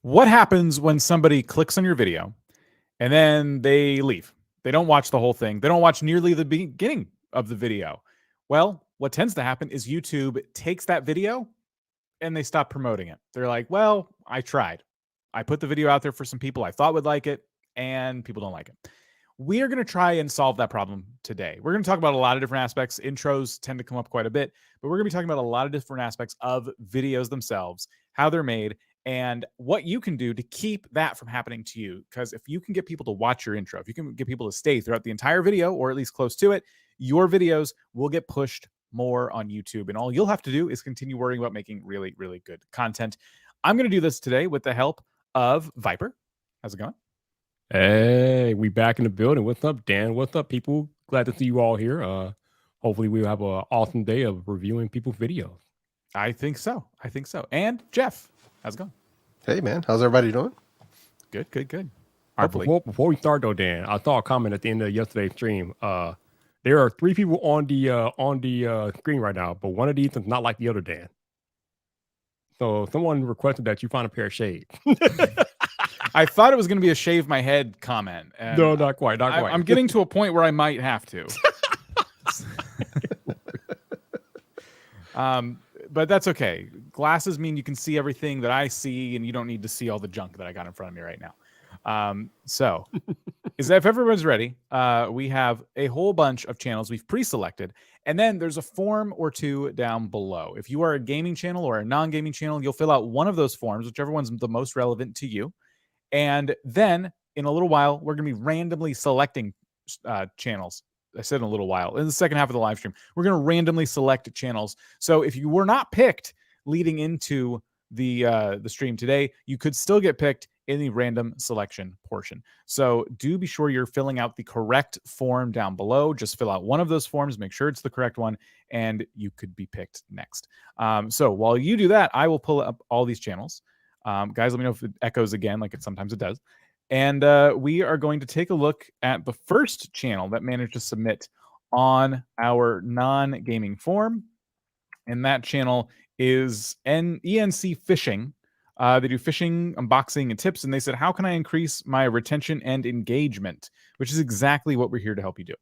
What happens when somebody clicks on your video and then they leave? They don't watch the whole thing. They don't watch nearly the beginning of the video. Well, what tends to happen is YouTube takes that video and they stop promoting it. They're like, well, I tried. I put the video out there for some people I thought would like it, and people don't like it. We are going to try and solve that problem today. We're going to talk about a lot of different aspects. Intros tend to come up quite a bit, but we're going to be talking about a lot of different aspects of videos themselves, how they're made, and what you can do to keep that from happening to you. Because if you can get people to watch your intro, if you can get people to stay throughout the entire video, or at least close to it, your videos will get pushed more on YouTube. And all you'll have to do is continue worrying about making really, really good content. I'm going to do this today with the help of Viper. How's it going? Hey, we back in the building. What's up, Dan? What's up, people? Glad to see you all here. Hopefully we'll have an awesome day of reviewing people's videos. I think so. And Jeff, how's it going? Hey, man. How's everybody doing? Good. All right, before we start, though, Dan, I saw a comment at the end of yesterday's stream. There are 3 people on the screen right now, but one of these is not like the other, Dan. So someone requested that you find a pair of shades. I thought it was going to be a shave my head comment. No, not quite. I'm getting to a point where I might have to. But that's okay. Glasses mean you can see everything that I see, and you don't need to see all the junk that I got in front of me right now. So if everyone's ready, we have a whole bunch of channels we've pre-selected, and then there's a form or two down below. If you are a gaming channel or a non-gaming channel, you'll fill out one of those forms, whichever one's the most relevant to you. And then in a little while, we're going to be randomly selecting channels. I said in a little while. In the second half of the live stream, we're going to randomly select channels. So if you were not picked leading into the stream today, you could still get picked in the random selection portion. So do be sure you're filling out the correct form down below. Just fill out one of those forms, make sure it's the correct one, and you could be picked next. So while you do that, I will pull up all these channels. Guys, let me know if it echoes again, like sometimes it does. And we are going to take a look at the first channel that managed to submit on our non-gaming form. And that channel is ENC Fishing. They do fishing, unboxing, and tips. And they said, how can I increase my retention and engagement? Which is exactly what we're here to help you do.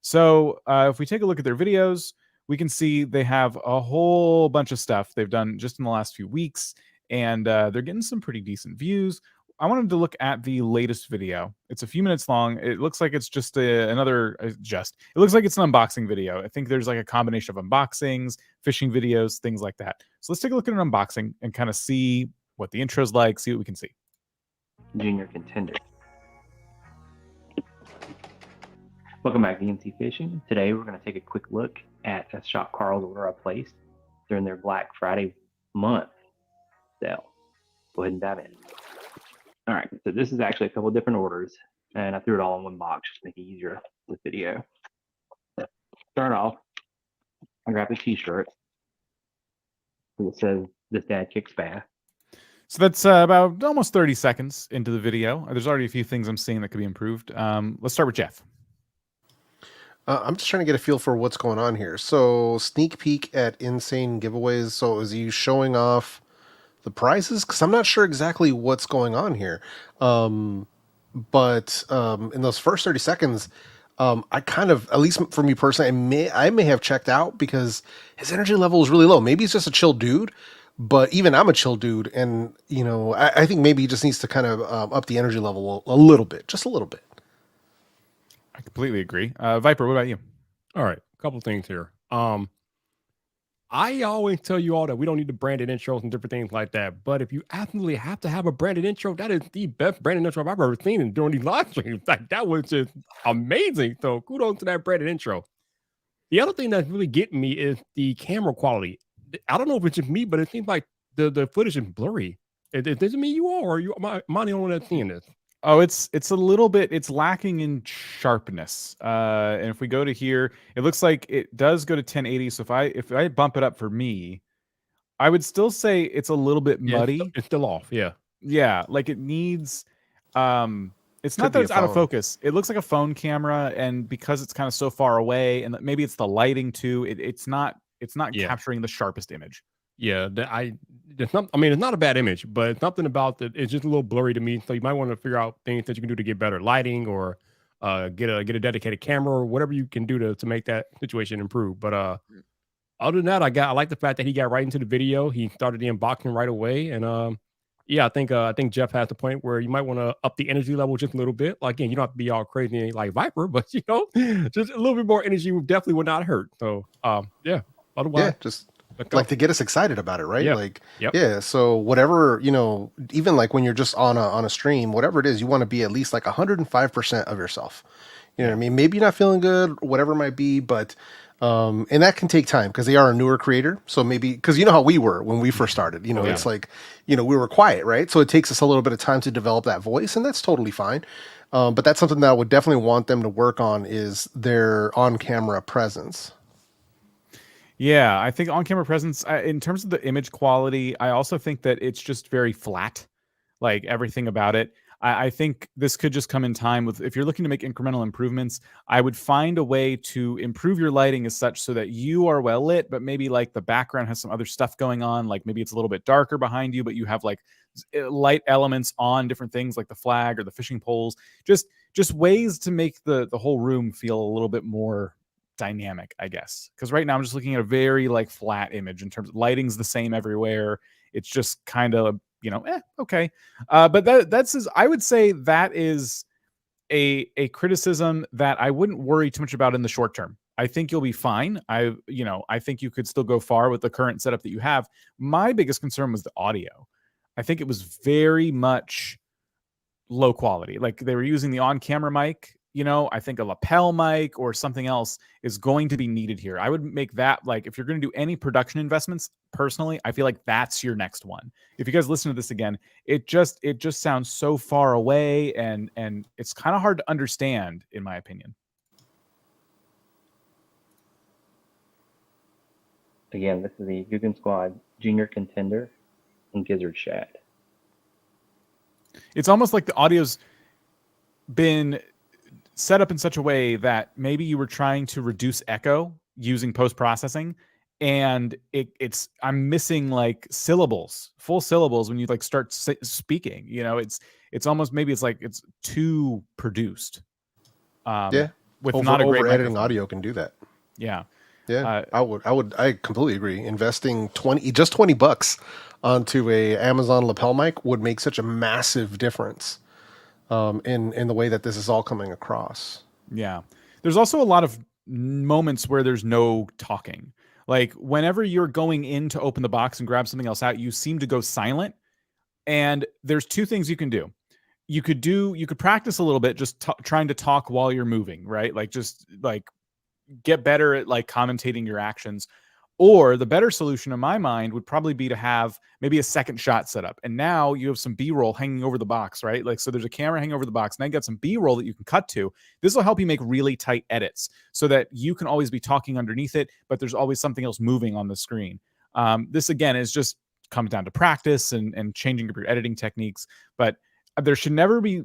So if we take a look at their videos, we can see they have a whole bunch of stuff they've done just in the last few weeks. And they're getting some pretty decent views. I wanted to look at the latest video. It's a few minutes long. It looks like it's just it looks like it's an unboxing video. I think there's like a combination of unboxings, fishing videos, things like that. So let's take a look at an unboxing and kind of see what the intro's like, see what we can see. Junior contender. Welcome back to ENC Fishing. Today we're going to take a quick look at a Shop Carl's order I placed during their Black Friday month sale. Go ahead and dive in. All right, so this is actually a couple of different orders, and I threw it all in one box just to make it easier with video. Start off, I grabbed a t-shirt that says "This Dad Kicks Bass." So that's about almost 30 seconds into the video. There's already a few things I'm seeing that could be improved. Let's start with Jeff. I'm just trying to get a feel for what's going on here. So sneak peek at insane giveaways. So is he showing off the prizes? Because I'm not sure exactly what's going on here. But in those first 30 seconds, I kind of, at least for me personally, I may have checked out because his energy level is really low. Maybe he's just a chill dude, but even I'm a chill dude. And, you know, I think maybe he just needs to kind of up the energy level a little bit, just a little bit. I completely agree. Viper, what about you? All right, a couple things here. I always tell you all that we don't need the branded intros and different things like that. But if you absolutely have to have a branded intro, that is the best branded intro I've ever seen during these live streams. Like, that was just amazing. So kudos to that branded intro. The other thing that's really getting me is the camera quality. I don't know if it's just me, but it seems like the footage is blurry. Is it me, you all, or am I the only one that's seeing this? Oh, it's a little bit, it's lacking in sharpness. And if we go to here, it looks like it does go to 1080. So if I bump it up for me, I would still say it's a little bit muddy. It's still off. Yeah. Yeah. Like it needs, it's not that it's out of focus. It looks like a phone camera, and because it's kind of so far away, and maybe it's the lighting too, it's not capturing the sharpest image. Yeah, it's not, I mean, it's not a bad image, but something about it, it's just a little blurry to me. So you might want to figure out things that you can do to get better lighting, or get a dedicated camera, or whatever you can do to make that situation improve. But other than that, I like the fact that he got right into the video. He started the unboxing right away, and yeah, I think Jeff has the point where you might want to up the energy level just a little bit. Like, again, you don't have to be all crazy like Viper, but you know, just a little bit more energy definitely would not hurt. So yeah, otherwise, Yeah, just like to get us excited about it, right? Yeah. Like, Yep. yeah. So whatever, you know, even like when you're just on a stream, whatever it is, you want to be at least like 105% of yourself. You know what I mean? Maybe you're not feeling good, whatever it might be, but and that can take time because they are a newer creator. So maybe because you know how we were when we first started, you know, yeah. it's like, you know, we were quiet, right? So it takes us a little bit of time to develop that voice, and that's totally fine. But that's something that I would definitely want them to work on is their on-camera presence. Yeah, I think on-camera presence, in terms of the image quality, I also think that it's just very flat, like everything about it. I think this could just come in time with, if you're looking to make incremental improvements, I would find a way to improve your lighting as such so that you are well lit, but maybe like the background has some other stuff going on, like maybe it's a little bit darker behind you, but you have like light elements on different things like the flag or the fishing poles. Just ways to make the whole room feel a little bit more dynamic, I guess. Because right now I'm just looking at a very like flat image in terms of lighting's the same everywhere. It's just kind of, you know, okay. But that's I would say that is a criticism that I wouldn't worry too much about in the short term. I think you'll be fine. I think you could still go far with the current setup that you have. My biggest concern was the audio. I think it was very much low quality. Like they were using the on-camera mic. You know, I think a lapel mic or something else is going to be needed here. I would make that, like, if you're going to do any production investments, personally, I feel like that's your next one. If you guys listen to this again, it just sounds so far away, and it's kind of hard to understand, in my opinion. Again, this is the Guggen Squad Junior Contender and Gizzard Shad. It's almost like the audio's been set up in such a way that maybe you were trying to reduce echo using post-processing, and I'm missing like syllables, full syllables when you like start speaking. You know, it's almost, maybe it's like it's too produced. Yeah, with not a great editing microphone. audio can do that. Yeah. Yeah, I completely agree. Investing $20 onto a Amazon lapel mic would make such a massive difference in the way that this is all coming across. Yeah. There's also a lot of moments where there's no talking. Like whenever you're going in to open the box and grab something else out, you seem to go silent. And there's two things you can do. You could practice a little bit, just trying to talk while you're moving, right? Like just like get better at like commentating your actions. Or the better solution in my mind would probably be to have maybe a second shot set up. And now you have some B-roll hanging over the box, right? Like, so there's a camera hanging over the box. Now you got some B-roll that you can cut to. This will help you make really tight edits so that you can always be talking underneath it, but there's always something else moving on the screen. This again is just comes down to practice and changing up your editing techniques. But there should never be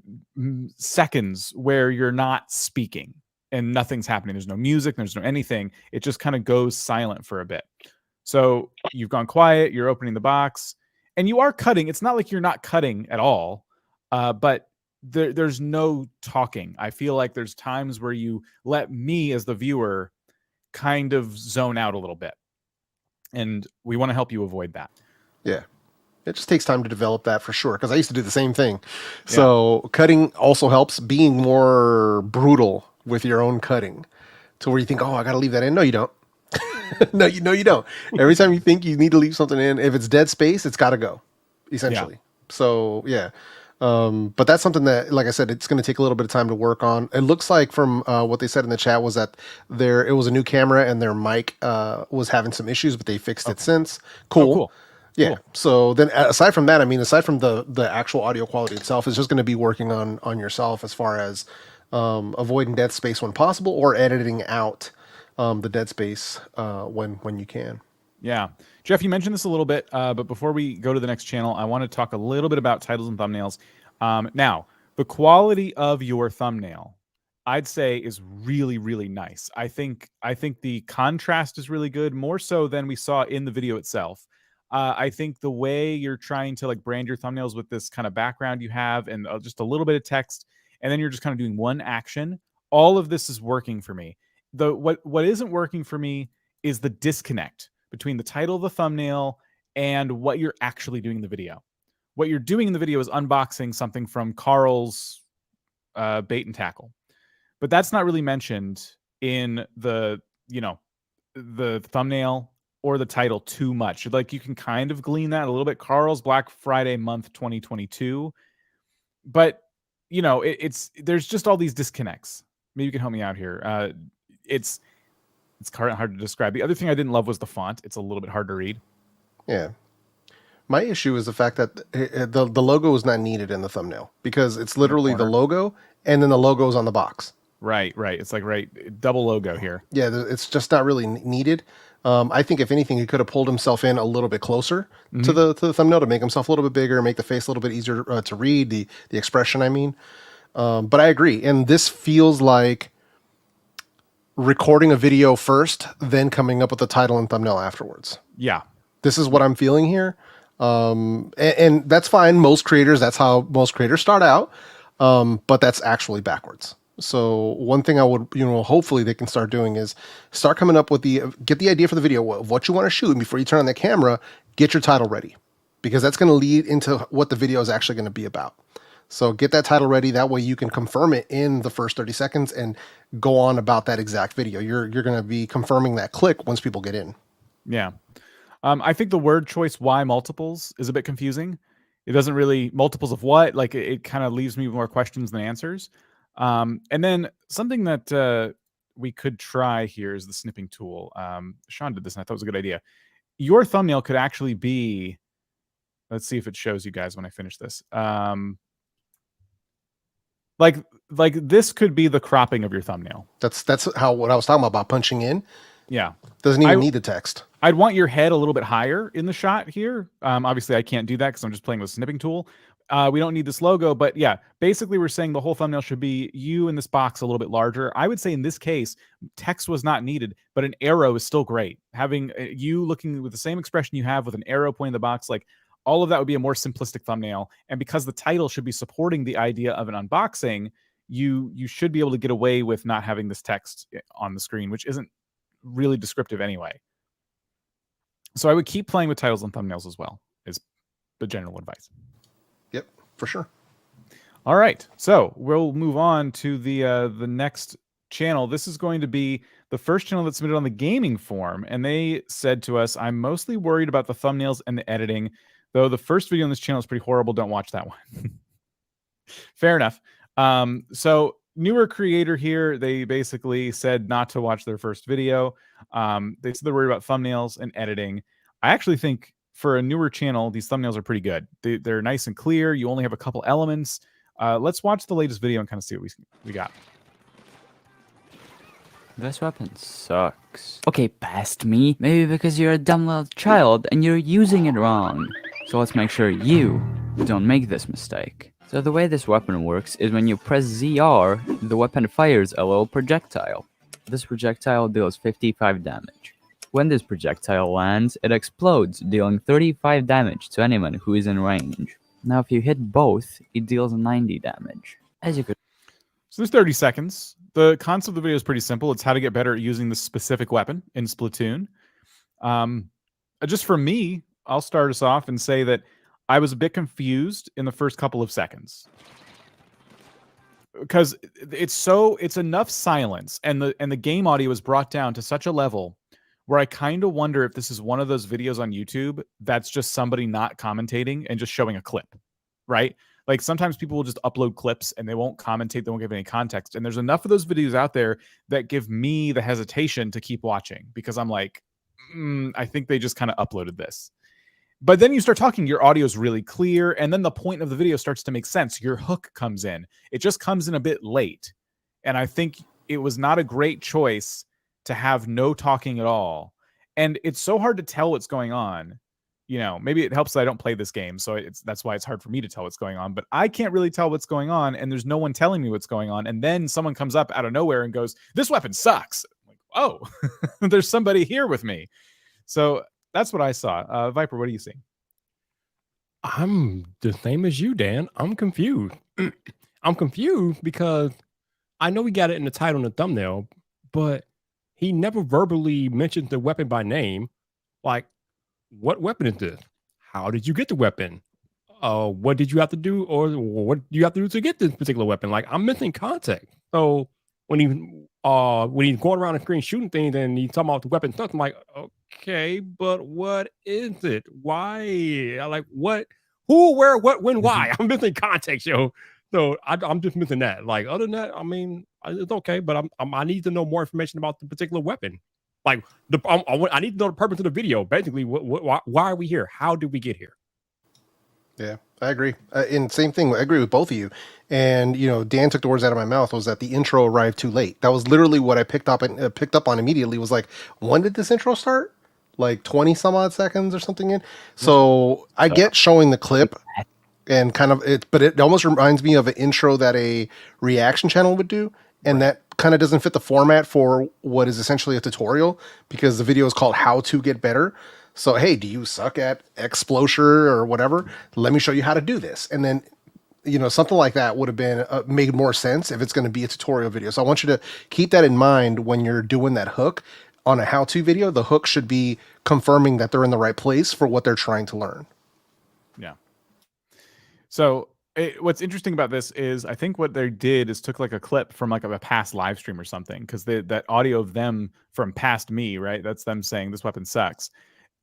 seconds where you're not speaking and nothing's happening. There's no music, there's no anything. It just kind of goes silent for a bit. So you've gone quiet, you're opening the box, and you are cutting. It's not like you're not cutting at all, but there's no talking. I feel like there's times where you let me as the viewer kind of zone out a little bit. And we want to help you avoid that. Yeah. It just takes time to develop that for sure. Because I used to do the same thing. So cutting also helps, being more brutal with your own cutting to where you think, oh, I got to leave that in. No, you don't. No, you don't. Every time you think you need to leave something in, if it's dead space, it's got to go, essentially. Yeah. So, yeah. But that's something that, like I said, it's going to take a little bit of time to work on. It looks like from what they said in the chat was that it was a new camera and their mic was having some issues, but they fixed it since. Cool. Oh, cool. Yeah. Cool. So then aside from that, I mean, aside from the actual audio quality itself, is just going to be working on yourself as far as avoiding dead space when possible, or editing out the dead space when you can. Yeah. Jeff, you mentioned this a little bit, but before we go to the next channel, I want to talk a little bit about titles and thumbnails. Now, the quality of your thumbnail, I'd say, is really, really nice. I think the contrast is really good, more so than we saw in the video itself. I think the way you're trying to like brand your thumbnails with this kind of background you have and just a little bit of text, and then you're just kind of doing one action, all of this is working for me. What isn't working for me is the disconnect between the title of the thumbnail and what you're actually doing in the video. What you're doing in the video is unboxing something from Carl's bait and tackle, but that's not really mentioned in the the thumbnail or the title too much. Like you can kind of glean that a little bit. Carl's Black Friday month 2022, but there's just all these disconnects. Maybe you can help me out here. It's hard to describe. The other thing I didn't love was the font. It's a little bit hard to read. Yeah. My issue is the fact that the logo is not needed in the thumbnail because it's literally the logo and then the logo is on the box. Right. It's like double logo here. Yeah, it's just not really needed. I think if anything, he could have pulled himself in a little bit closer to the thumbnail to make himself a little bit bigger, make the face a little bit easier to read, the expression, I mean. But I agree. And this feels like recording a video first, then coming up with the title and thumbnail afterwards. Yeah. This is what I'm feeling here. And that's fine. That's how most creators start out. But that's actually backwards. So one thing I would, hopefully they can start doing is start coming up with get the idea for the video of what you want to shoot. And before you turn on the camera, get your title ready, because that's going to lead into what the video is actually going to be about. So get that title ready. That way you can confirm it in the first 30 seconds and go on about that exact video. You're going to be confirming that click once people get in. Yeah. I think the word choice, why multiples, is a bit confusing. It doesn't really, multiples of what? Like it kind of leaves me with more questions than answers. And then something that we could try here is the snipping tool. Sean did this and I thought it was a good idea. Your thumbnail could actually be, let's see if it shows you guys when I finish this. Like this could be the cropping of your thumbnail. That's what I was talking about punching in. Yeah. Doesn't even need the text. I'd want your head a little bit higher in the shot here. Obviously I can't do that because I'm just playing with the snipping tool. We don't need this logo, but yeah, basically we're saying the whole thumbnail should be you in this box a little bit larger. I would say in this case, text was not needed, but an arrow is still great. Having you looking with the same expression you have with an arrow pointing the box, like all of that would be a more simplistic thumbnail. And because the title should be supporting the idea of an unboxing, you should be able to get away with not having this text on the screen, which isn't really descriptive anyway. So I would keep playing with titles and thumbnails as well, is the general advice. Yep, for sure. All right, so we'll move on to the next channel. This is going to be the first channel that's submitted on the gaming form, and they said to us, I'm mostly worried about the thumbnails and the editing, though the first video on this channel is pretty horrible. Don't watch that one. Fair enough. So newer creator here, they basically said not to watch their first video. They said they're worried about thumbnails and editing. I actually think for a newer channel, these thumbnails are pretty good. They're nice and clear. You only have a couple elements. Let's watch the latest video and kind of see what we got. This weapon sucks. Okay, past me. Maybe because you're a dumb little child and you're using it wrong. So let's make sure you don't make this mistake. So the way this weapon works is when you press ZR, the weapon fires a little projectile. This projectile deals 55 damage. When this projectile lands, it explodes, dealing 35 damage to anyone who is in range. Now if you hit both, it deals 90 damage. As you could... So there's 30 seconds. The concept of the video is pretty simple. It's how to get better at using this specific weapon in Splatoon. Just for me, I'll start us off and say that I was a bit confused in the first couple of seconds. Because it's enough silence and the game audio is brought down to such a level where I kind of wonder if this is one of those videos on YouTube that's just somebody not commentating and just showing a clip, right? Like sometimes people will just upload clips and they won't commentate, they won't give any context. And there's enough of those videos out there that give me the hesitation to keep watching because I'm like, I think they just kind of uploaded this. But then you start talking, your audio is really clear, and then the point of the video starts to make sense. Your hook comes in. It just comes in a bit late. And I think it was not a great choice to have no talking at all. And it's so hard to tell what's going on. You know, maybe it helps that I don't play this game, so that's why it's hard for me to tell what's going on. But I can't really tell what's going on, and there's no one telling me what's going on. And then someone comes up out of nowhere and goes, "This weapon sucks." I'm like, oh, there's somebody here with me. So that's what I saw. Viper, what are you seeing? I'm the same as you, Dan. I'm confused. I'm confused because I know he got it in the title and the thumbnail, but he never verbally mentioned the weapon by name. Like, what weapon is this? How did you get the weapon? What did you have to do, or what do you have to do to get this particular weapon? Like, I'm missing context. So when he's going around the screen shooting things and he's talking about the weapon stuff, I'm like, okay, but what is it? Why? Like, what? Who? Where? What? When? Why? I'm missing context, yo. So I'm just missing that. Like, other than that, I mean, it's okay, but I need to know more information about the particular weapon. Like, I need to know the purpose of the video. Basically, why are we here? How did we get here? Yeah, I agree. And same thing. I agree with both of you. And Dan took the words out of my mouth. Was that the intro arrived too late? That was literally what I picked up on immediately. Was like, when did this intro start? Like 20 some odd seconds or something in. So I get showing the clip and kind of it, but it almost reminds me of an intro that a reaction channel would do, and that kind of doesn't fit the format for what is essentially a tutorial, because the video is called "How to Get Better." So, hey, do you suck at Explosure or whatever? Let me show you how to do this. And then, something like that would have been made more sense if it's going to be a tutorial video. So I want you to keep that in mind when you're doing that hook on a how-to video. The hook should be confirming that they're in the right place for what they're trying to learn. Yeah. So what's interesting about this is I think what they did is took like a clip from like a past live stream or something, because that audio of them from past me, right? That's them saying this weapon sucks.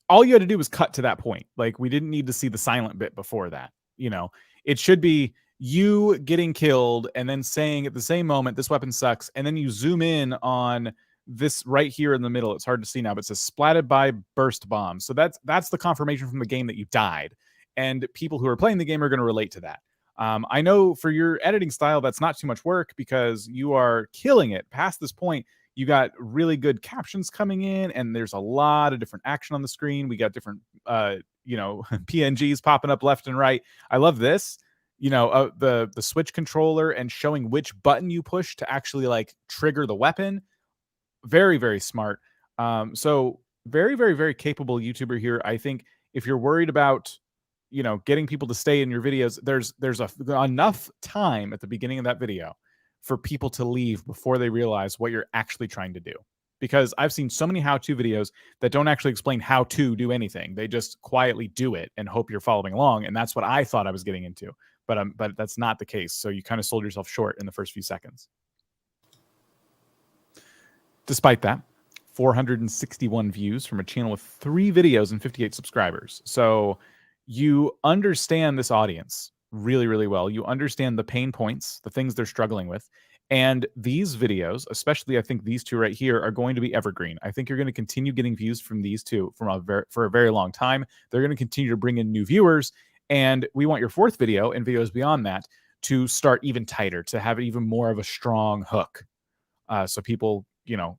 All you had to do was cut to that point. Like, we didn't need to see the silent bit before that. It should be you getting killed and then saying at the same moment, this weapon sucks. And then you zoom in on this right here in the middle. It's hard to see now, but it says splatted by burst bombs. So that's the confirmation from the game that you died. And people who are playing the game are going to relate to that. I know for your editing style, that's not too much work because you are killing it. Past this point, you got really good captions coming in, and there's a lot of different action on the screen. We got different, PNGs popping up left and right. I love this, the Switch controller and showing which button you push to actually like trigger the weapon. Very, very smart. So very, very, very capable YouTuber here. I think if you're worried about, getting people to stay in your videos, there's enough time at the beginning of that video for people to leave before they realize what you're actually trying to do. Because I've seen so many how-to videos that don't actually explain how to do anything. They just quietly do it and hope you're following along. And that's what I thought I was getting into. But that's not the case. So you kind of sold yourself short in the first few seconds. Despite that, 461 views from a channel with 3 videos and 58 subscribers. So you understand this audience really, really well. You understand the pain points, the things they're struggling with. And these videos, especially I think these two right here, are going to be evergreen. I think you're going to continue getting views from these two for a very long time. They're going to continue to bring in new viewers. And we want your 4th video and videos beyond that to start even tighter, to have even more of a strong hook. So people,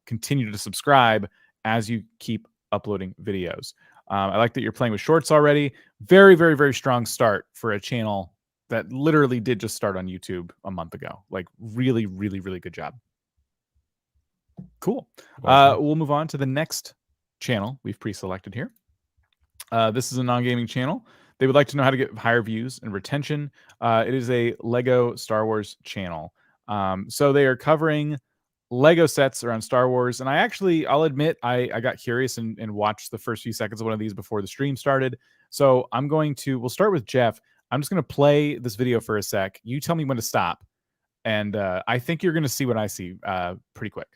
continue to subscribe as you keep uploading videos. I like that you're playing with shorts already. Very, very, very strong start for a channel that literally did just start on YouTube a month ago. Like, really, really, really good job. Cool. We'll move on to the next channel we've pre-selected here. This is a non-gaming channel. They would like to know how to get higher views and retention. It is a Lego Star Wars channel. So they are covering Lego sets around Star Wars. And I'll admit, I got curious and watched the first few seconds of one of these before the stream started. So we'll start with Jeff. I'm just going to play this video for a sec. You tell me when to stop. And I think you're going to see what I see pretty quick.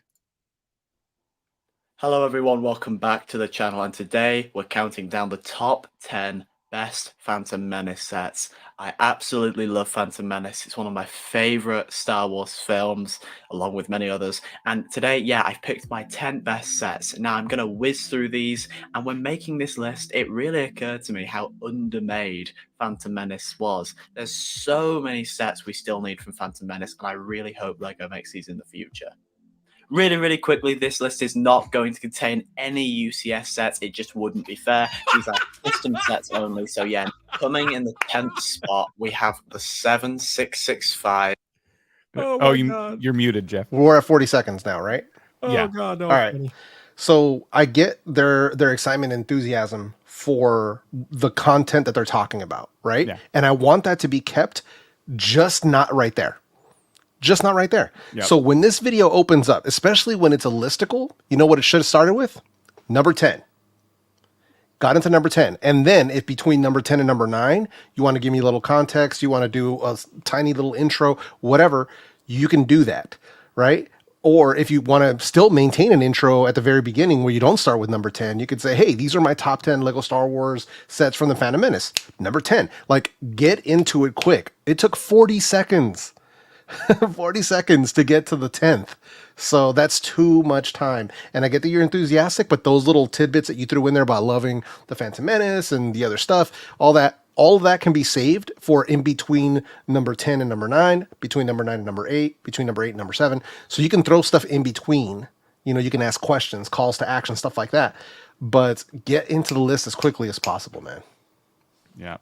Hello everyone, welcome back to the channel, and today we're counting down the top 10 best Phantom Menace sets. I absolutely love Phantom Menace. It's one of my favorite Star Wars films, along with many others. And today, I've picked my 10 best sets. Now I'm going to whiz through these, and when making this list, it really occurred to me how undermade Phantom Menace was. There's so many sets we still need from Phantom Menace, and I really hope LEGO makes these in the future. Really, really quickly, this list is not going to contain any UCS sets. It just wouldn't be fair. These are custom sets only. So coming in the 10th spot, we have the 7665. You're muted, Jeff. We're at 40 seconds now, right? Oh, Yeah. God, no. All right. Funny. So I get their excitement and enthusiasm for the content that they're talking about, right? Yeah. And I want that to be kept just not right there. Just not right there. Yep. So when this video opens up, especially when it's a listicle, you know what it should have started with? Number 10. Got into number 10. And then if between number 10 and number 9, you want to give me a little context, you want to do a tiny little intro, whatever, you can do that, right? Or if you want to still maintain an intro at the very beginning where you don't start with number 10, you could say, hey, these are my top 10 Lego Star Wars sets from the Phantom Menace. Number 10. Like, get into it quick. It took 40 seconds. 40 seconds to get to the 10th. So that's too much time. And I get that you're enthusiastic, but those little tidbits that you threw in there about loving the Phantom Menace and the other stuff, all of that can be saved for in between number 10 and number 9, between number 9 and number 8, between number 8 and number 7. So you can throw stuff in between. You know, you can ask questions, calls to action, stuff like that. But get into the list as quickly as possible, man. Yeah.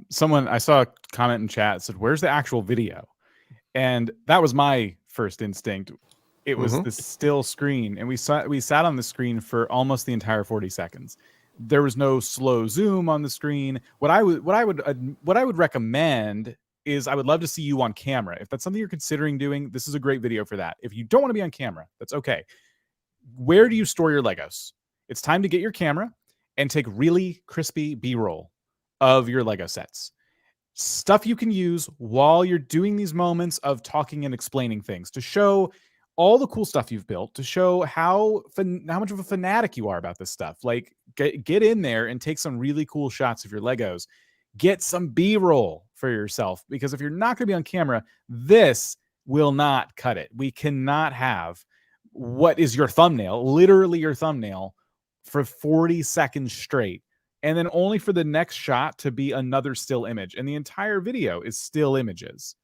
Someone, I saw a comment in chat said, where's the actual video? And that was my first instinct. It was the still screen, and we sat on the screen for almost the entire 40 seconds. There was no slow zoom on the screen. What I would recommend is I would love to see you on camera. If that's something you're considering doing, this is a great video for that. If you don't want to be on camera, that's okay. Where do you store your Legos? It's time to get your camera and take really crispy B-roll of your Lego sets. Stuff you can use while you're doing these moments of talking and explaining things to show all the cool stuff you've built, to show how much of a fanatic you are about this stuff. Like, get in there and take some really cool shots of your Legos. Get some B-roll for yourself, because if you're not going to be on camera, this will not cut it. We cannot have what is your thumbnail, literally your thumbnail, for 40 seconds straight, and then only for the next shot to be another still image. And the entire video is still images.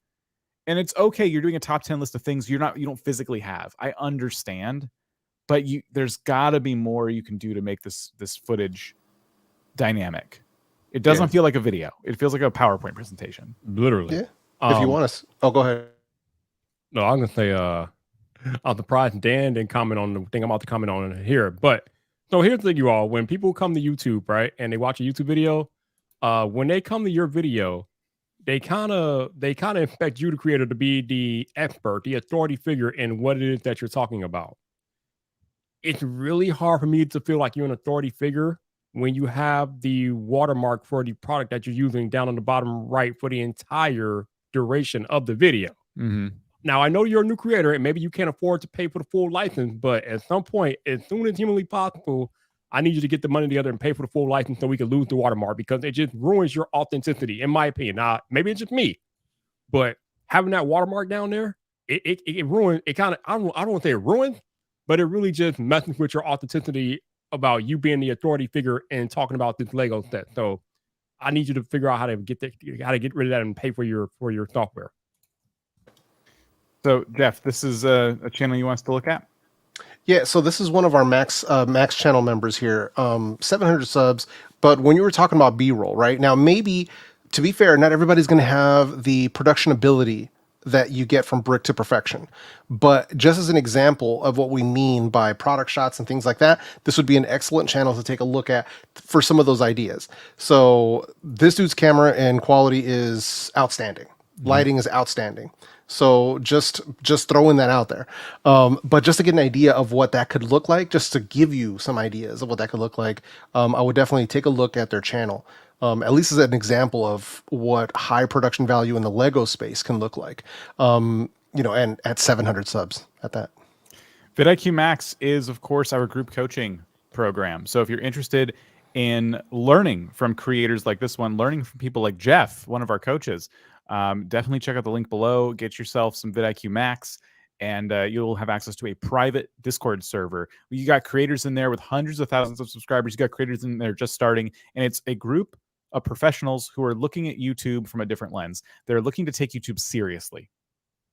And it's okay, you're doing a top 10 list of things you don't physically have. I understand, but there's got to be more you can do to make this footage dynamic. It doesn't feel like a video. It feels like a PowerPoint presentation. Literally. Yeah. If you want us, go ahead. No, I'm gonna say I'm surprised Dan didn't comment on the thing I'm about to comment on here. But so here's the thing, you all. When people come to YouTube, right, and they watch a YouTube video, when they come to your video, they kind of expect you, the creator, to be the expert, the authority figure in what it is that you're talking about. It's really hard for me to feel like you're an authority figure when you have the watermark for the product that you're using down on the bottom right for the entire duration of the video. Mm-hmm. Now, I know you're a new creator and maybe you can't afford to pay for the full license, but at some point, as soon as humanly possible, I need you to get the money together and pay for the full license so we can lose the watermark, because it just ruins your authenticity, in my opinion. Now, maybe it's just me, but having that watermark down there, it ruins, it kind of, I don't want to say it ruins, but it really just messes with your authenticity about you being the authority figure and talking about this Lego set. So I need you to figure out how to get rid of that and pay for your software. So, Jeff, this is a channel you want us to look at? Yeah, so this is one of our Max channel members here, 700 subs. But when you were talking about B-roll, right? Now, maybe, to be fair, not everybody's going to have the production ability that you get from brick to perfection. But just as an example of what we mean by product shots and things like that, this would be an excellent channel to take a look at for some of those ideas. So this dude's camera and quality is outstanding. Lighting is outstanding. So just throwing that out there. But just to get an idea of what that could look like, just to give you some ideas of what that could look like, I would definitely take a look at their channel. At least as an example of what high production value in the Lego space can look like. And at 700 subs at that. vidIQ Max is, of course, our group coaching program. So if you're interested in learning from creators like this one, learning from people like Jeff, one of our coaches, definitely check out the link below. Get yourself some vidIQ Max, and you'll have access to a private Discord server. You got creators in there with hundreds of thousands of subscribers. You got creators in there just starting, and it's a group of professionals who are looking at YouTube from a different lens. They're looking to take YouTube seriously.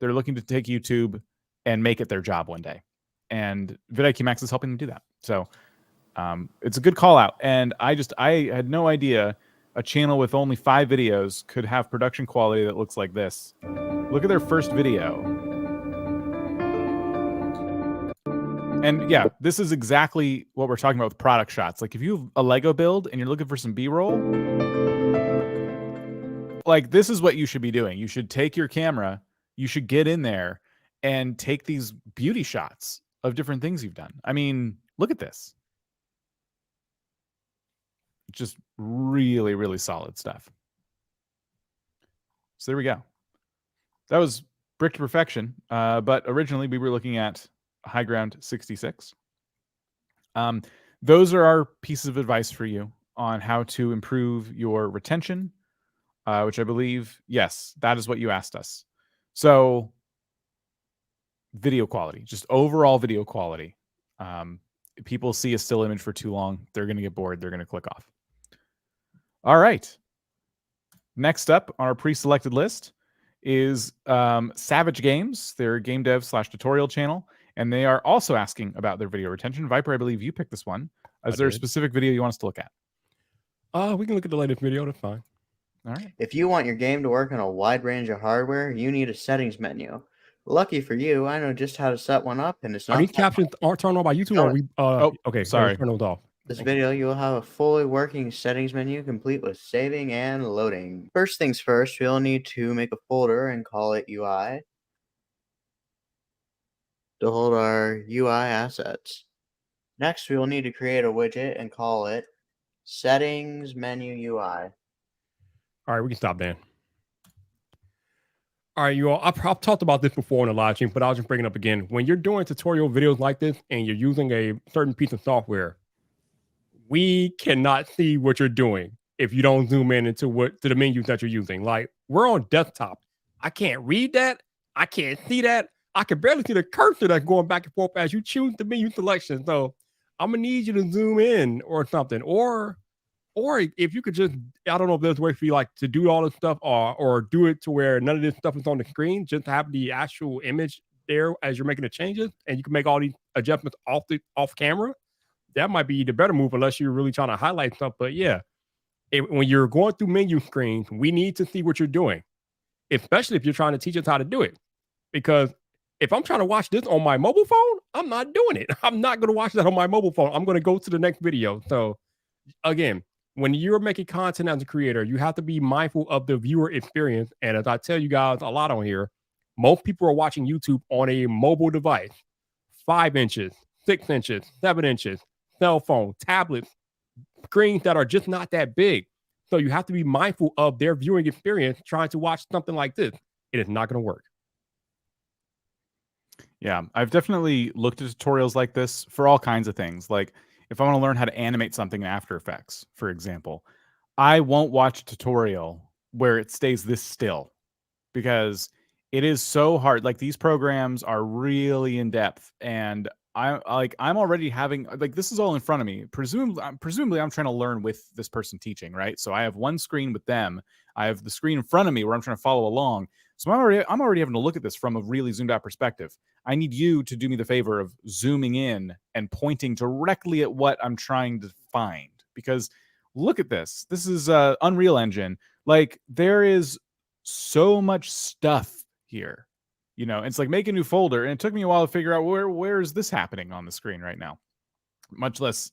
They're looking to take YouTube and make it their job one day. And vidIQ Max is helping them do that. So it's a good call out. And I had no idea a channel with only 5 videos could have production quality that looks like this. Look at their first video. And yeah, this is exactly what we're talking about with product shots. Like if you have a Lego build and you're looking for some B-roll, like this is what you should be doing. You should take your camera, you should get in there and take these beauty shots of different things you've done. I mean, look at this. Just really, really solid stuff. So there we go. That was Brick to Perfection. But originally we were looking at High Ground 66. Those are our pieces of advice for you on how to improve your retention, which I believe, yes, that is what you asked us. So video quality, just overall video quality. People see a still image for too long. They're going to get bored. They're going to click off. All right. Next up on our pre-selected list is Savage Games, their game dev / tutorial channel. And they are also asking about their video retention. Viper, I believe you picked this one. Is there a specific video you want us to look at? We can look at the latest video. That's fine. All right. If you want your game to work on a wide range of hardware, you need a settings menu. Lucky for you, I know just how to set one up, and it's not. Are these captions aren't turned on by YouTube? Or we? Okay. Sorry. Turn those off. This video, you will have a fully working settings menu complete with saving and loading. First things first, we'll need to make a folder and call it UI to hold our UI assets. Next, we will need to create a widget and call it Settings Menu UI. All right, we can stop then. All right, you all, I've talked about this before in the live stream, but I'll just bring it up again. When you're doing tutorial videos like this and you're using a certain piece of software, we cannot see what you're doing if you don't zoom in to the menus that you're using. Like, we're on desktop. I can't read that. I can't see that. I can barely see the cursor that's going back and forth as you choose the menu selection. So I'm gonna need you to zoom in or something, or if you could just, I don't know if there's a way for you like to do all this stuff or do it to where none of this stuff is on the screen, just to have the actual image there as you're making the changes, and you can make all these adjustments off camera. That might be the better move unless you're really trying to highlight stuff. But yeah, when you're going through menu screens, we need to see what you're doing, especially if you're trying to teach us how to do it. Because if I'm trying to watch this on my mobile phone, I'm not doing it. I'm not going to watch that on my mobile phone. I'm going to go to the next video. So again, when you're making content as a creator, you have to be mindful of the viewer experience. And as I tell you guys a lot on here, most people are watching YouTube on a mobile device, 5 inches, 6 inches, 7 inches, cell phone, tablets, screens that are just not that big. So you have to be mindful of their viewing experience trying to watch something like this. It is not going to work. Yeah, I've definitely looked at tutorials like this for all kinds of things. Like if I want to learn how to animate something in After Effects, for example, I won't watch a tutorial where it stays this still because it is so hard. Like these programs are really in depth, and I'm already having like this is all in front of me. Presumably I'm trying to learn with this person teaching, right? So I have one screen with them. I have the screen in front of me where I'm trying to follow along. So I'm already having to look at this from a really zoomed out perspective. I need you to do me the favor of zooming in and pointing directly at what I'm trying to find. Because look at this. This is Unreal Engine. Like there is so much stuff here. You know, it's like make a new folder, and it took me a while to figure out where is this happening on the screen right now. Much less,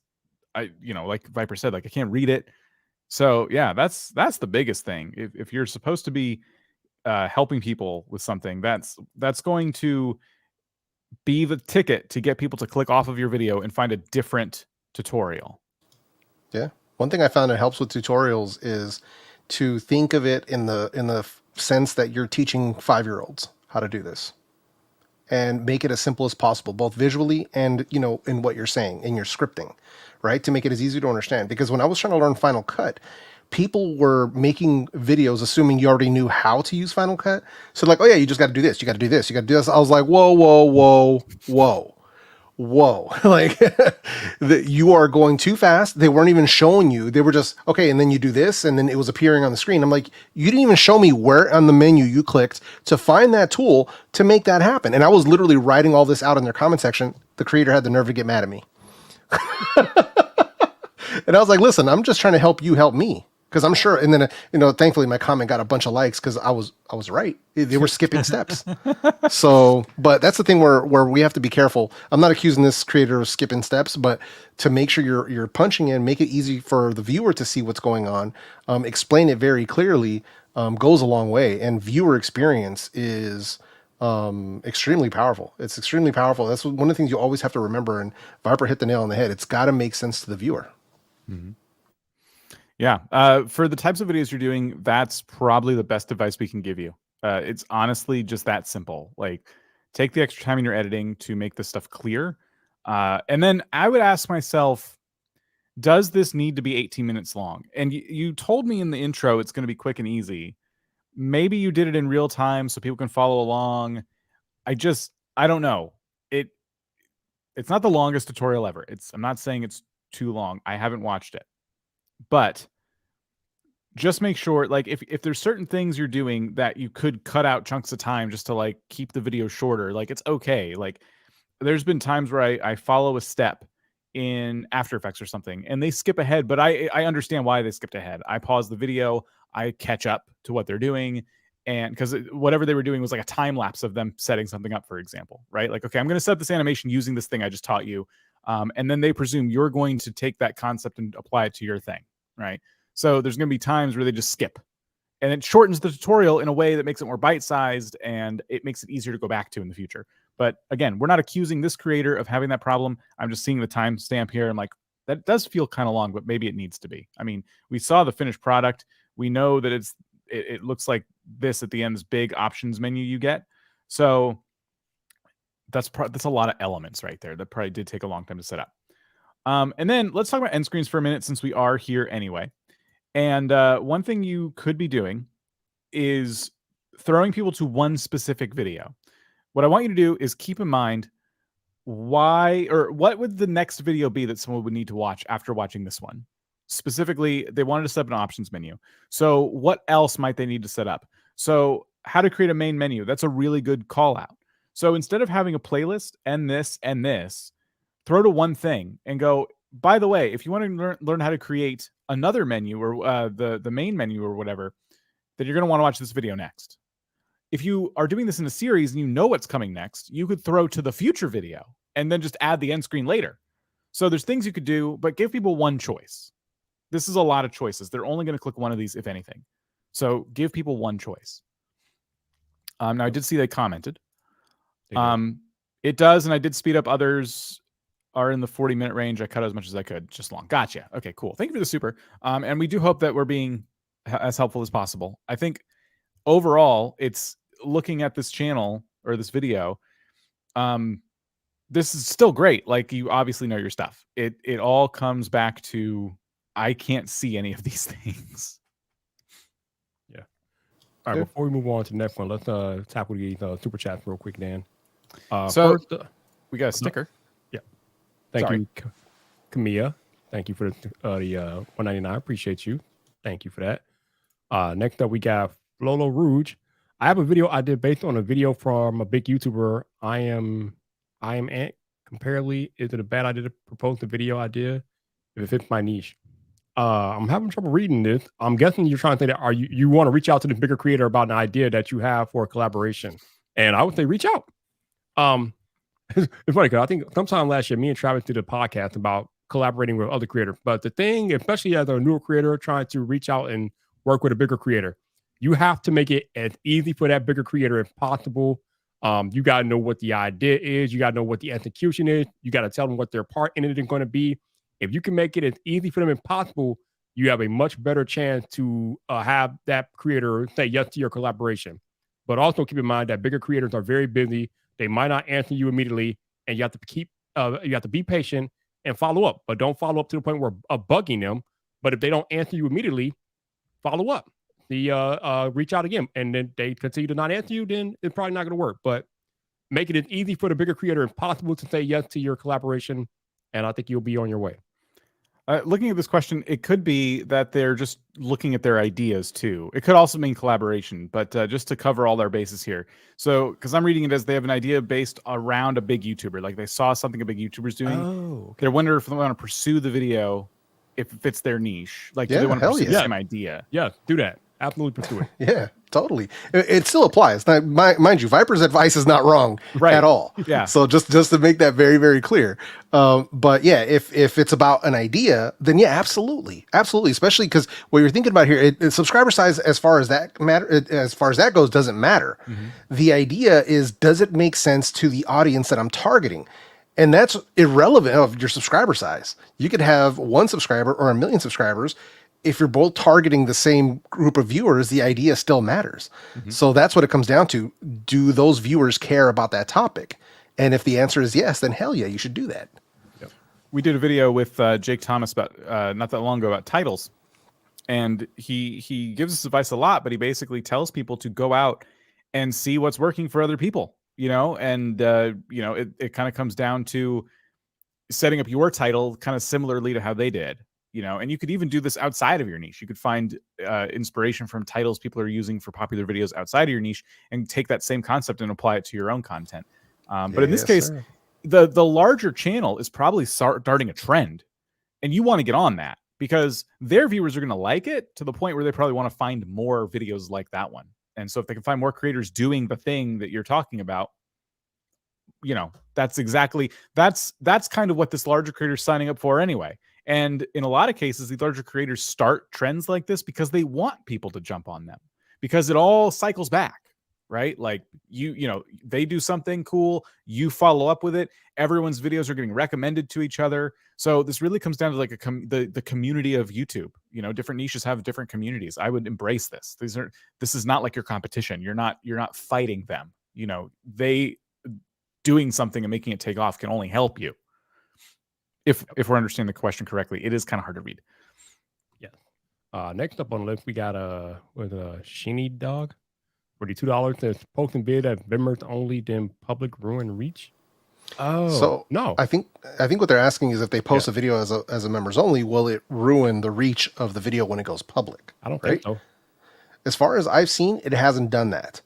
like Viper said, like I can't read it. So yeah, that's the biggest thing. If you're supposed to be helping people with something, that's going to be the ticket to get people to click off of your video and find a different tutorial. Yeah, one thing I found that helps with tutorials is to think of it in the sense that you're teaching 5-year-olds how to do this, and make it as simple as possible, both visually and, in what you're saying, in your scripting, right? To make it as easy to understand. Because when I was trying to learn Final Cut, people were making videos assuming you already knew how to use Final Cut. So like, oh yeah, you just got to do this. You got to do this. You got to do this. I was like, whoa, whoa, whoa, whoa, whoa. Like you are going too fast. They weren't even showing you. They were just, okay. And then you do this. And then it was appearing on the screen. I'm like, you didn't even show me where on the menu you clicked to find that tool to make that happen. And I was literally writing all this out in their comment section. The creator had the nerve to get mad at me. And I was like, listen, I'm just trying to help you help me. Because I'm sure, and then thankfully my comment got a bunch of likes because I was right. They were skipping steps. So, but that's the thing where we have to be careful. I'm not accusing this creator of skipping steps, but to make sure you're punching in, make it easy for the viewer to see what's going on, explain it very clearly, goes a long way. And viewer experience is extremely powerful. It's extremely powerful. That's one of the things you always have to remember. And Viper hit the nail on the head. It's got to make sense to the viewer. Mm-hmm. Yeah. For the types of videos you're doing, that's probably the best advice we can give you. It's honestly just that simple. Like, take the extra time in your editing to make this stuff clear. And then I would ask myself, does this need to be 18 minutes long? And you told me in the intro it's going to be quick and easy. Maybe you did it in real time so people can follow along. I don't know. It's not the longest tutorial ever. I'm not saying it's too long. I haven't watched it. But just make sure, like, if there's certain things you're doing that you could cut out chunks of time just to like keep the video shorter, like, it's okay. Like, there's been times where I follow a step in After Effects or something and they skip ahead, but I understand why they skipped ahead. I pause the video, I catch up to what they're doing, and because whatever they were doing was like a time lapse of them setting something up, for example, right? Like, okay, I'm going to set this animation using this thing I just taught you. And then they presume you're going to take that concept and apply it to your thing, right? So there's going to be times where they just skip, and it shortens the tutorial in a way that makes it more bite-sized and it makes it easier to go back to in the future. But again, we're not accusing this creator of having that problem. I'm just seeing the timestamp here. I'm like, that does feel kind of long, but maybe it needs to be. I mean, we saw the finished product. We know that it looks like this at the end, this big options menu you get. So that's a lot of elements right there. That probably did take a long time to set up. And then let's talk about end screens for a minute since we are here anyway. And one thing you could be doing is throwing people to one specific video. What I want you to do is keep in mind what would the next video be that someone would need to watch after watching this one. Specifically, they wanted to set up an options menu. So what else might they need to set up? So how to create a main menu. That's a really good call out. So instead of having a playlist and this, throw to one thing and go, by the way, if you want to learn how to create another menu or the main menu or whatever, then you're going to want to watch this video next. If you are doing this in a series and you know what's coming next, you could throw to the future video and then just add the end screen later. So there's things you could do, but give people one choice. This is a lot of choices. They're only going to click one of these, if anything. So give people one choice. Now, I did see they commented. It does, and I did speed up. Others are in the 40-minute range. I cut as much as I could, just long. Gotcha. Okay, cool. Thank you for the super. And we do hope that we're being as helpful as possible. I think overall, it's looking at this channel or this video. This is still great. Like, you obviously know your stuff. It all comes back to, I can't see any of these things. Yeah. All right. Before we move on to the next one, let's tackle these super chats real quick, Dan. So first, we got a sticker. Yeah. Thank you, Camilla. Thank you for the $1.99. Appreciate you. Thank you for that. Next up, we got Lolo Rouge. I have a video I did based on a video from a big YouTuber. I am Ant. Comparably, is it a bad idea to propose the video idea if it fits my niche? I'm having trouble reading this. I'm guessing you're trying to say that you want to reach out to the bigger creator about an idea that you have for a collaboration. And I would say reach out. It's funny because I think sometime last year, me and Travis did a podcast about collaborating with other creators. But the thing, especially as a newer creator trying to reach out and work with a bigger creator, you have to make it as easy for that bigger creator as possible. You got to know what the idea is. You got to know what the execution is. You got to tell them what their part in it is going to be. If you can make it as easy for them as possible, you have a much better chance to have that creator say yes to your collaboration. But also keep in mind that bigger creators are very busy. They might not answer you immediately, and you have to be patient and follow up. But don't follow up to the point where bugging them. But if they don't answer you immediately, follow up. Reach out again, and then they continue to not answer you, then it's probably not going to work. But make it as easy for the bigger creator as possible to say yes to your collaboration, and I think you'll be on your way. Looking at this question, it could be that they're just looking at their ideas too. It could also mean collaboration, but just to cover all their bases here. So, because I'm reading it as they have an idea based around a big YouTuber, like they saw something a big YouTuber's doing. Oh, okay. They're wondering if they want to pursue the video if it fits their niche. Like, do Yeah, they want to hell pursue the yeah. same idea? Yeah, do that. Absolutely pursue it. Yeah, totally. It still applies. Now, mind you, Viper's advice is not wrong Right. at all. Yeah. So just to make that very, very clear. But yeah, if it's about an idea, then yeah, absolutely, absolutely. Especially because what you're thinking about here, subscriber size, as far as that goes, doesn't matter. The idea is, does it make sense to the audience that I'm targeting? And that's irrelevant of your subscriber size. You could have 1 subscriber or 1 million subscribers. If you're both targeting the same group of viewers, the idea still matters. So that's what it comes down to. Do those viewers care about that topic? And if the answer is yes, then hell yeah, you should do that. We did a video with Jake Thomas about not that long ago about titles, and he gives us advice a lot, but he basically tells people to go out and see what's working for other people, and it kind of comes down to setting up your title kind of similarly to how they did. And you could even do this outside of your niche. You could find inspiration from titles people are using for popular videos outside of your niche and take that same concept and apply it to your own content. But in this case, sir. the larger channel is probably starting a trend, and you want to get on that because their viewers are going to like it to the point where they probably want to find more videos like that one. And so if they can find more creators doing the thing that you're talking about, that's kind of what this larger creator is signing up for anyway. And in a lot of cases, the larger creators start trends like this because they want people to jump on them, because it all cycles back, right? Like they do something cool, you follow up with it. Everyone's videos are getting recommended to each other. So this really comes down to like the community of YouTube. Different niches have different communities. I would embrace this. This is not like your competition. You're not fighting them. They doing something and making it take off can only help you. If we're understanding the question correctly, it is kind of hard to read. Yeah. Next up on the list, we got a Sheeny Dog. $42 says post and bid at members only, then public ruin reach. Oh, So no. I think what they're asking is, if they post a video as a members only, will it ruin the reach of the video when it goes public? I don't think so. As far as I've seen, it hasn't done that.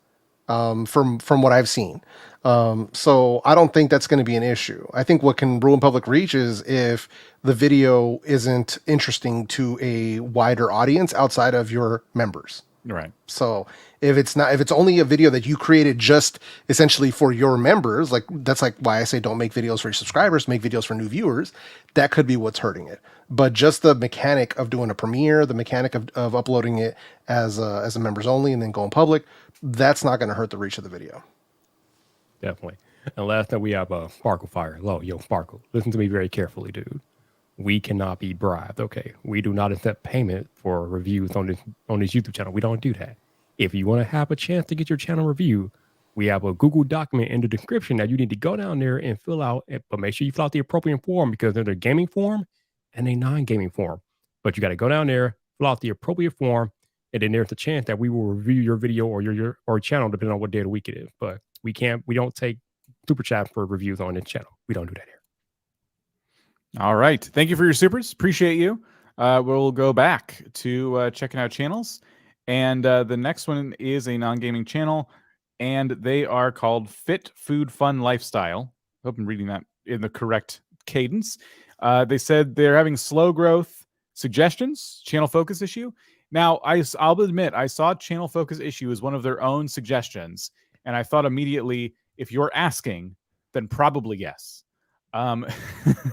From what I've seen. So I don't think that's going to be an issue. I think what can ruin public reach is if the video isn't interesting to a wider audience outside of your members. Right. So if it's only a video that you created just essentially for your members, that's why I say don't make videos for your subscribers, make videos for new viewers. That could be what's hurting it. But just the mechanic of doing a premiere, the mechanic of uploading it as a members only and then going public, that's not going to hurt the reach of the video. Definitely. And last up, we have Sparkle Fire. Yo, Sparkle, listen to me very carefully, dude. We cannot be bribed, okay? We do not accept payment for reviews on this YouTube channel. We don't do that. If you want to have a chance to get your channel reviewed, we have a Google document in the description that you need to go down there and fill out. But make sure you fill out the appropriate form, because there's a gaming form and a non-gaming form. But you got to go down there, fill out the appropriate form, and then there's a chance that we will review your video or your channel depending on what day of the week it is. But we don't take super chat for reviews on this channel. We don't do that here. All right. Thank you for your supers. Appreciate you. We'll go back to checking out channels. And the next one is a non-gaming channel, and they are called Fit Food Fun Lifestyle. I hope I'm reading that in the correct cadence. They said they're having slow growth suggestions, channel focus issue. Now, I'll admit, I saw channel focus issue as one of their own suggestions, and I thought immediately, if you're asking, then probably yes.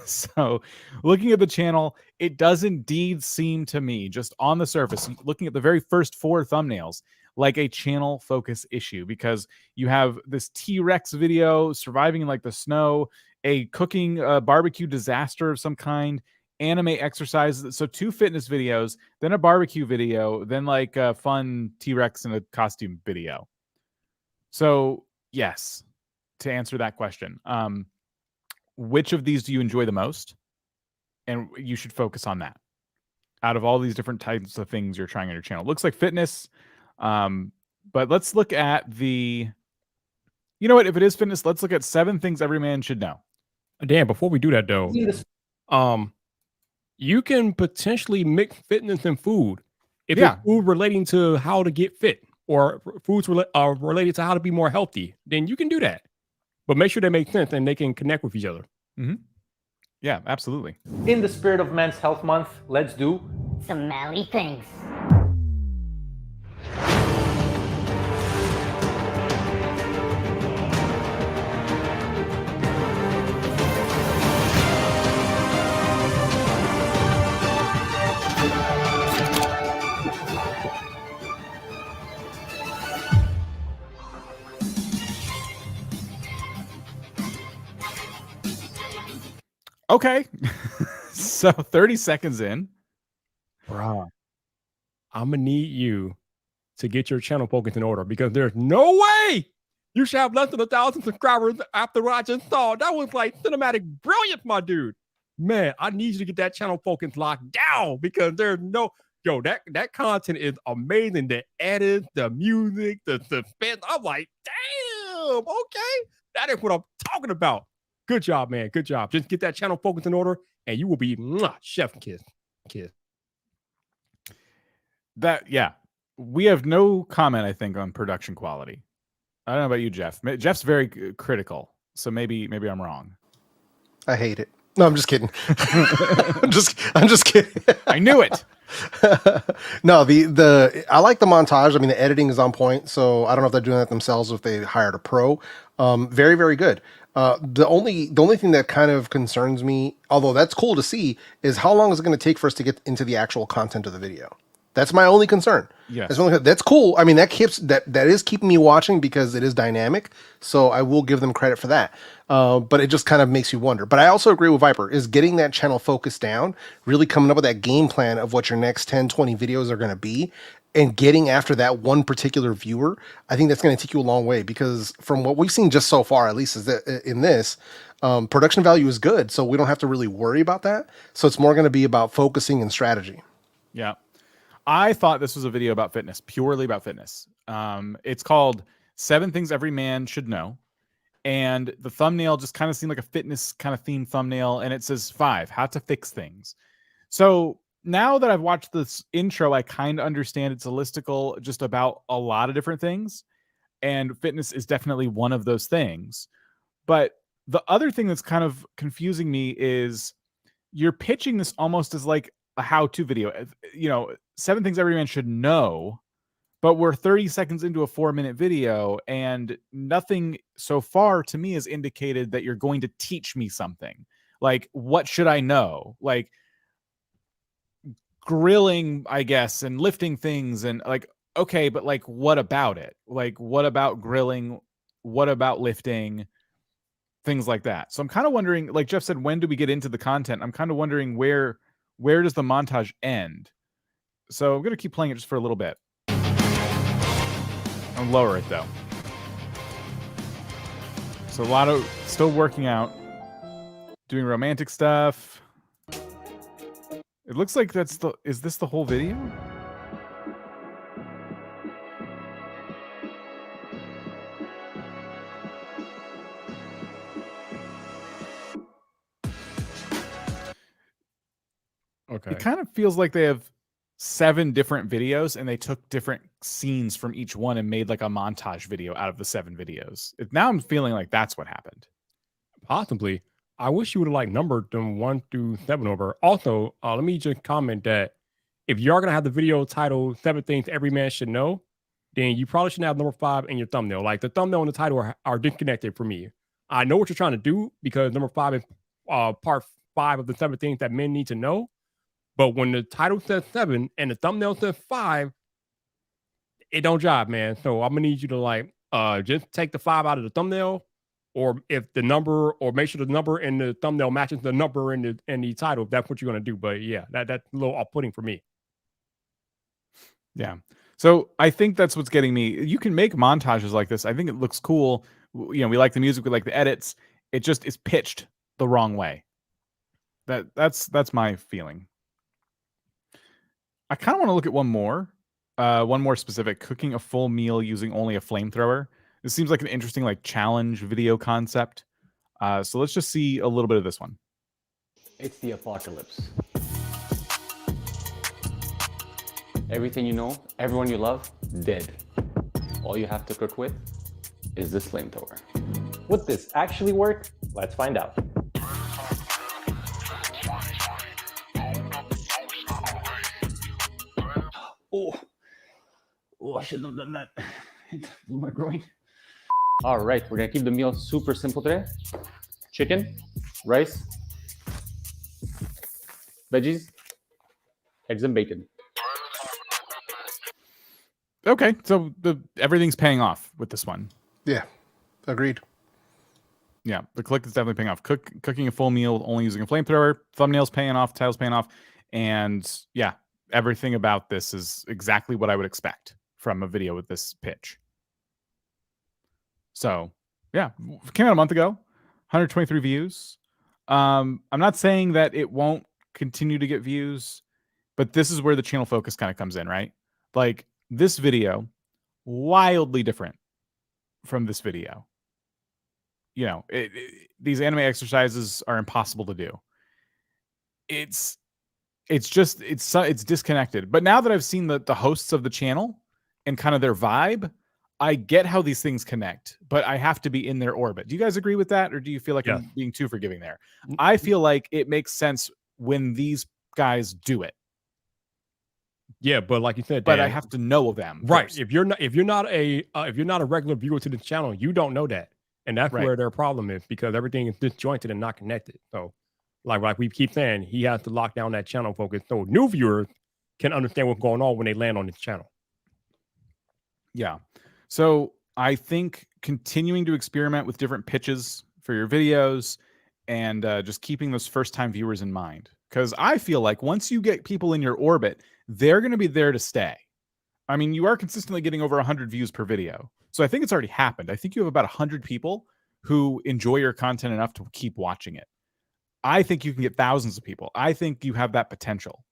So looking at the channel, it does indeed seem to me, just on the surface, looking at the very first 4 thumbnails, like a channel focus issue, because you have this T-Rex video surviving in like the snow, a cooking barbecue disaster of some kind, anime exercises. So 2 fitness videos, then a barbecue video, then like a fun T-Rex in a costume video. So yes, to answer that question, which of these do you enjoy the most? And you should focus on that. Out of all these different types of things you're trying on your channel, looks like fitness. But let's look at if it is fitness, let's look at 7 things every man should know. Dan, before we do that though, you can potentially mix fitness and food. If it's food relating to how to get fit, or foods related to how to be more healthy, then you can do that. But make sure they make sense and they can connect with each other. Mm-hmm. Yeah, absolutely. In the spirit of Men's Health Month, let's do some manly things. Okay. So 30 seconds in. Bruh, I'm gonna need you to get your channel focus in order because there's no way you should have less than 1,000 subscribers after what I just saw. That was like cinematic brilliance, my dude. Man, I need you to get that channel focus locked down because there's no that content is amazing. The edits, the music, the suspense. I'm like, damn, okay. That is what I'm talking about. Good job, man. Good job. Just get that channel focus in order, and you will be chef kiss. Yeah. We have no comment, I think, on production quality. I don't know about you, Jeff. Jeff's very critical, so maybe I'm wrong. I hate it. No, I'm just kidding. I'm just kidding. I knew it. No, I like the montage. I mean, the editing is on point. So I don't know if they're doing that themselves or if they hired a pro. Very, very good. The only thing that kind of concerns me, although that's cool to see, is how long is it going to take for us to get into the actual content of the video? That's my only concern. Yes. That's cool. I mean, that is keeping me watching because it is dynamic. So I will give them credit for that. But it just kind of makes you wonder. But I also agree with Viper, is getting that channel focused down, really coming up with that game plan of what your next 10, 20 videos are going to be, and getting after that one particular viewer. I think that's going to take you a long way because from what we've seen just so far, at least is that in this, production value is good. So we don't have to really worry about that. So it's more going to be about focusing and strategy. Yeah. I thought this was a video about fitness, purely about fitness. It's called 7 Things Every Man Should Know. And the thumbnail just kind of seemed like a fitness kind of themed thumbnail. And it says 5, how to fix things. So now that I've watched this intro, I kind of understand it's a listicle just about a lot of different things. And fitness is definitely one of those things. But the other thing that's kind of confusing me is you're pitching this almost as like a how-to video. 7 things every man should know, but we're 30 seconds into a 4-minute video and nothing so far to me has indicated that you're going to teach me something. Like, what should I know? Like grilling, I guess, and lifting things and like, okay, but like, what about it? Like, what about grilling? What about lifting? Things like that. So I'm kind of wondering, like Jeff said, when do we get into the content? I'm kind of wondering where does the montage end? So I'm going to keep playing it just for a little bit. I'll lower it though. So a lot of still working out, doing romantic stuff. It looks like is this the whole video? Okay. It kind of feels like they have 7 different videos and they took different scenes from each one and made like a montage video out of the 7 videos. Now I'm feeling like that's what happened. Possibly. I wish you would have like numbered them 1 through 7 over. Also, let me just comment that if you are going to have the video titled 7 Things Every Man Should Know, then you probably shouldn't have number 5 in your thumbnail. Like the thumbnail and the title are disconnected for me. I know what you're trying to do because number 5 is part 5 of the 7 things that men need to know. But when the title says 7 and the thumbnail says 5, it don't jive, man. So I'm gonna need you to like just take the 5 out of the thumbnail, or if the number, or make sure the number in the thumbnail matches the number in the title. If that's what you're gonna do. But yeah, that's a little off-putting for me. Yeah. So I think that's what's getting me. You can make montages like this. I think it looks cool. We like the music, we like the edits. It just is pitched the wrong way. That's my feeling. I kind of want to look at one more specific, cooking a full meal using only a flamethrower. This seems like an interesting like challenge video concept. So let's just see a little bit of this one. It's the apocalypse. Everything you know, everyone you love, dead. All you have to cook with is this flamethrower. Would this actually work? Let's find out. I shouldn't have done that. It blew my groin. All right, we're gonna keep the meal super simple today. Chicken, rice, veggies, eggs and bacon. Okay, so everything's paying off with this one. Yeah, agreed. Yeah, the click is definitely paying off. Cooking a full meal only using a flamethrower. Thumbnails paying off. Titles paying off. And yeah, everything about this is exactly what I would expect from a video with this pitch. So yeah, came out a month ago. 123 views. I'm not saying that it won't continue to get views, but this is where the channel focus kind of comes in, right? Like this video, wildly different from this video. You know, these anime exercises are impossible to do. It's disconnected. But now that I've seen the hosts of the channel and kind of their vibe, I get how these things connect, but I have to be in their orbit. Do you guys agree with that? Or do you feel like I'm being too forgiving there? I feel like it makes sense when these guys do it. Yeah, but like you said, but Dan, I have to know them. Right. First. If you're not a regular viewer to the channel, you don't know that. And that's Right. where their problem is, because everything is disjointed and not connected. So like we keep saying, he has to lock down that channel focus so new viewers can understand what's going on when they land on this channel. Yeah. So I think continuing to experiment with different pitches for your videos and just keeping those first-time viewers in mind. Because I feel like once you get people in your orbit, they're going to be there to stay. I mean, you are consistently getting over 100 views per video. So I think it's already happened. I think you have about 100 people who enjoy your content enough to keep watching it. I think you can get thousands of people. I think you have that potential.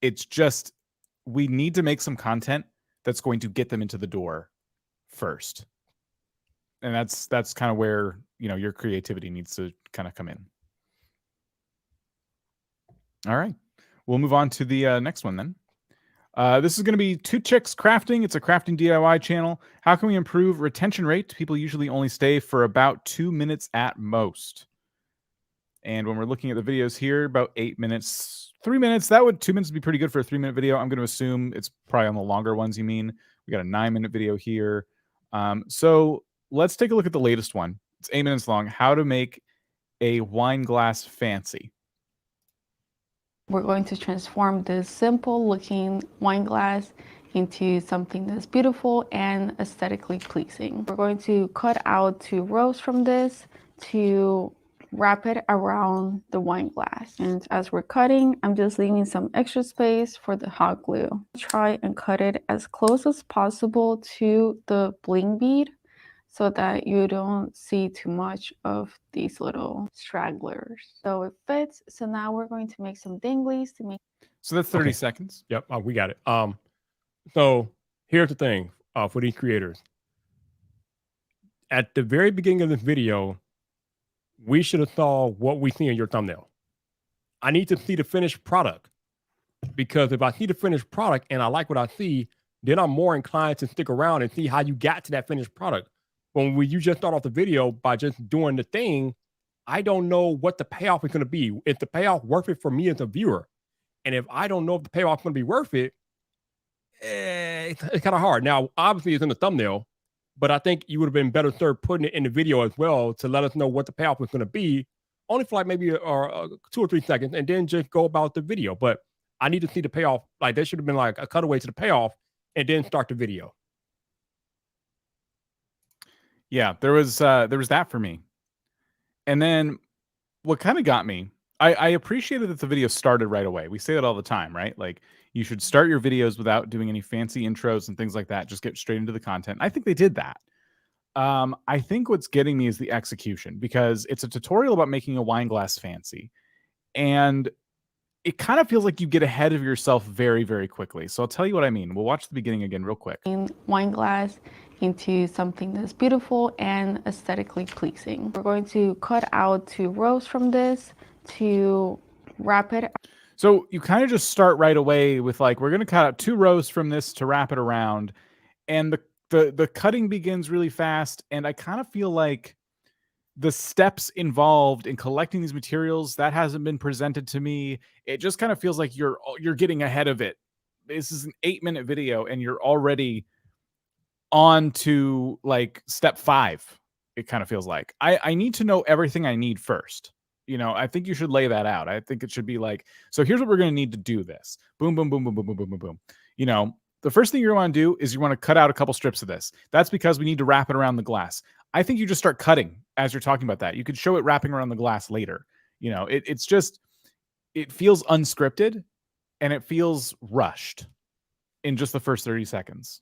It's just, we need to make some content that's going to get them into the door first. And that's kind of where, you know, your creativity needs to kind of come in. All right. We'll move on to the next one then. This is going to be Two Chicks Crafting. It's a crafting DIY channel. How can we improve retention rate? People usually only stay for about 2 minutes at most. And when we're looking at the videos here, about 8 minutes, 3 minutes, 2 minutes would be pretty good for a 3-minute video. I'm going to assume it's probably on the longer ones you mean. We got a 9-minute video here. So let's take a look at the latest one. It's 8 minutes long. How to make a wine glass fancy. We're going to transform this simple looking wine glass into something that's beautiful and aesthetically pleasing. We're going to cut out 2 rows from this to wrap it around the wine glass. And as we're cutting, I'm just leaving some extra space for the hot glue. Try and cut it as close as possible to the bling bead so that you don't see too much of these little stragglers. So it fits. So now we're going to make some dinglies to make. So that's 30 seconds. Yep, we got it. So here's the thing for these creators. At the very beginning of this video, we should have saw what we see in your thumbnail. I need to see the finished product, because if I see the finished product and I like what I see, then I'm more inclined to stick around and see how you got to that finished product. When you just start off the video by just doing the thing, I don't know what the payoff is going to be. Is the payoff worth it for me as a viewer? And if I don't know if the payoff is going to be worth it, it's kind of hard. Now, obviously, it's in the thumbnail, but I think you would have been better served putting it in the video as well to let us know what the payoff was going to be, only for like maybe 2 or 3 seconds, and then just go about the video. But I need to see the payoff. Like, there should have been like a cutaway to the payoff and then start the video. Yeah, there was that for me. And then what kind of got me, I appreciated that the video started right away. We say that all the time, right? Like, you should start your videos without doing any fancy intros and things like that. Just get straight into the content. I think they did that. I think what's getting me is the execution, because it's a tutorial about making a wine glass fancy. And it kind of feels like you get ahead of yourself very, very quickly. So I'll tell you what I mean. We'll watch the beginning again real quick. Wine glass into something that's beautiful and aesthetically pleasing. We're going to cut out 2 rows from this to wrap it. So you kind of just start right away with like, we're going to cut out 2 rows from this to wrap it around. And the cutting begins really fast. And I kind of feel like the steps involved in collecting these materials, that hasn't been presented to me. It just kind of feels like you're getting ahead of it. This is an 8-minute video and you're already on to like step 5. It kind of feels like I need to know everything I need first. You know, I think you should lay that out. I think it should be like, so here's what we're going to need to do this. Boom, boom, boom, boom, boom, boom, boom, boom, boom. You know, the first thing you want to do is you want to cut out a couple strips of this. That's because we need to wrap it around the glass. I think you just start cutting as you're talking about that. You could show it wrapping around the glass later. You know, it's just, it feels unscripted and it feels rushed in just the first 30 seconds.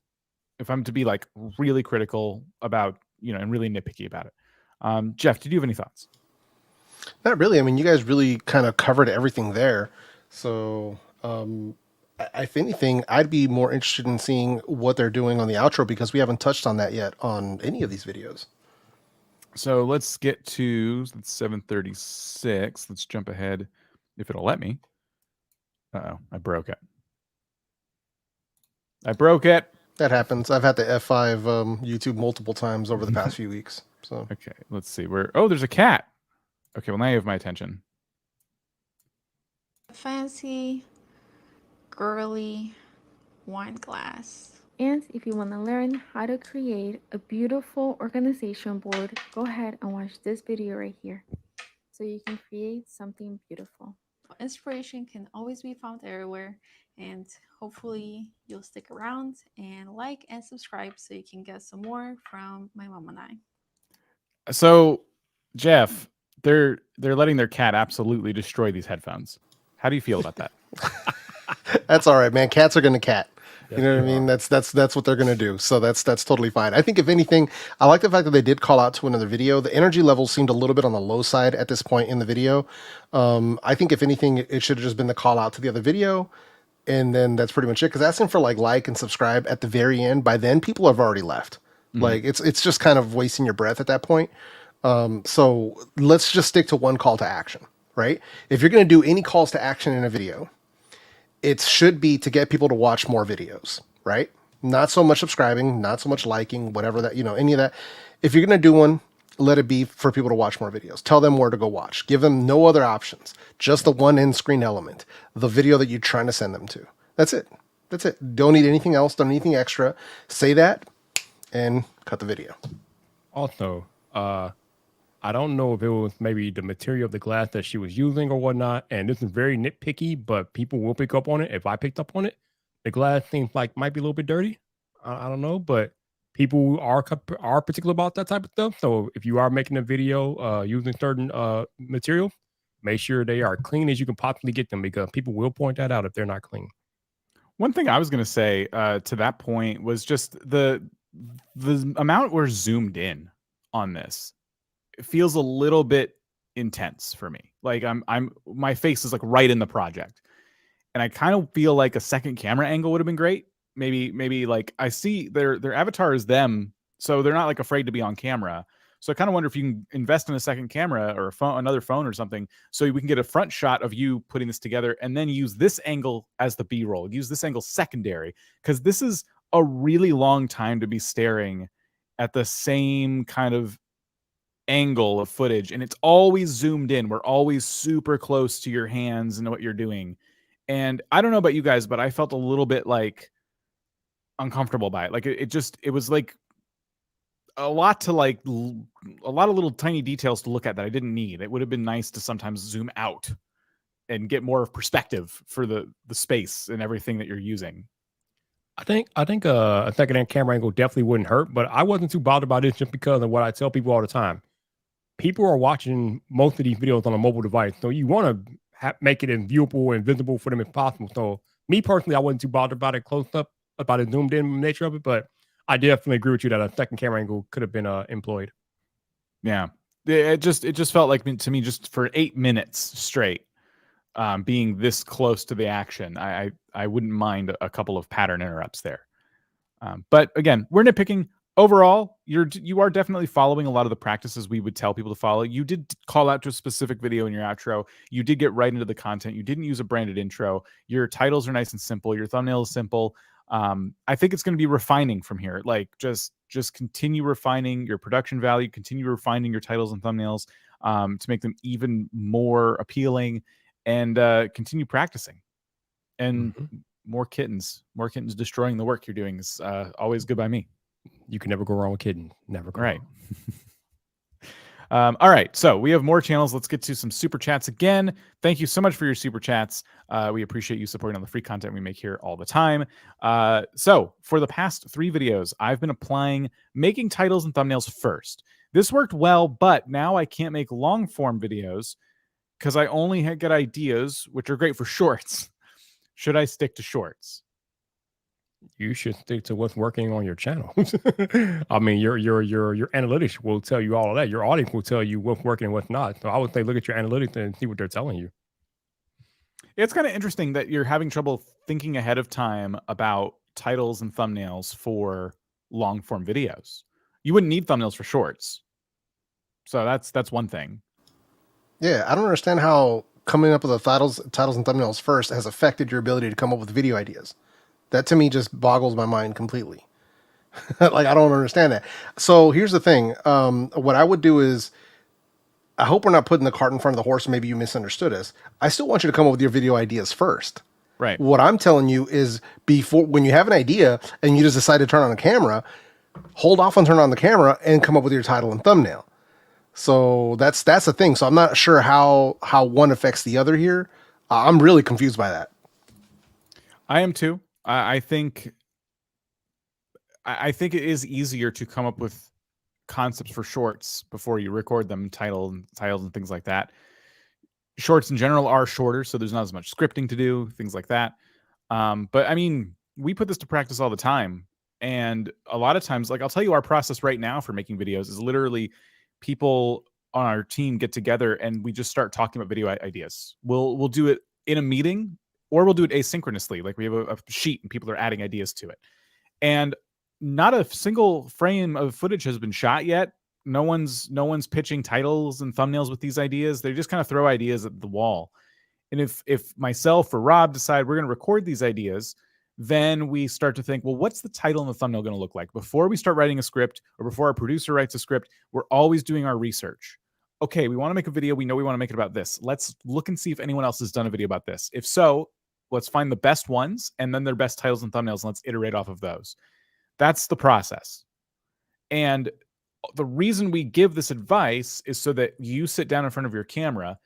If I'm to be like really critical about, you know, and really nitpicky about it. Jeff, did you have any thoughts? Not really. I mean, you guys really kind of covered everything there. So, if anything, I'd be more interested in seeing what they're doing on the outro because we haven't touched on that yet on any of these videos. So let's get to 7:36. Let's jump ahead if it'll let me. Uh-oh, I broke it. I broke it. That happens. I've had the F5 YouTube multiple times over the past few weeks. So Okay, let's see. Oh, there's a cat. Okay, well now you have my attention. Fancy, girly wine glass. And if you want to learn how to create a beautiful organization board, go ahead and watch this video right here so you can create something beautiful. Inspiration can always be found everywhere, and hopefully you'll stick around and like and subscribe so you can get some more from my mom and I. So, Jeff, they're letting their cat absolutely destroy these headphones. How do you feel about that? that's all right, man. Cats are going to cat. You know what I mean? That's what they're going to do. So that's totally fine. I think if anything, I like the fact that they did call out to another video. The energy levels seemed a little bit on the low side at this point in the video. I think if anything, it should have just been the call out to the other video. And then that's pretty much it. Because asking for like and subscribe at the very end, by then people have already left. Mm-hmm. Like it's just kind of wasting your breath at that point. So let's just stick to one call to action, right? If you're going to do any calls to action in a video, it should be to get people to watch more videos, right? Not so much subscribing, not so much liking, whatever that, you know, any of that. If you're going to do one, let it be for people to watch more videos. Tell them where to go watch. Give them no other options. Just the one end screen element, the video that you're trying to send them to. That's it. That's it. Don't need anything else. Don't need anything extra. Say that and cut the video. Also, I don't know if it was maybe the material of the glass that she was using or whatnot. And this is very nitpicky, but people will pick up on it. If I picked up on it, the glass seems like might be a little bit dirty. I don't know, but people are particular about that type of stuff. So if you are making a video using certain material, make sure they are clean as you can possibly get them, because people will point that out if they're not clean. One thing I was going to say to that point was just the amount we're zoomed in on this. It feels a little bit intense for me. Like my face is like right in the project, and I kind of feel like a second camera angle would have been great. Maybe like I see their avatar is them, so they're not like afraid to be on camera. So I kind of wonder if you can invest in a second camera or another phone or something, so we can get a front shot of you putting this together, and then use this angle as the B-roll. Use this angle secondary, because this is a really long time to be staring at the same kind of angle of footage, and it's always zoomed in. We're always super close to your hands and what you're doing. And I don't know about you guys, but I felt a little bit like uncomfortable by it. Like it was like a lot of little tiny details to look at that I didn't need. It would have been nice to sometimes zoom out and get more of perspective for the space and everything that you're using. I think a second camera angle definitely wouldn't hurt, but I wasn't too bothered about this just because of what I tell people all the time. People are watching most of these videos on a mobile device, so you want to make it as viewable and visible for them as possible. So me personally, I wasn't too bothered about it close up, about the zoomed in nature of it, but I definitely agree with you that a second camera angle could have been employed. Yeah, it just felt like, to me, just for 8 minutes straight, being this close to the action, I wouldn't mind a couple of pattern interrupts there. But again, we're nitpicking. Overall, you are definitely following a lot of the practices we would tell people to follow. You did call out to a specific video in your outro. You did get right into the content. You didn't use a branded intro. Your titles are nice and simple. Your thumbnail is simple. I think it's going to be refining from here. Like just continue refining your production value, continue refining your titles and thumbnails to make them even more appealing, and continue practicing. And more kittens destroying the work you're doing is always good by me. You can never go wrong with kidding. Never go Right. wrong. All right, so we have more channels. Let's get to some super chats again. Thank you so much for your super chats. We appreciate you supporting all the free content we make here all the time. So for the past 3 videos, I've been applying making titles and thumbnails first. This worked well, but now I can't make long form videos because I only get ideas, which are great for shorts. Should I stick to shorts? You should stick to what's working on your channel. I mean, your analytics will tell you all of that. Your audience will tell you what's working and what's not. So I would say look at your analytics and see what they're telling you. It's kind of interesting that you're having trouble thinking ahead of time about titles and thumbnails for long form videos. You wouldn't need thumbnails for shorts. So that's one thing. Yeah, I don't understand how coming up with the titles and thumbnails first has affected your ability to come up with video ideas. That to me just boggles my mind completely. Like, I don't understand that. So here's the thing. What I would do is, I hope we're not putting the cart in front of the horse. Maybe you misunderstood us. I still want you to come up with your video ideas first. Right. What I'm telling you is, before, when you have an idea and you just decide to turn on a camera, hold off on turning on the camera and come up with your title and thumbnail. So that's the thing. So I'm not sure how one affects the other here. I'm really confused by that. I am too. I think it is easier to come up with concepts for shorts before you record them, titles and things like that. Shorts in general are shorter, so there's not as much scripting to do, things like that. But I mean, we put this to practice all the time. And a lot of times, like, I'll tell you, our process right now for making videos is literally people on our team get together and we just start talking about video ideas. We'll do it in a meeting, or we'll do it asynchronously. Like, we have a sheet and people are adding ideas to it. And not a single frame of footage has been shot yet. No one's pitching titles and thumbnails with these ideas. They just kind of throw ideas at the wall. And if myself or Rob decide we're going to record these ideas, then we start to think, well, what's the title and the thumbnail going to look like? Before we start writing a script, or before our producer writes a script, we're always doing our research. Okay, we want to make a video. We know we want to make it about this. Let's look and see if anyone else has done a video about this. If so, let's find the best ones and then their best titles and thumbnails, and let's iterate off of those. That's the process. And the reason we give this advice is so that you sit down in front of your camera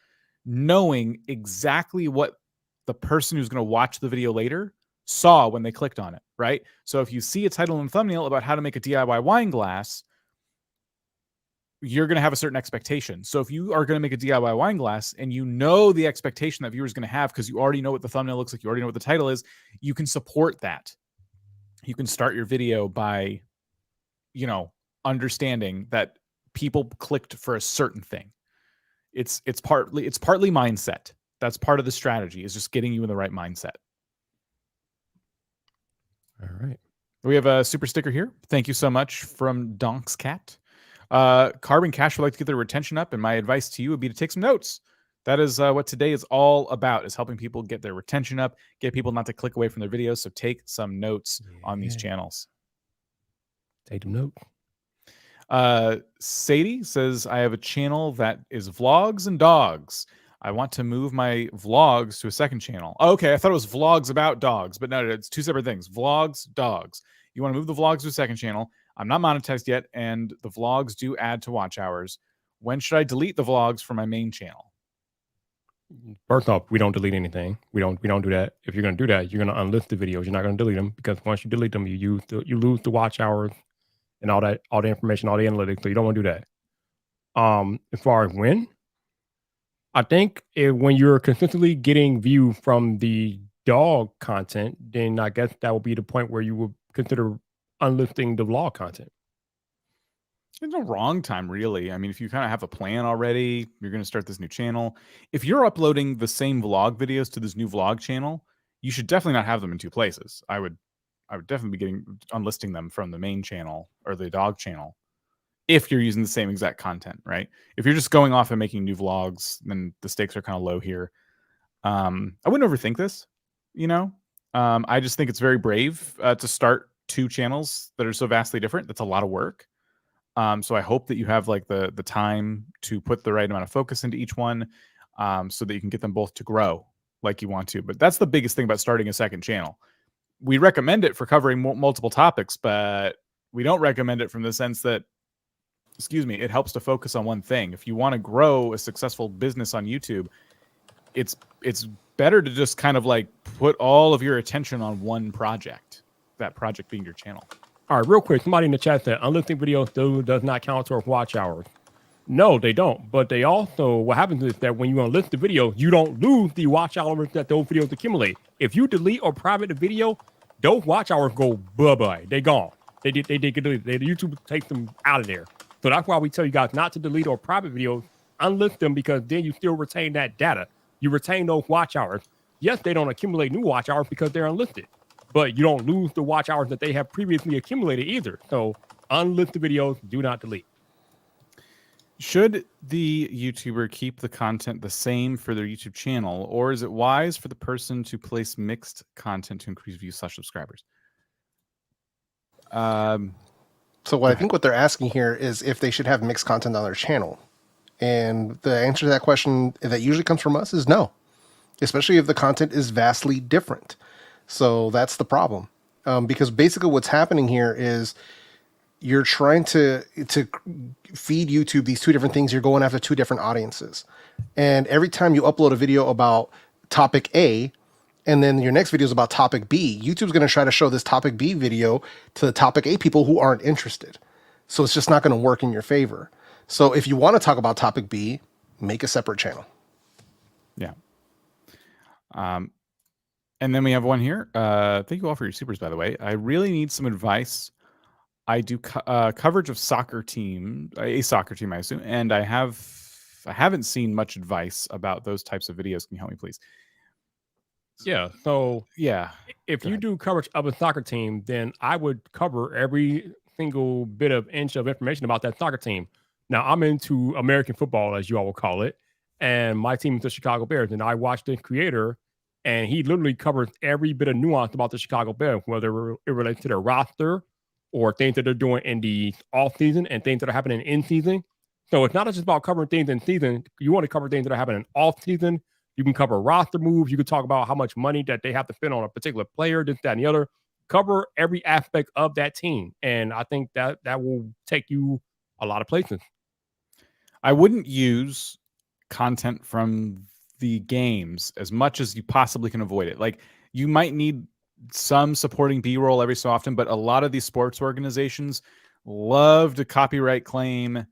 knowing exactly what the person who's going to watch the video later saw when they clicked on it, right? So if you see a title and thumbnail about how to make a DIY wine glass, you're going to have a certain expectation. So if you are going to make a DIY wine glass and you know the expectation that viewers are going to have because you already know what the thumbnail looks like, you already know what the title is, you can support that. You can start your video by, understanding that people clicked for a certain thing. It's partly mindset. That's part of the strategy, is just getting you in the right mindset. All right. We have a super sticker here. Thank you so much from Donk's Cat. Carbon Cash would like to get their retention up, and my advice to you would be to take some notes. That is what today is all about, is helping people get their retention up, get people not to click away from their videos. So take some notes on these channels. Take them notes. Sadie says, I have a channel that is vlogs and dogs. I want to move my vlogs to a second channel. Oh, okay, I thought it was vlogs about dogs, but no, it's two separate things. Vlogs, dogs. You want to move the vlogs to a second channel. I'm not monetized yet, and the vlogs do add to watch hours. When should I delete the vlogs from my main channel? First off, we don't delete anything. We don't do that. If you're going to do that, you're going to unlist the videos. You're not going to delete them, because once you delete them, you lose the watch hours and all the information, all the analytics. So you don't want to do that. As far as when, I think when you're consistently getting view from the dog content, then I guess that will be the point where you would consider unlisting the vlog content. There's no wrong time, really. I mean, if you kind of have a plan already, you're going to start this new channel. If you're uploading the same vlog videos to this new vlog channel, you should definitely not have them in two places. I would definitely be unlisting them from the main channel or the dog channel if you're using the same exact content, right? If you're just going off and making new vlogs, then the stakes are kind of low here. I wouldn't overthink this, I just think it's very brave to start two channels that are so vastly different. That's a lot of work. So I hope that you have like the time to put the right amount of focus into each one, so that you can get them both to grow like you want to. But that's the biggest thing about starting a second channel. We recommend it for covering multiple topics, but we don't recommend it from the sense that, excuse me, it helps to focus on one thing. If you want to grow a successful business on YouTube, it's better to just kind of like put all of your attention on one project, that project being your channel. All right, real quick, somebody in the chat said unlisted videos does not count towards watch hours. No, they don't. But they also, what happens is that when you unlist the video, you don't lose the watch hours that those videos accumulate. If you delete or private the video, those watch hours go bye-bye. They gone. YouTube takes them out of there. So that's why we tell you guys not to delete or private videos, unlist them, because then you still retain that data. You retain those watch hours. Yes, they don't accumulate new watch hours because they're unlisted, but you don't lose the watch hours that they have previously accumulated either. So unlisted videos, do not delete. Should the YouTuber keep the content the same for their YouTube channel, or is it wise for the person to place mixed content to increase views/subscribers? So what I think what they're asking here is if they should have mixed content on their channel. And the answer to that question that usually comes from us is no, especially if the content is vastly different. So that's the problem. Because basically what's happening here is you're trying to feed YouTube these two different things. You're going after two different audiences. And every time you upload a video about topic A, and then your next video is about topic B, YouTube's going to try to show this topic B video to the topic A people who aren't interested. So it's just not going to work in your favor. So if you want to talk about topic B, make a separate channel. Yeah. And then we have one here. Thank you all for your supers, by the way. I really need some advice. I do coverage of soccer team, a soccer team, I assume, and I haven't seen much advice about those types of videos. Can you help me, please? Yeah. So yeah, if you do coverage of a soccer team, then I would cover every single bit of inch of information about that soccer team. Now, I'm into American football, as you all will call it, and my team is the Chicago Bears, and I watched the creator, and he literally covers every bit of nuance about the Chicago Bears, whether it relates to their roster or things that they're doing in the off season and things that are happening in season. So it's not just about covering things in season. You want to cover things that are happening off season. You can cover roster moves. You can talk about how much money that they have to spend on a particular player, this, that, and the other. Cover every aspect of that team. And I think that will take you a lot of places. I wouldn't use content from the games as much as you possibly can avoid it. Like, you might need some supporting B-roll every so often, but a lot of these sports organizations love to copyright claim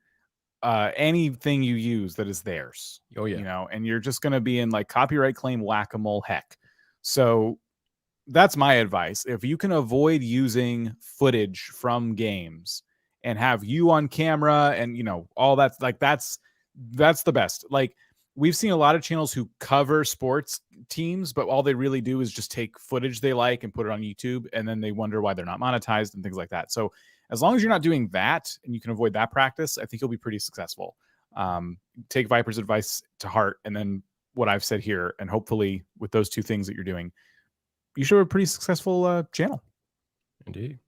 anything you use that is theirs. Oh yeah. You know, and you're just going to be in like copyright claim whack-a-mole heck. So that's my advice. If you can avoid using footage from games and have you on camera and, you know, all that's like, that's the best. Like, we've seen a lot of channels who cover sports teams, but all they really do is just take footage they like and put it on YouTube, and then they wonder why they're not monetized and things like that. So as long as you're not doing that and you can avoid that practice, I think you'll be pretty successful. Take Viper's advice to heart, and then what I've said here, and hopefully with those two things that you're doing, you should have a pretty successful channel. Indeed.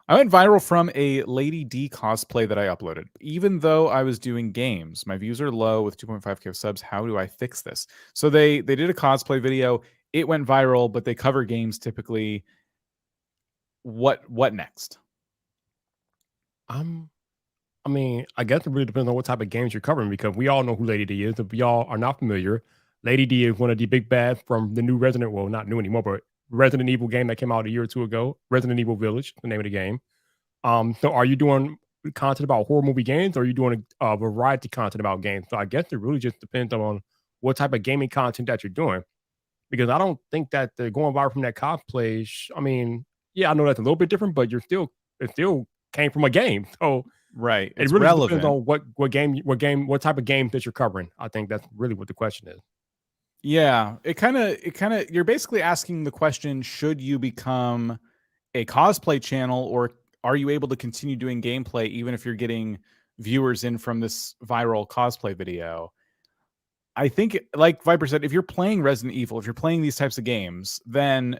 I went viral from a Lady D cosplay that I uploaded. Even though I was doing games, my views are low with 2.5K of subs. How do I fix this? So they did a cosplay video. It went viral, but they cover games typically. What next? I mean, I guess it really depends on what type of games you're covering, because we all know who Lady D is. If y'all are not familiar, Lady D is one of the big bads from the new Resident, well, not new anymore, but Resident Evil game that came out a year or two ago. Resident Evil Village, the name of the game. So are you doing content about horror movie games, or are you doing a variety content about games? So I guess it really just depends on what type of gaming content that you're doing, because I don't think that the going viral from that cosplay, I mean, yeah, I know that's a little bit different, but it still came from a game. So right, it really depends on what type of games that you're covering. I think that's really what the question is. Yeah, it kind of you're basically asking the question, should you become a cosplay channel, or are you able to continue doing gameplay even if you're getting viewers in from this viral cosplay video? I think, like Viper said, if you're playing Resident Evil, if you're playing these types of games, then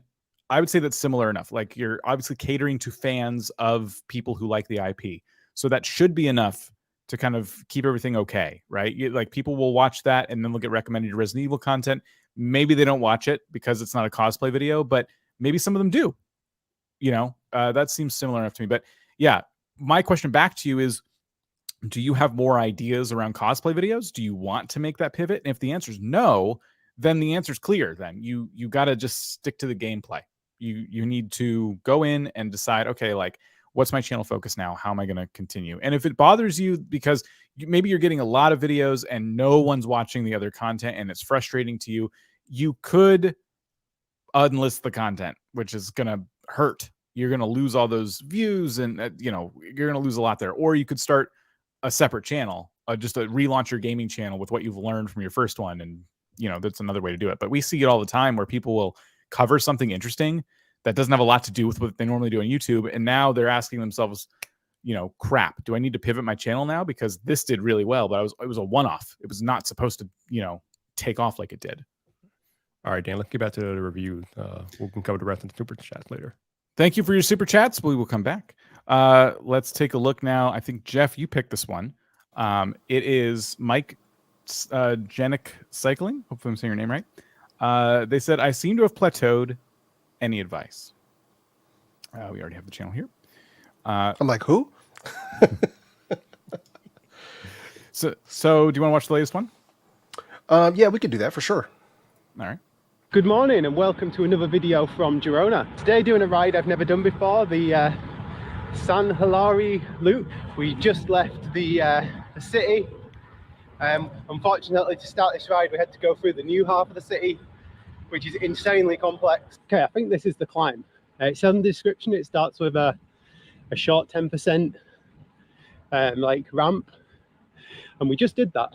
I would say that's similar enough. Like, you're obviously catering to fans of people who like the IP. So that should be enough to kind of keep everything okay, right? Like, people will watch that and then they'll get recommended Resident Evil content. Maybe they don't watch it because it's not a cosplay video, but maybe some of them do. That seems similar enough to me. But yeah, my question back to you is, do you have more ideas around cosplay videos? Do you want to make that pivot? And if the answer is no, then the answer is clear. Then you got to just stick to the gameplay. You need to go in and decide, okay, like, what's my channel focus now? How am I going to continue? And if it bothers you because maybe you're getting a lot of videos and no one's watching the other content and it's frustrating to you, you could unlist the content, which is going to hurt. You're going to lose all those views and, you're going to lose a lot there. Or you could start a separate channel, just a relaunch your gaming channel with what you've learned from your first one. And, that's another way to do it. But we see it all the time where people will cover something interesting that doesn't have a lot to do with what they normally do on YouTube. And now they're asking themselves, crap, do I need to pivot my channel now? Because this did really well, but it was a one-off. It was not supposed to, take off like it did. All right, Dan, let's get back to the review. We can cover the rest of the super chats later. Thank you for your super chats. We will come back. Let's take a look now. I think, Jeff, you picked this one. It is Mike Jenic Cycling. Hopefully I'm saying your name right. They said, I seem to have plateaued. Any advice? We already have the channel here. I'm like, who? So do you want to watch the latest one? Yeah, we could do that for sure. All right. Good morning and welcome to another video from Girona. Today doing a ride I've never done before, the San Hilary loop. We just left the city. Unfortunately, to start this ride we had to go through the new half of the city, which is insanely complex. Okay, I think this is the climb. It says in the description it starts with a short 10% like ramp, and we just did that.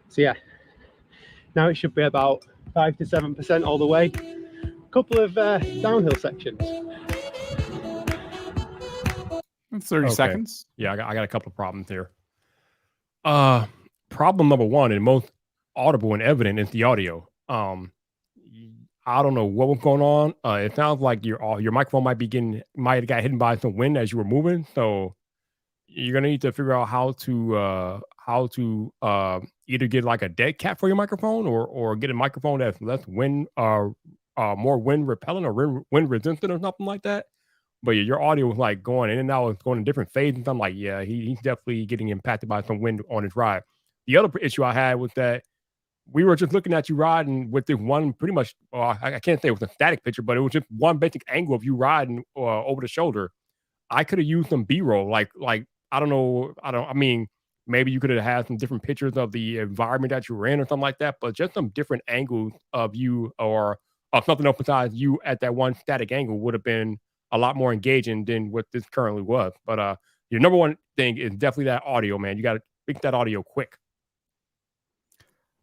So yeah, now it should be about 5 to 7% all the way. A couple of downhill sections. 30 seconds. Yeah, I got a couple of problems here. Problem number one, and most audible and evident, is the audio. I don't know what was going on. It sounds like your microphone might have got hit by some wind as you were moving. So you're gonna need to figure out how to either get like a dead cat for your microphone or get a microphone that's less wind more wind repellent or wind resistant or something like that. But yeah, your audio was like going in and out, it's going in different phases. I'm like, yeah, he's definitely getting impacted by some wind on his ride. The other issue I had was that we were just looking at you riding with this one pretty much, I can't say it was a static picture, but it was just one basic angle of you riding over the shoulder. I could have used some B-roll, like I mean, maybe you could have had some different pictures of the environment that you were in or something like that, but just some different angles of you or of something else besides you at that one static angle would have been a lot more engaging than what this currently was. But your number one thing is definitely that audio, man. You got to fix that audio quick.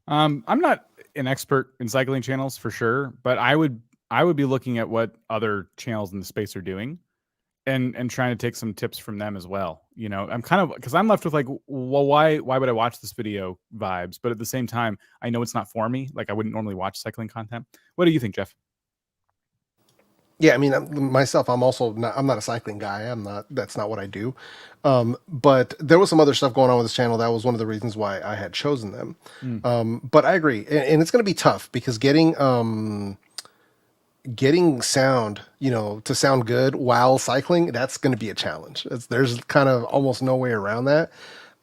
I'm not an expert in cycling channels for sure, but I would be looking at what other channels in the space are doing and trying to take some tips from them as well. I'm kind of, because I'm left with like, well, why would I watch this video vibes? But at the same time, I know it's not for me. Like I wouldn't normally watch cycling content. What do you think, Jeff? Yeah, I mean, myself, I'm not a cycling guy. That's not what I do. But there was some other stuff going on with this channel. That was one of the reasons why I had chosen them. But I agree. And it's going to be tough because getting sound, to sound good while cycling, that's going to be a challenge. There's kind of almost no way around that.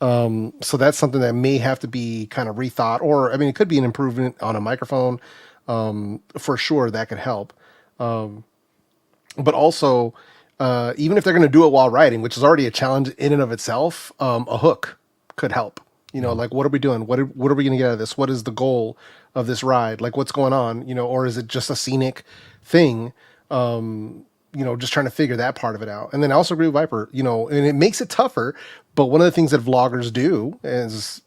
So that's something that may have to be kind of rethought, or, I mean, it could be an improvement on a microphone. For sure that could help. But also, even if they're going to do it while riding, which is already a challenge in and of itself, a hook could help. Like, what are we doing? What are we going to get out of this? What is the goal of this ride? Like, what's going on? Or is it just a scenic thing? Just trying to figure that part of it out. And then I also agree with Viper, and it makes it tougher. But one of the things that vloggers do is,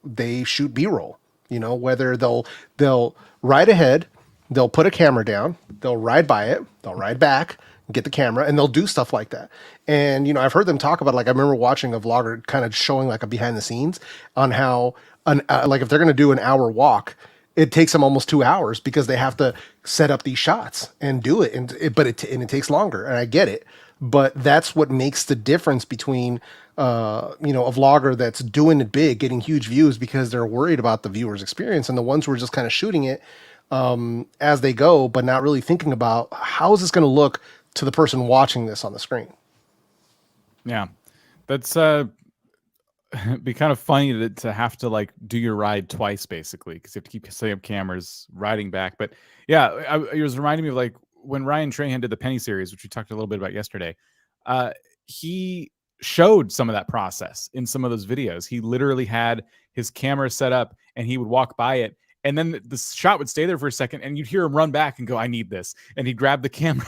they shoot B-roll. Whether they'll ride ahead. They'll put a camera down, they'll ride by it, they'll ride back, get the camera, and they'll do stuff like that. And, I've heard them talk about, like, I remember watching a vlogger kind of showing like a behind the scenes on how, like if they're going to do an hour walk, it takes them almost 2 hours because they have to set up these shots and do it. But it takes longer, and I get it. But that's what makes the difference between, a vlogger that's doing it big, getting huge views because they're worried about the viewer's experience, and the ones who are just kind of shooting it as they go, but not really thinking about how is this going to look to the person watching this on the screen. Yeah, that's be kind of funny to have to like do your ride twice basically, because you have to keep setting up cameras, riding back. But yeah, it was reminding me of like when Ryan Trahan did the Penny series, which we talked a little bit about yesterday. He showed some of that process in some of those videos. He literally had his camera set up and he would walk by it, and then the shot would stay there for a second and you'd hear him run back and go, I need this. And he'd grab the camera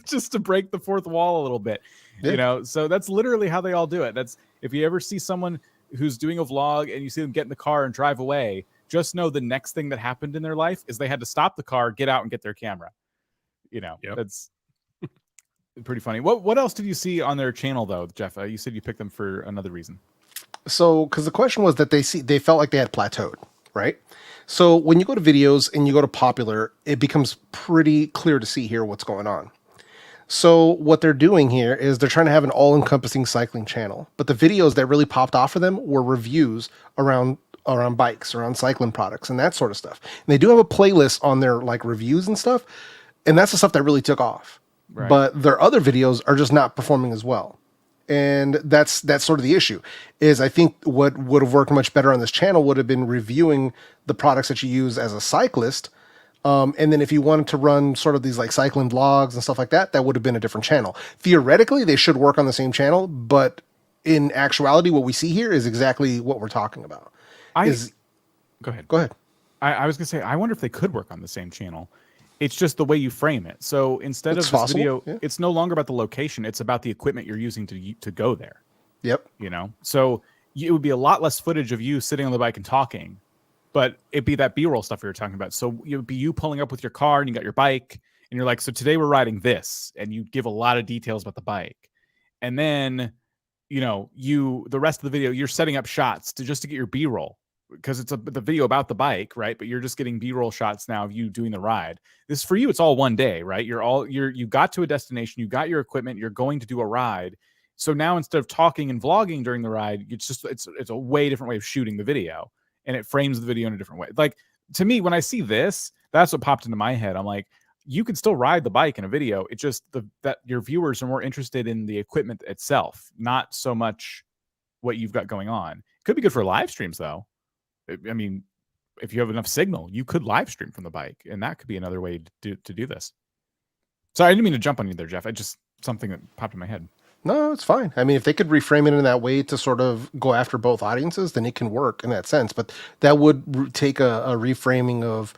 just to break the fourth wall a little bit, you know? So that's literally how they all do it. That's, if you ever see someone who's doing a vlog and you see them get in the car and drive away, just know the next thing that happened in their life is they had to stop the car, get out and get their camera. You know, that's pretty funny. What else did you see on their channel though, Jeff? You said you picked them for another reason. So, because the question was that they felt like they had plateaued, right? So when you go to videos and you go to popular, it becomes pretty clear to see here what's going on. So what they're doing here is they're trying to have an all-encompassing cycling channel, but the videos that really popped off for them were reviews around bikes, around cycling products, and that sort of stuff. And they do have a playlist on their like reviews and stuff, and that's the stuff that really took off. Right. But their other videos are just not performing as well. And that's sort of the issue. Is I think what would have worked much better on this channel would have been reviewing the products that you use as a cyclist. And then if you wanted to run sort of these like cycling vlogs and stuff like that, that would have been a different channel. Theoretically, they should work on the same channel, but in actuality, what we see here is exactly what we're talking about. Go ahead. Go ahead. I was gonna say, I wonder if they could work on the same channel. It's just the way you frame it. So instead of this video, it's no longer about the location. It's about the equipment you're using to go there. Yep. You know, so it would be a lot less footage of you sitting on the bike and talking, but it'd be that B-roll stuff we were talking about. So it would be you pulling up with your car and you got your bike and you're like, so today we're riding this, and you give a lot of details about the bike. And then, you know, the rest of the video, you're setting up shots just to get your B-roll, because it's the video about the bike, right? But you're just getting B-roll shots now of you doing the ride. This, for you, it's all one day, right? You got to a destination, you got your equipment, you're going to do a ride. So now instead of talking and vlogging during the ride, it's a way different way of shooting the video, and it frames the video in a different way. Like, to me, when I see this, that's what popped into my head. I'm like, you can still ride the bike in a video. It's just that your viewers are more interested in the equipment itself, not so much what you've got going on. Could be good for live streams though. I mean, if you have enough signal, you could live stream from the bike, and that could be another way to do this. Sorry, I didn't mean to jump on you there, Jeff. Something that popped in my head. No, it's fine. I mean, if they could reframe it in that way to sort of go after both audiences, then it can work in that sense. But that would take a reframing of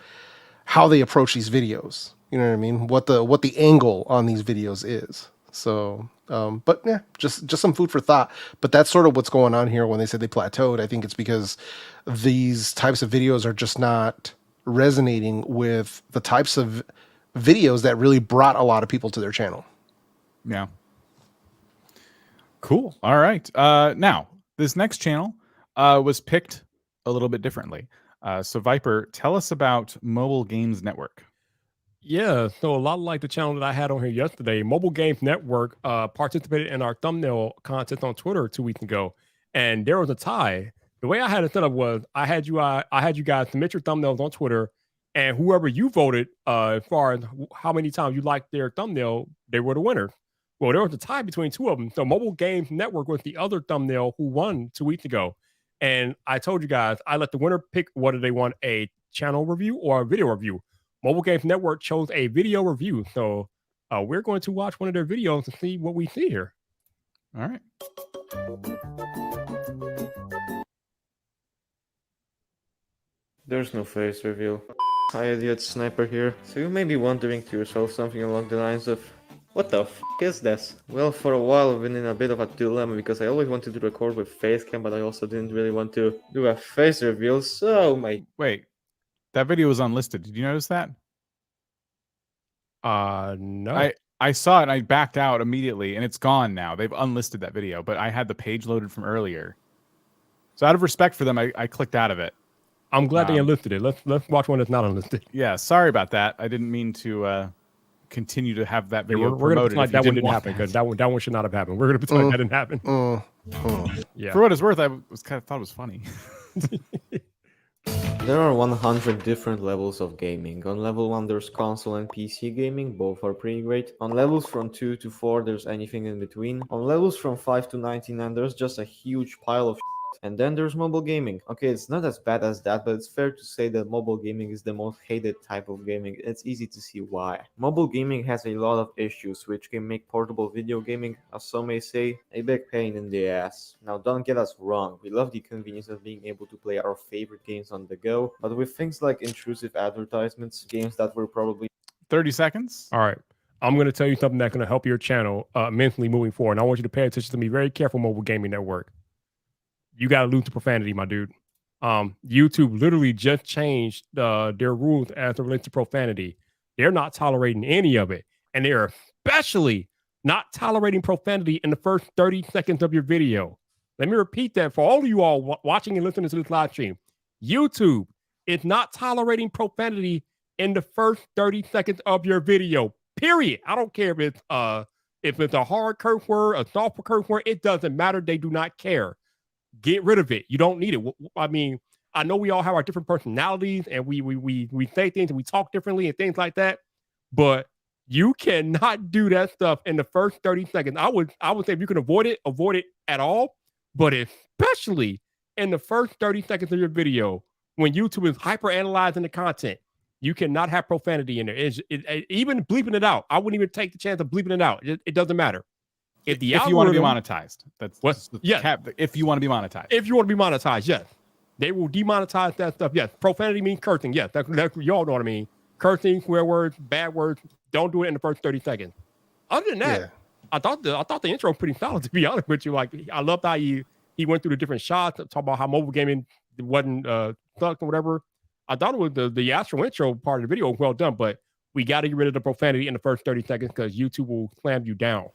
how they approach these videos. You know what I mean? What the angle on these videos is. So, but yeah, just some food for thought. But that's sort of what's going on here when they say they plateaued. I think it's because these types of videos are just not resonating with the types of videos that really brought a lot of people to their channel. Yeah. Cool. All right. Now, this next channel was picked a little bit differently. So Viper, tell us about Mobile Games Network. Yeah, so a lot like the channel that I had on here yesterday, Mobile Games Network participated in our thumbnail contest on Twitter 2 weeks ago, and there was a tie. The way I had it set up was I had you guys submit your thumbnails on Twitter, and whoever you voted as far as how many times you liked their thumbnail, they were the winner. Well, there was a tie between two of them. So Mobile Games Network was the other thumbnail who won 2 weeks ago. And I told you guys, I let the winner pick whether they want a channel review or a video review. Mobile Games Network chose a video review. So we're going to watch one of their videos to see what we see here. All right. There's no face reveal. Hi, idiot sniper here. So you may be wondering to yourself something along the lines of, what the f is this? Well, for a while I've been in a bit of a dilemma because I always wanted to record with face cam, but I also didn't really want to do a face reveal, so Wait, that video was unlisted. Did you notice that? No. I saw it and I backed out immediately, and it's gone now. They've unlisted that video, but I had the page loaded from earlier. So out of respect for them, I clicked out of it. I'm glad they unlisted it. Let's watch one that's not unlisted. Yeah, sorry about that. I didn't mean to continue to have that video we're gonna promoted. pretend like that one didn't happen, because that one should not have happened. We're gonna pretend like that didn't happen. Yeah. For what it's worth, I thought it was funny. There are 100 different levels of gaming. On level 1 there's console and PC gaming, both are pretty great. On levels from 2 to 4 there's anything in between. On levels from 5 to 99 there's just a huge pile of shit. And then there's mobile gaming. Okay, it's not as bad as that, but it's fair to say that mobile gaming is the most hated type of gaming. It's easy to see why. Mobile gaming has a lot of issues which can make portable video gaming, as some may say, a big pain in the ass. Now don't get us wrong, we love the convenience of being able to play our favorite games on the go, but with things like intrusive advertisements, games that were probably 30 seconds. All right. I'm going to tell you something that's going to help your channel mentally moving forward. And I want you to pay attention to me. Very careful, Mobile Gaming Network. You got to lose to profanity, my dude. YouTube literally just changed their rules as it relates to profanity. They're not tolerating any of it. And they're especially not tolerating profanity in the first 30 seconds of your video. Let me repeat that for all of you all watching and listening to this live stream. YouTube is not tolerating profanity in the first 30 seconds of your video, period. I don't care if it's a hard curse word, a soft curse word, it doesn't matter. They do not care. Get rid of it. You don't need it. I mean, I know we all have our different personalities and we say things and we talk differently and things like that, but you cannot do that stuff in the first 30 seconds. I would say if you can avoid it at all, but especially in the first 30 seconds of your video when YouTube is hyper analyzing the content. You cannot have profanity in there. Even bleeping it out. I wouldn't even take the chance of bleeping it out. It doesn't matter. If you want to be monetized, that's what? Yeah. If you want to be monetized. If you want to be monetized, yes. They will demonetize that stuff. Yes. Profanity means cursing. Yes. That's you all know what I mean. Cursing, swear words, bad words. Don't do it in the first 30 seconds. Other than that, yeah. I thought the intro was pretty solid, to be honest with you. Like, I loved how he went through the different shots, talk about how mobile gaming wasn't sucked or whatever. I thought it was the actual intro part of the video was well done, but we got to get rid of the profanity in the first 30 seconds because YouTube will slam you down.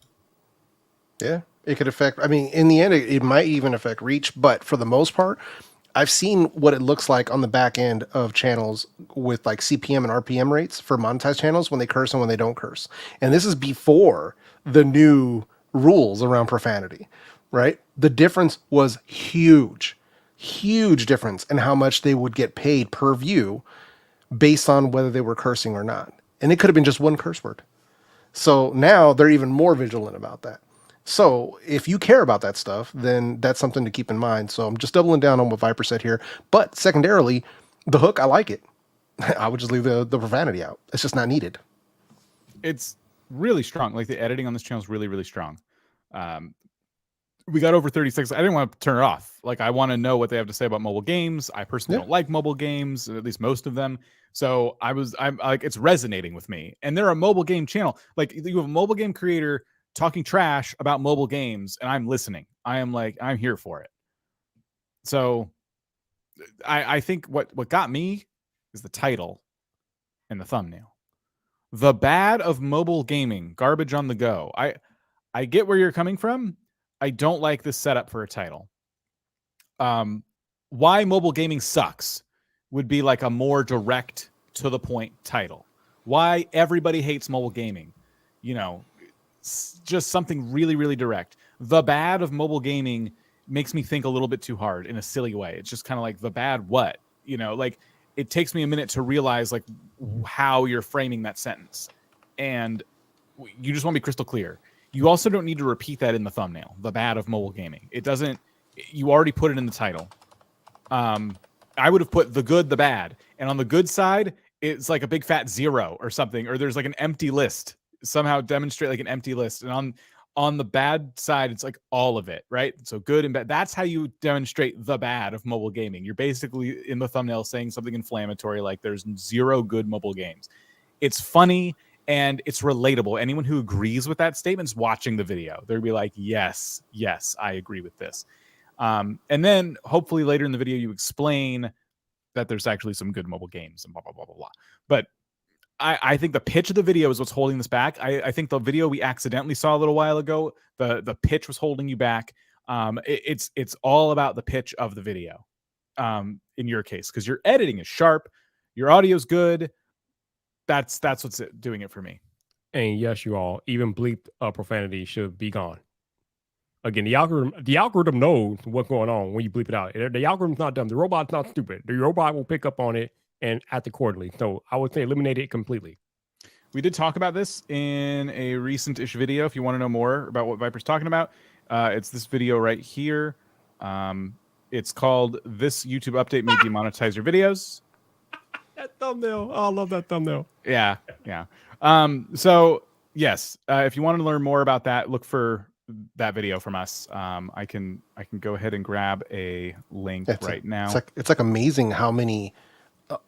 Yeah, it could affect, I mean, in the end, it might even affect reach, but for the most part, I've seen what it looks like on the back end of channels with like CPM and RPM rates for monetized channels when they curse and when they don't curse. And this is before the new rules around profanity, right? The difference was huge difference in how much they would get paid per view based on whether they were cursing or not. And it could have been just one curse word. So now they're even more vigilant about that. So if you care about that stuff, then that's something to keep in mind. So I'm just doubling down on what Viper said here. But secondarily, the hook, I like it. I would just leave the profanity out. It's just not needed. It's really strong. Like the editing on this channel is really, really strong. We got over 36. I didn't want to turn it off. Like, I want to know what they have to say about mobile games. I personally don't like mobile games, at least most of them. So I'm like, it's resonating with me. And they're a mobile game channel. Like, you have a mobile game creator talking trash about mobile games, and I'm listening. I am like, I'm here for it. So I think what got me is the title and the thumbnail. The bad of mobile gaming, garbage on the go. I get where you're coming from. I don't like this setup for a title. Why mobile gaming sucks would be like a more direct to the point title. Why everybody hates mobile gaming. You know, just something really, really direct. The bad of mobile gaming makes me think a little bit too hard in a silly way. It's just kind of like the bad what? You know, like it takes me a minute to realize like how you're framing that sentence. And you just want to be crystal clear. You also don't need to repeat that in the thumbnail, the bad of mobile gaming. It doesn't, you already put it in the title. I would have put the good, the bad. And on the good side, it's like a big fat 0 or something, or there's like an empty list. Somehow demonstrate like an empty list. And on the bad side, it's like all of it, right? So good and bad. That's how you demonstrate the bad of mobile gaming. You're basically in the thumbnail saying something inflammatory like there's 0 good mobile games. It's funny. And it's relatable. Anyone who agrees with that statement is watching the video. They'll be like, yes, I agree with this. And then hopefully later in the video, you explain that there's actually some good mobile games and blah, blah, blah, blah, blah. But I think the pitch of the video is what's holding this back. I think the video we accidentally saw a little while ago, the pitch was holding you back. It's all about the pitch of the video in your case, because your editing is sharp. Your audio's good. That's what's doing it for me. And yes, you all, even bleep profanity should be gone. Again, the algorithm knows what's going on when you bleep it out. The algorithm's not dumb. The robot's not stupid. The robot will pick up on it and act accordingly. So I would say eliminate it completely. We did talk about this in a recent-ish video. If you want to know more about what Viper's talking about, it's this video right here. It's called "This YouTube Update May Demonetize Your Videos." That thumbnail. Oh, I love that thumbnail. Yeah. So yes, if you want to learn more about that, look for that video from us. I can go ahead and grab a link right now. It's like amazing how many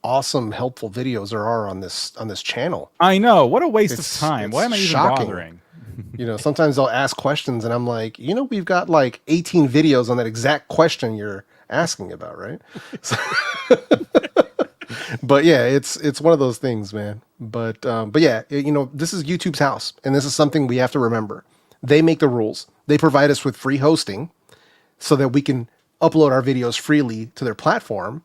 awesome, helpful videos there are on this channel. I know. What a waste of time. Why am I even bothering? You know, sometimes they'll ask questions and I'm like, you know, we've got like 18 videos on that exact question you're asking about, right? So, but yeah, it's one of those things, man. But yeah, you know, this is YouTube's house, and this is something we have to remember. They make the rules. They provide us with free hosting so that we can upload our videos freely to their platform.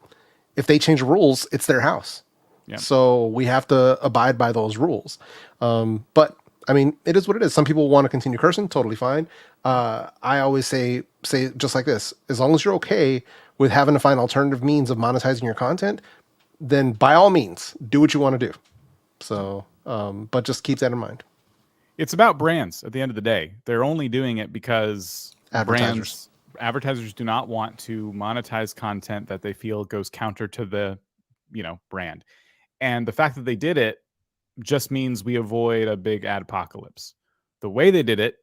If they change rules, it's their house. Yeah. So we have to abide by those rules. But I mean, it is what it is. Some people want to continue cursing, totally fine. I always say just like this: as long as you're okay with having to find alternative means of monetizing your content, then by all means, do what you want to do. So, but just keep that in mind. It's about brands at the end of the day. They're only doing it because advertisers do not want to monetize content that they feel goes counter to the, brand. And the fact that they did it just means we avoid a big ad apocalypse. The way they did it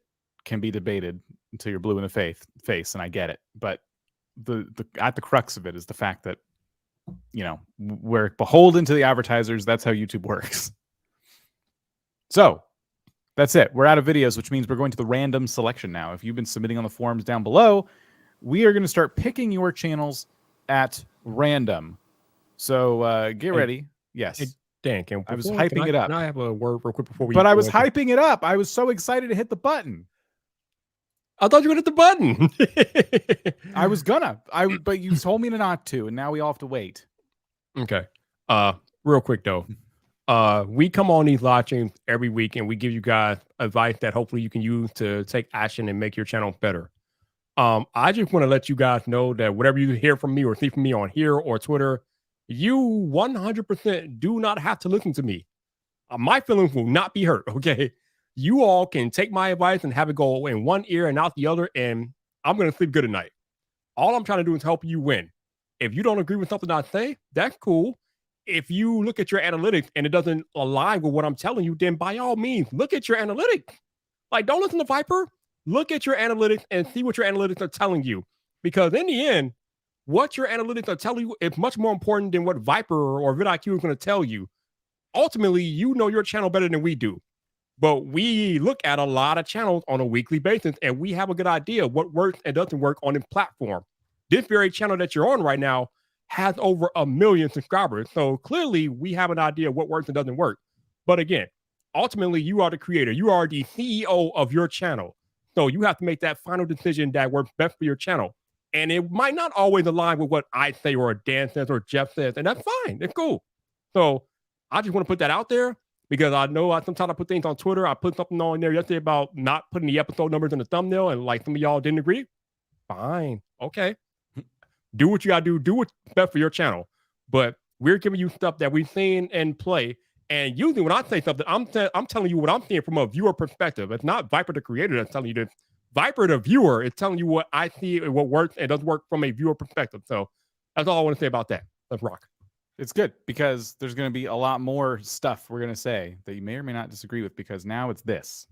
can be debated until you're blue in the face, and I get it. But the at the crux of it is the fact that, we're beholden to the advertisers. That's how YouTube works. So that's it. We're out of videos, which means we're going to the random selection now. If you've been submitting on the forums down below, we are going to start picking your channels at random. So get ready. Yes. Hey, Dan, I was hyping it up. Can I have a word real quick before we... But I was hyping it up. I was so excited to hit the button. I thought you would hit the button. I was gonna. But you told me not to, and now we all have to wait. Okay. Real quick though. We come on these live streams every week and we give you guys advice that hopefully you can use to take action and make your channel better. I just want to let you guys know that whatever you hear from me or see from me on here or Twitter, you 100% do not have to listen to me. My feelings will not be hurt, okay? You all can take my advice and have it go in one ear and out the other, and I'm going to sleep good at night. All I'm trying to do is help you win. If you don't agree with something I say, that's cool. If you look at your analytics and it doesn't align with what I'm telling you, then by all means, look at your analytics. Like, don't listen to Viper. Look at your analytics and see what your analytics are telling you. Because in the end, what your analytics are telling you is much more important than what Viper or vidIQ is going to tell you. Ultimately, you know your channel better than we do. But we look at a lot of channels on a weekly basis, and we have a good idea of what works and doesn't work on this platform. This very channel that you're on right now has over 1 million subscribers. So clearly, we have an idea of what works and doesn't work. But again, ultimately, you are the creator. You are the CEO of your channel. So you have to make that final decision that works best for your channel. And it might not always align with what I say or Dan says or Jeff says, and that's fine. It's cool. So I just want to put that out there. Because I know sometimes I put things on Twitter. I put something on there yesterday about not putting the episode numbers in the thumbnail, and like some of y'all didn't agree. Fine. Okay. Do what you got to do. Do what's best for your channel. But we're giving you stuff that we've seen and play. And usually when I say something, I'm telling you what I'm seeing from a viewer perspective. It's not Viper the creator that's telling you this. Viper the viewer is telling you what I see and what works and doesn't work from a viewer perspective. So that's all I want to say about that. Let's rock. It's good because there's going to be a lot more stuff we're going to say that you may or may not disagree with, because now it's this.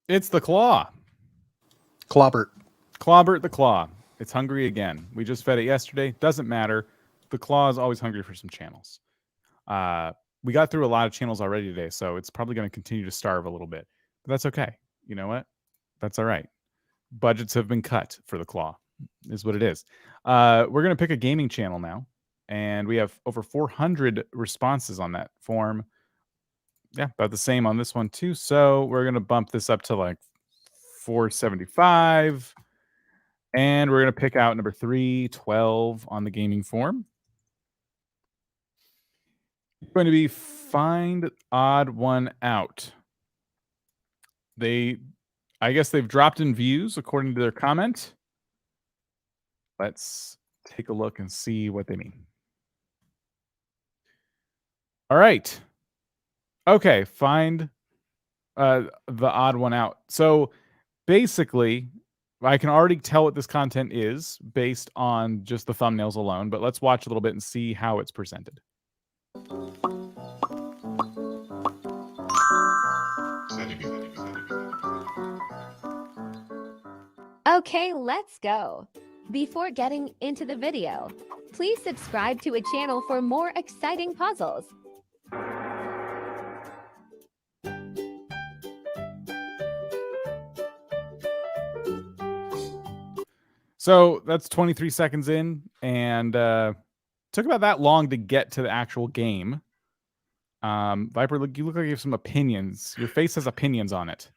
It's the claw. Clobbert. Clobbert the claw. It's hungry again. We just fed it yesterday. Doesn't matter. The claw is always hungry for some channels. We got through a lot of channels already today, so it's probably going to continue to starve a little bit. But that's okay. You know what? That's all right. Budgets have been cut for the claw, is what it is. We're going to pick a gaming channel now, and we have over 400 responses on that form. Yeah, about the same on this one too. So we're going to bump this up to like 475. And we're going to pick out number 312 on the gaming form. It's going to be find odd one out. I guess they've dropped in views according to their comment. Let's take a look and see what they mean. All right. Okay, find the odd one out. So basically, I can already tell what this content is based on just the thumbnails alone, but let's watch a little bit and see how it's presented. Okay, let's go. Before getting into the video, please subscribe to a channel for more exciting puzzles. So that's 23 seconds in, and took about that long to get to the actual game. Viper, you look like you have some opinions. Your face has opinions on it.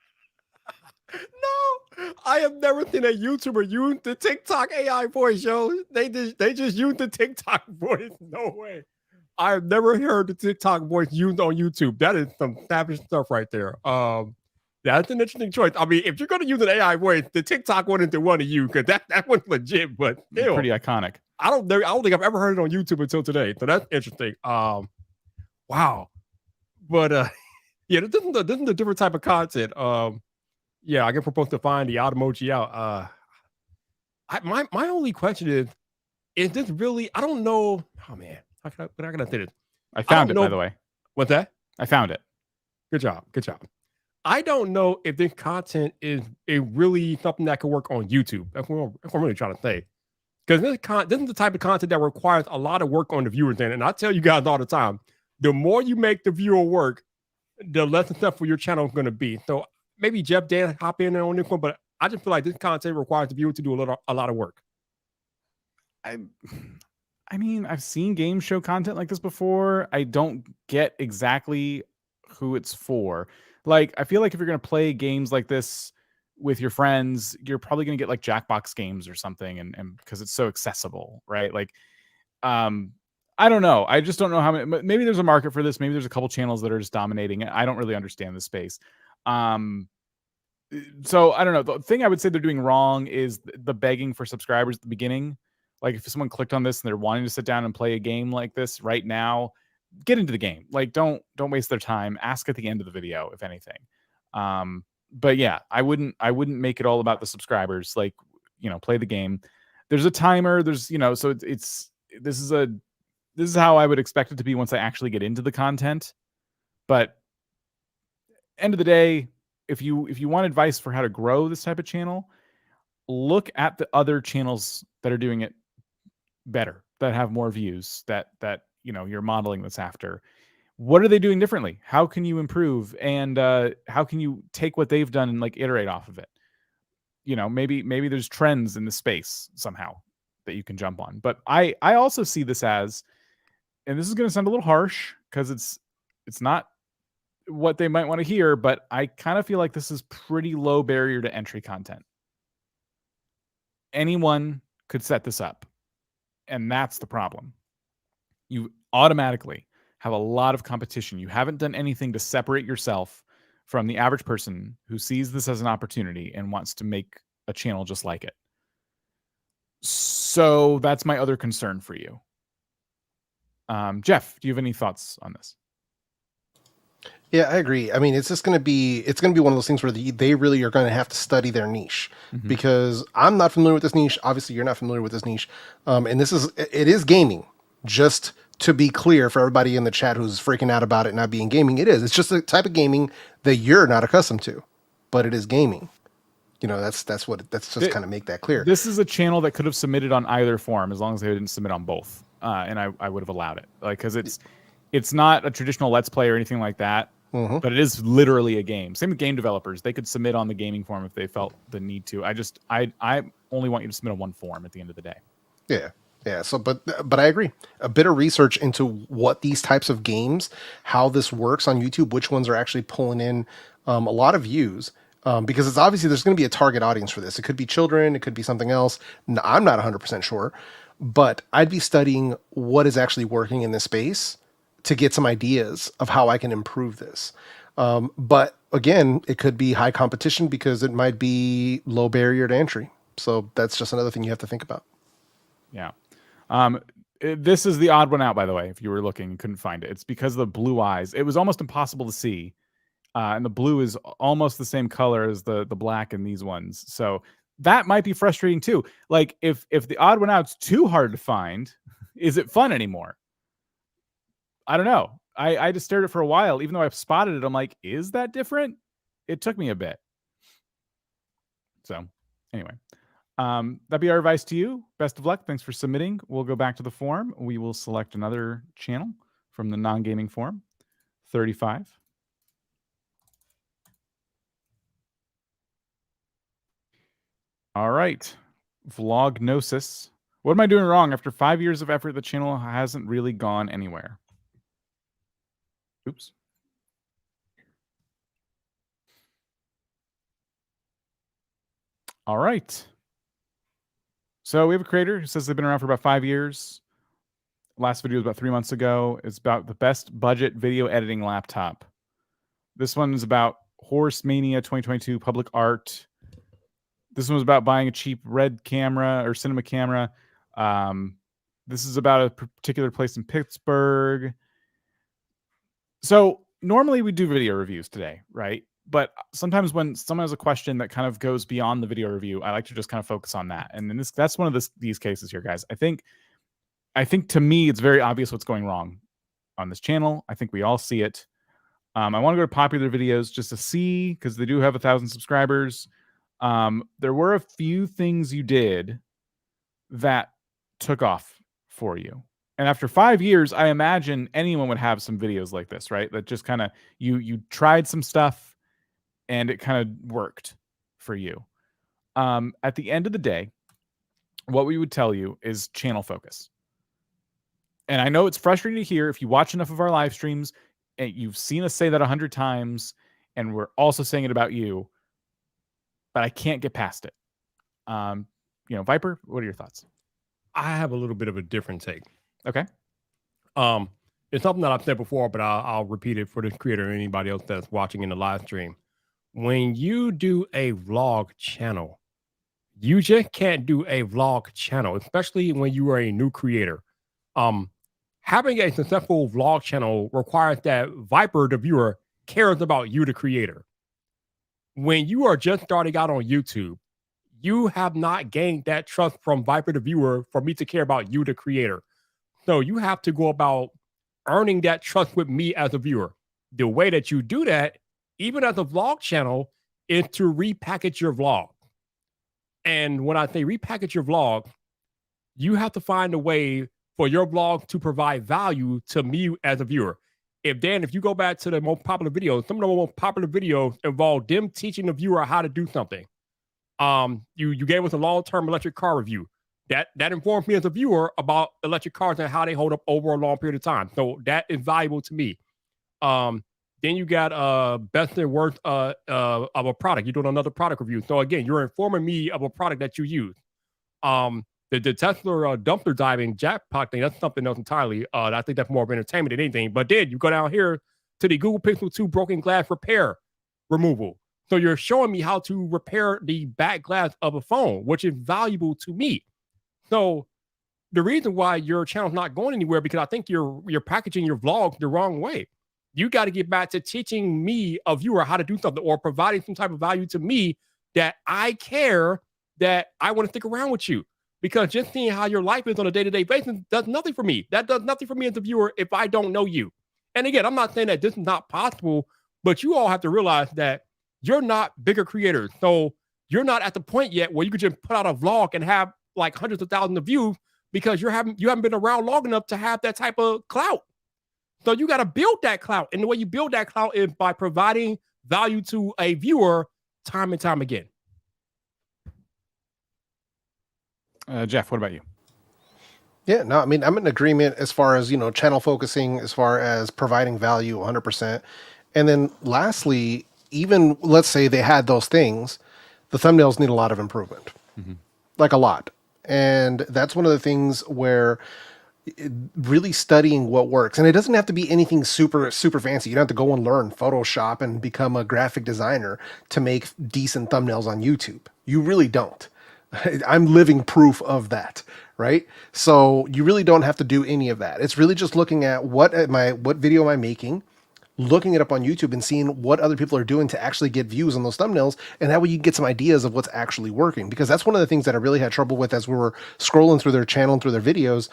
No, I have never seen a YouTuber use the TikTok AI voice, yo. They just use the TikTok voice. No way. I have never heard the TikTok voice used on YouTube. That is some savage stuff right there. That's an interesting choice. I mean, if you're going to use an AI voice, the TikTok one into one of you, because that one's legit. But still, pretty iconic. I don't think I've ever heard it on YouTube until today. So that's interesting. Wow. But yeah, this is a different type of content. Yeah, I get proposed to find the odd emoji out. My only question is this really? I don't know. Oh man, how can I say this? I found it, by the way. What's that? I found it. Good job. Good job. I don't know if this content is really something that could work on YouTube. That's what I'm really trying to say. Because this is the type of content that requires a lot of work on the viewer's end. And I tell you guys all the time, the more you make the viewer work, the less stuff for your channel is going to be. So maybe Jeff Dan hop in there on this one, but I just feel like this content requires the viewer to do a lot of work. I mean, I've seen game show content like this before. I don't get exactly who it's for. Like, I feel like if you're going to play games like this with your friends, you're probably going to get like Jackbox games or something, and because it's so accessible, right? Like, I don't know. I just don't know how many. Maybe there's a market for this. Maybe there's a couple channels that are just dominating it. I don't really understand the space. So I don't know. The thing I would say they're doing wrong is the begging for subscribers at the beginning. Like, if someone clicked on this and they're wanting to sit down and play a game like this right now, get into the game. Like, don't waste their time. Ask at the end of the video, if anything. But yeah, I wouldn't make it all about the subscribers. Like, play the game. There's a timer. There's, so this is how I would expect it to be once I actually get into the content. But end of the day, if you want advice for how to grow this type of channel, look at the other channels that are doing it better, that have more views, that you're modeling this after. What are they doing differently? How can you improve? And how can you take what they've done and like iterate off of it? Maybe there's trends in the space somehow that you can jump on. But I also see this as, and this is going to sound a little harsh because it's not what they might want to hear, but I kind of feel like this is pretty low barrier to entry content. Anyone could set this up, and that's the problem. You automatically have a lot of competition. You haven't done anything to separate yourself from the average person who sees this as an opportunity and wants to make a channel just like it. So that's my other concern for you. Jeff, do you have any thoughts on this? Yeah, I agree. I mean, it's going to be one of those things where they really are going to have to study their niche, because I'm not familiar with this niche. Obviously, you're not familiar with this niche. And it is gaming. Just to be clear for everybody in the chat who's freaking out about it not being gaming, it is. It's just a type of gaming that you're not accustomed to, but it is gaming. That's just kind of make that clear. This is a channel that could have submitted on either form as long as they didn't submit on both. And I would have allowed it, like, because it's not a traditional Let's Play or anything like that. But it is literally a game. Same with game developers. They could submit on the gaming form if they felt the need to. I only want you to submit on one form at the end of the day. Yeah. So, but I agree. A bit of research into what these types of games, how this works on YouTube, which ones are actually pulling in a lot of views, because it's obviously there's going to be a target audience for this. It could be children, it could be something else. I'm not 100% sure, but I'd be studying what is actually working in this space to get some ideas of how I can improve this. But again, it could be high competition because it might be low barrier to entry. So that's just another thing you have to think about. Yeah. This is the odd one out, by the way, if you were looking and couldn't find it. It's because of the blue eyes. It was almost impossible to see. And the blue is almost the same color as the black in these ones. So that might be frustrating too. Like if the odd one out's too hard to find, is it fun anymore? I don't know. I just stared at it for a while. Even though I've spotted it, I'm like, is that different? It took me a bit. So anyway, that'd be our advice to you. Best of luck. Thanks for submitting. We'll go back to the forum. We will select another channel from the non-gaming forum. 35. All right. VLOGNOSIS. What am I doing wrong? After 5 years of effort, the channel hasn't really gone anywhere. Oops. All right. So we have a creator who says they've been around for about 5 years. Last video was about 3 months ago. It's about the best budget video editing laptop. This one is about Horse Mania 2022 public art. This one was about buying a cheap red camera or cinema camera. This is about a particular place in Pittsburgh. So normally we do video reviews today, right? But sometimes when someone has a question that kind of goes beyond the video review, I like to just kind of focus on that. And then that's one of these cases here, guys. I think to me, it's very obvious what's going wrong on this channel. I think we all see it. I want to go to popular videos just to see, because they do have 1,000 subscribers. There were a few things you did that took off for you. And after 5 years, I imagine anyone would have some videos like this, right? That just kind of, you tried some stuff and it kind of worked for you. At the end of the day, what we would tell you is channel focus. And I know it's frustrating to hear if you watch enough of our live streams and you've seen us say that 100 times, and we're also saying it about you, but I can't get past it. Viper, what are your thoughts? I have a little bit of a different take. Okay. It's something that I've said before, but I'll repeat it for the creator or anybody else that's watching in the live stream. When you do a vlog channel, you just can't do a vlog channel, especially when you are a new creator. Having a successful vlog channel requires that Viper, the viewer, cares about you, the creator. When you are just starting out on YouTube, you have not gained that trust from Viper, the viewer, for me to care about you, the creator. So you have to go about earning that trust with me as a viewer. The way that you do that, even as a vlog channel, is to repackage your vlog. And when I say repackage your vlog, you have to find a way for your vlog to provide value to me as a viewer. If you go back to the most popular videos, some of the most popular videos involve them teaching the viewer how to do something. You gave us a long-term electric car review. That informs me as a viewer about electric cars and how they hold up over a long period of time. So that is valuable to me. Then you got best and worst of a product. You're doing another product review. So again, you're informing me of a product that you use. The Tesla dumpster diving jackpot thing, that's something else entirely. I think that's more of entertainment than anything. But then you go down here to the Google Pixel 2 broken glass repair removal. So you're showing me how to repair the back glass of a phone, which is valuable to me. So the reason why your channel's not going anywhere, because I think you're packaging your vlogs the wrong way. You got to get back to teaching me, a viewer, how to do something, or providing some type of value to me that I care, that I want to stick around with you. Because just seeing how your life is on a day-to-day basis does nothing for me. That does nothing for me as a viewer if I don't know you. And again, I'm not saying that this is not possible, but you all have to realize that you're not bigger creators. So you're not at the point yet where you could just put out a vlog and have like hundreds of thousands of views, because you haven't been around long enough to have that type of clout. So you got to build that clout. And the way you build that clout is by providing value to a viewer time and time again. Jeff, what about you? Yeah, no, I mean, I'm in agreement as far as, channel focusing, as far as providing value 100%. And then lastly, even let's say they had those things, the thumbnails need a lot of improvement, like a lot. And that's one of the things where really studying what works, and it doesn't have to be anything super fancy. You don't have to go and learn Photoshop and become a graphic designer to make decent thumbnails on YouTube. You really don't. I'm living proof of that, right? So you really don't have to do any of that. It's really just looking at what video am I making, looking it up on YouTube and seeing what other people are doing to actually get views on those thumbnails. And that way you get some ideas of what's actually working, because that's one of the things that I really had trouble with as we were scrolling through their channel and through their videos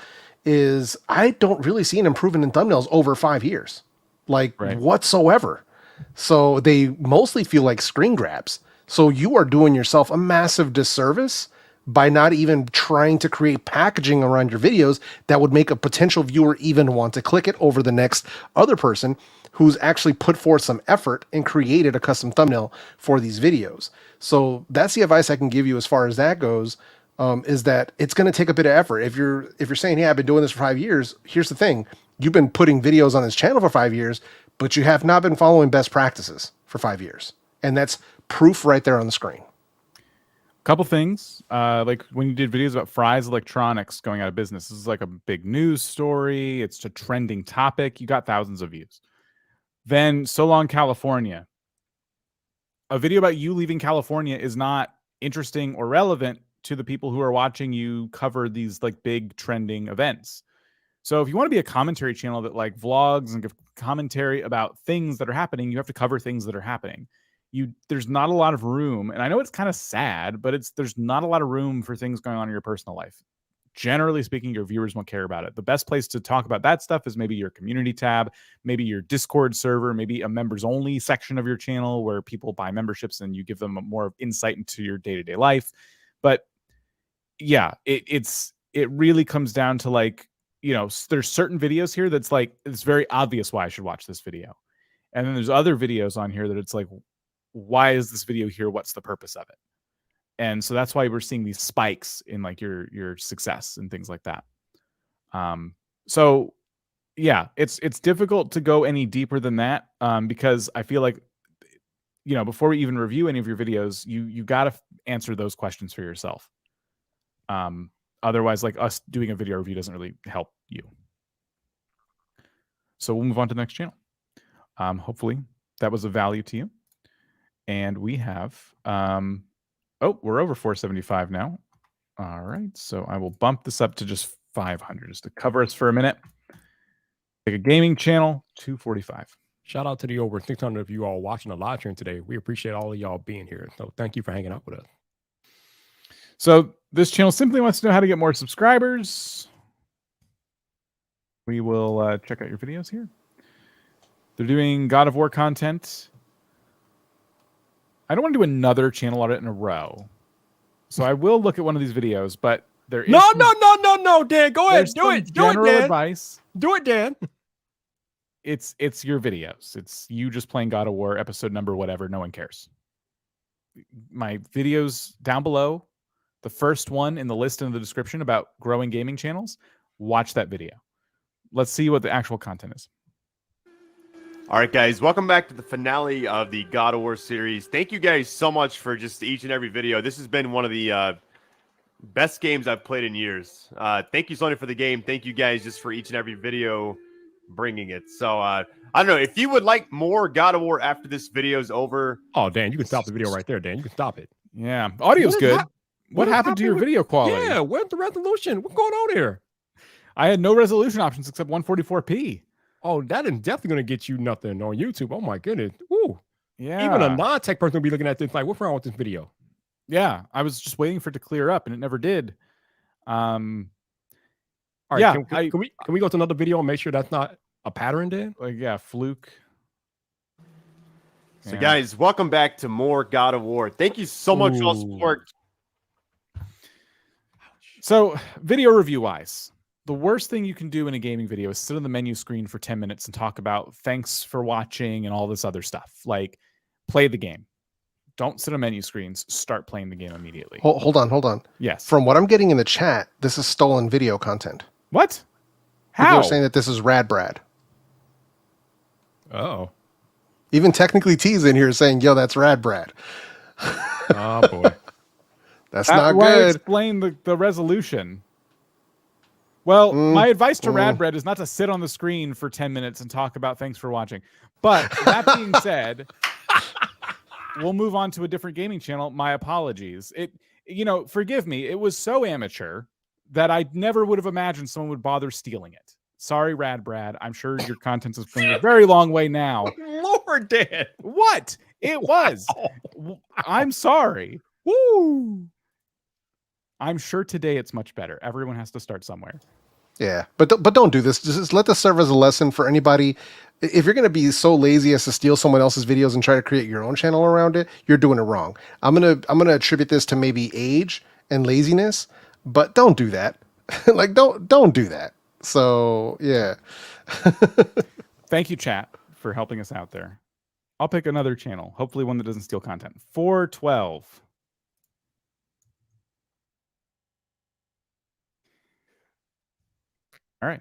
is I don't really see an improvement in thumbnails over 5 years, like whatsoever. So they mostly feel like screen grabs. So you are doing yourself a massive disservice by not even trying to create packaging around your videos that would make a potential viewer even want to click it over the next other person who's actually put forth some effort and created a custom thumbnail for these videos. So that's the advice I can give you as far as that goes. Is that it's going to take a bit of effort. If you're saying, hey, I've been doing this for 5 years, here's the thing. You've been putting videos on this channel for 5 years, but you have not been following best practices for 5 years. And that's proof right there on the screen. Couple things, like when you did videos about Fry's Electronics going out of business, this is like a big news story. It's a trending topic. You got thousands of views. Then So Long California. A video about you leaving California is not interesting or relevant to the people who are watching you cover these like big trending events. So if you want to be a commentary channel that like vlogs and give commentary about things that are happening, you have to cover things that are happening. There's not a lot of room, and I know it's kind of sad, but there's not a lot of room for things going on in your personal life. Generally speaking, your viewers won't care about it. The best place to talk about that stuff is maybe your community tab, maybe your Discord server, maybe a members only section of your channel where people buy memberships and you give them more insight into your day-to-day life. But yeah, it really comes down to like, there's certain videos here that's like, it's very obvious why I should watch this video. And then there's other videos on here that it's like, why is this video here? What's the purpose of it? And so that's why we're seeing these spikes in like your success and things like that. So yeah, it's difficult to go any deeper than that, because I feel like, before we even review any of your videos, you got to answer those questions for yourself. Otherwise, like us doing a video review doesn't really help you. So we'll move on to the next channel. Hopefully that was of value to you. And we have, we're over 475 now. All right. So I will bump this up to just 500 just to cover us for a minute. Like a gaming channel, 245. Shout out to the over 600 of you all watching the live stream today. We appreciate all of y'all being here. So thank you for hanging out with us. So this channel simply wants to know how to get more subscribers. We will check out your videos here. They're doing God of War content. I don't want to do another channel audit in a row. So I will look at one of these videos, but there is no, Dan. Go ahead. Do it. Do it, Dan. Advice. Do it, Dan. It's your videos. It's you just playing God of War, episode number, whatever. No one cares. My videos down below, the first one in the list in the description about growing gaming channels, watch that video. Let's see what the actual content is. All right, guys, welcome back to the finale of the God of War series. Thank you guys so much for just each and every video. This has been one of the best games I've played in years. Thank you, Sony, for the game. Thank you guys just for each and every video bringing it. So I don't know if you would like more God of War after this video is over. Oh, Dan, you can stop the video right there, Dan. You can stop it. Yeah, audio's good. What happened to your video quality? Yeah, where's the resolution? What's going on here? I had no resolution options except 144p. Oh, that is definitely going to get you nothing on YouTube. Oh, my goodness. Ooh. Yeah. Even a non-tech person will be looking at this like, what's wrong with this video? Yeah, I was just waiting for it to clear up, and it never did. All right, yeah, can we go to another video and make sure that's not a pattern, Dan? Like, yeah, fluke. So, guys, welcome back to more God of War. Thank you so much for all support. So, video review-wise, the worst thing you can do in a gaming video is sit on the menu screen for 10 minutes and talk about thanks for watching and all this other stuff. Like, play the game. Don't sit on menu screens. Start playing the game immediately. Hold on. Yes. From what I'm getting in the chat, this is stolen video content. What? People How? are saying that this is Rad Brad. Oh. Even technically T's in here saying, "Yo, that's rad, Brad." Oh boy, that's not why good. explain the resolution? Well, my advice to Radbread is not to sit on the screen for 10 minutes and talk about thanks for watching. But that being said, we'll move on to a different gaming channel. My apologies. Forgive me. It was so amateur that I never would have imagined someone would bother stealing it. Sorry, Radbrad. I'm sure your content's is going a very long way now. Lord, Dan. What? It was. I'm sorry. Woo! I'm sure today it's much better. Everyone has to start somewhere. Yeah, but don't do this. Just let this serve as a lesson for anybody. If you're going to be so lazy as to steal someone else's videos and try to create your own channel around it, you're doing it wrong. I'm gonna attribute this to maybe age and laziness, but don't do that. Like don't do that. So yeah. Thank you, chat, for helping us out there. I'll pick another channel, hopefully one that doesn't steal content. 412. All right.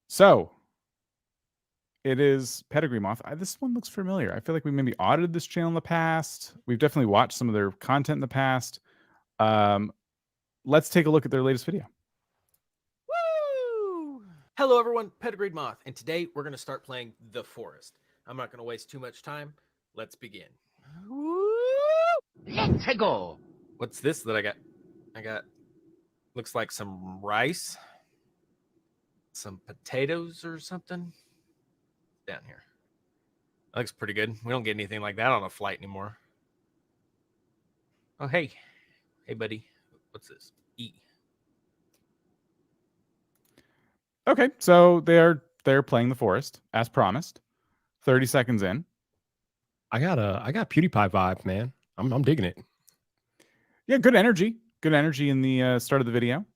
So it is Pedigreedmoth. This one looks familiar. I feel like we maybe audited this channel in the past. We've definitely watched some of their content in the past. Let's take a look at their latest video. Woo! Hello everyone, Pedigreedmoth, and today we're going to start playing The Forest. I'm not going to waste too much time. Let's begin. Woo! Let's go! What's this that I got? Looks like some rice, some potatoes or something down here. That looks pretty good. We don't get anything like that on a flight anymore. Oh, hey, buddy. What's this? E. Okay, so they're playing The Forest as promised. 30 seconds in. I got PewDiePie vibe, man. I'm digging it. Yeah, good energy. Good energy in the start of the video.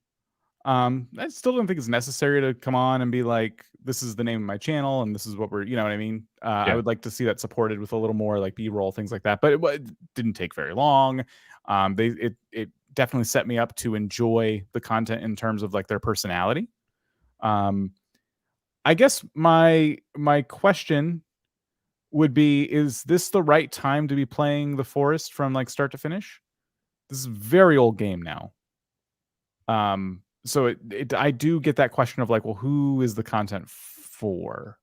I still don't think it's necessary to come on and be like, this is the name of my channel and this is what we're, you know what I mean? I would like to see that supported with a little more like B-roll, things like that. But it didn't take very long. It definitely set me up to enjoy the content in terms of like their personality. I guess my question would be, is this the right time to be playing The Forest from like start to finish? This is a very old game now. So I do get that question of like, well, who is the content for?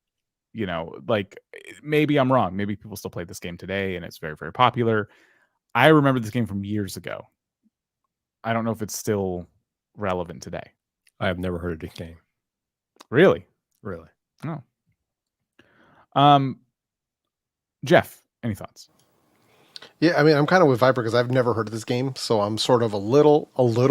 You know, like maybe I'm wrong. Maybe people still play this game today and it's very, very popular. I remember this game from years ago. I don't know if it's still relevant today. I have never heard of this game. Really? Really? Oh. Jeff, any thoughts? Yeah, I mean, I'm kind of with Viper because I've never heard of this game, so I'm sort of a little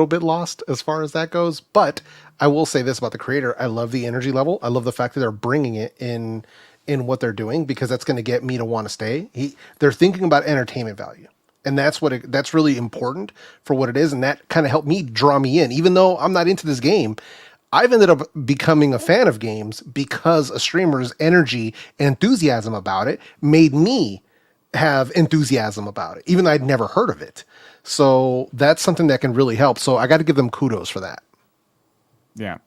bit lost as far as that goes. But I will say this about the creator: I love the energy level. I love the fact that they're bringing it in what they're doing, because that's going to get me to want to stay. They're thinking about entertainment value, and that's that's really important for what it is, and that kind of helped me draw me in, even though I'm not into this game. I've ended up becoming a fan of games because a streamer's energy and enthusiasm about it made me have enthusiasm about it, even though I'd never heard of it. So that's something that can really help. So I got to give them kudos for that. Yeah.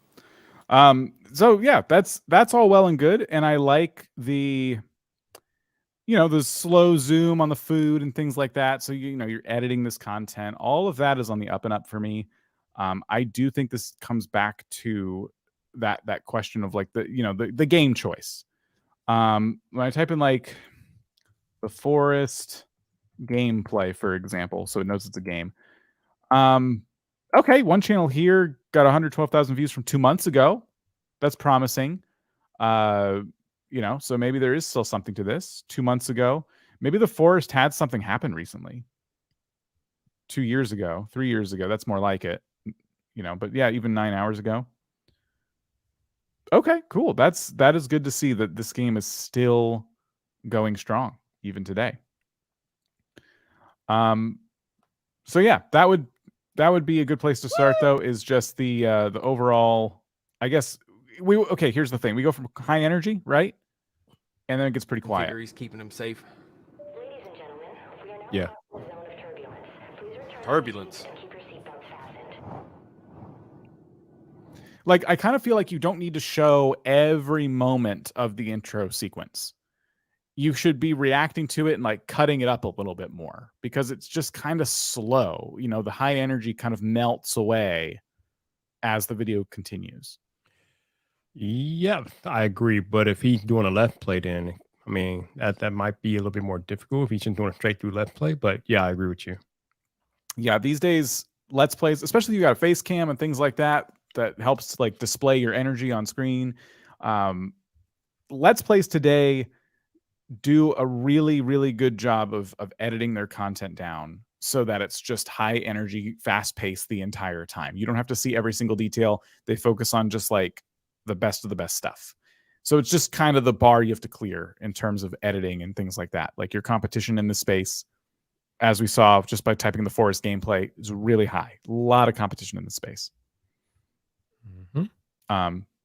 So yeah, that's all well and good. And I like the slow zoom on the food and things like that. So, you're editing this content. All of that is on the up and up for me. I do think this comes back to that question of like the game choice. When I type in like The Forest gameplay, for example, so it knows it's a game. Okay, one channel here got 112,000 views from 2 months ago. That's promising. So maybe there is still something to this. 2 months ago, maybe The Forest had something happen recently. 2 years ago, 3 years ago, that's more like it. But yeah, even 9 hours ago. Okay, cool. That is good to see that this game is still going strong even today. So yeah, that would be a good place to start, though, is just the overall, I guess here's the thing. We go from high energy, right? And then it gets pretty quiet. He's keeping him safe. Ladies and gentlemen, we are now Yeah. in the zone of turbulence. Please return Turbulence. and keep your seatbelts fastened. Like, I kind of feel like you don't need to show every moment of the intro sequence. You should be reacting to it and like cutting it up a little bit more because it's just kind of slow. You know, the high energy kind of melts away as the video continues. Yeah, I agree. But if he's doing a Let's Play, then I mean that might be a little bit more difficult if he's just doing a straight through Let's Play. But yeah, I agree with you. Yeah, these days Let's Plays, especially if you got a face cam and things like that, that helps like display your energy on screen. Let's Plays today do a really, really good job of editing their content down so that it's just high energy, fast paced the entire time. You don't have to see every single detail. They focus on just like the best of the best stuff. So it's just kind of the bar you have to clear in terms of editing and things like that. Like your competition in the space, as we saw just by typing the Forest gameplay, is really high. A lot of competition in the space.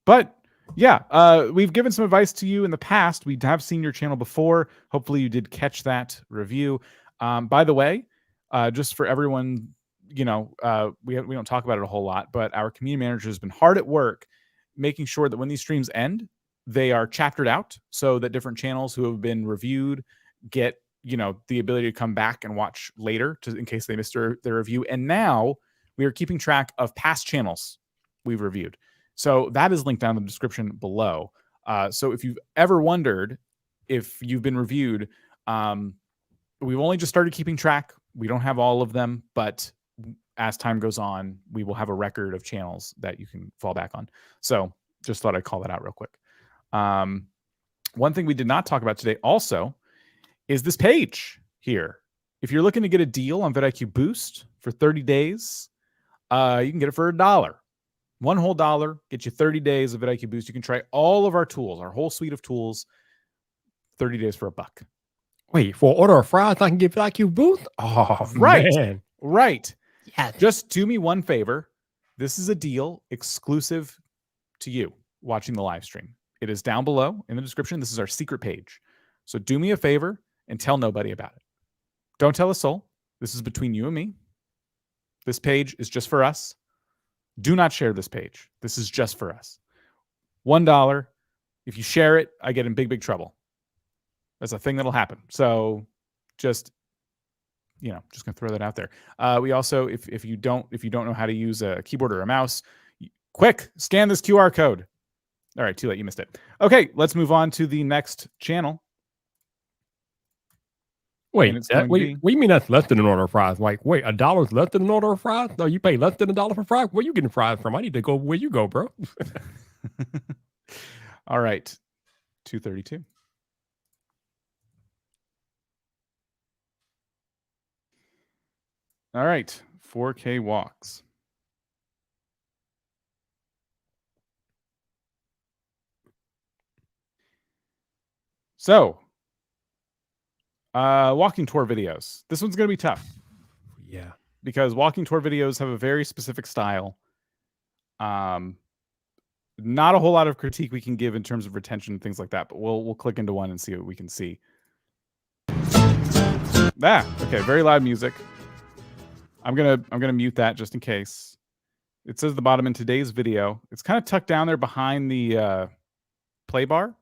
But yeah, we've given some advice to you in the past. We have seen your channel before. Hopefully you did catch that review. By the way, just for everyone, you know, we don't talk about it a whole lot, but our community manager has been hard at work making sure that when these streams end, they are chaptered out so that different channels who have been reviewed get, you know, the ability to come back and watch later in case they missed their review. And now we are keeping track of past channels we've reviewed. So that is linked down in the description below. So if you've ever wondered if you've been reviewed, we've only just started keeping track. We don't have all of them, but as time goes on, we will have a record of channels that you can fall back on. So just thought I'd call that out real quick. One thing we did not talk about today also is this page here. If you're looking to get a deal on vidIQ Boost for 30 days, you can get it for $1. One whole $1 gets you 30 days of vidIQ Boost. You can try all of our tools, our whole suite of tools, 30 days for $1. Wait, for order of fries, I can get vidIQ Boost? Oh, right. Man. Right. Yes. Just do me one favor. This is a deal exclusive to you watching the live stream. It is down below in the description. This is our secret page. So do me a favor and tell nobody about it. Don't tell a soul. This is between you and me. This page is just for us. Do not share this page. This is just for us. $1. If you share it, I get in big, big trouble. That's a thing that'll happen. So just, you know, just gonna throw that out there. We also, if you don't know how to use a keyboard or a mouse, quick, scan this QR code. All right, too late, you missed it. Okay, let's move on to the next channel. Wait, what do you mean that's less than an order of fries? Like, wait, $1 is less than an order of fries? No, you pay less than $1 for fries? Where you getting fries from? I need to go where you go, bro. All right, 232. All right, 4K Walkz. So, walking tour videos. This one's going to be tough. Yeah. Because walking tour videos have a very specific style. Not a whole lot of critique we can give in terms of retention and things like that, but we'll click into one and see what we can see. Okay, very loud music. I'm gonna mute that just in case. It says at the bottom in today's video. It's kind of tucked down there behind the play bar.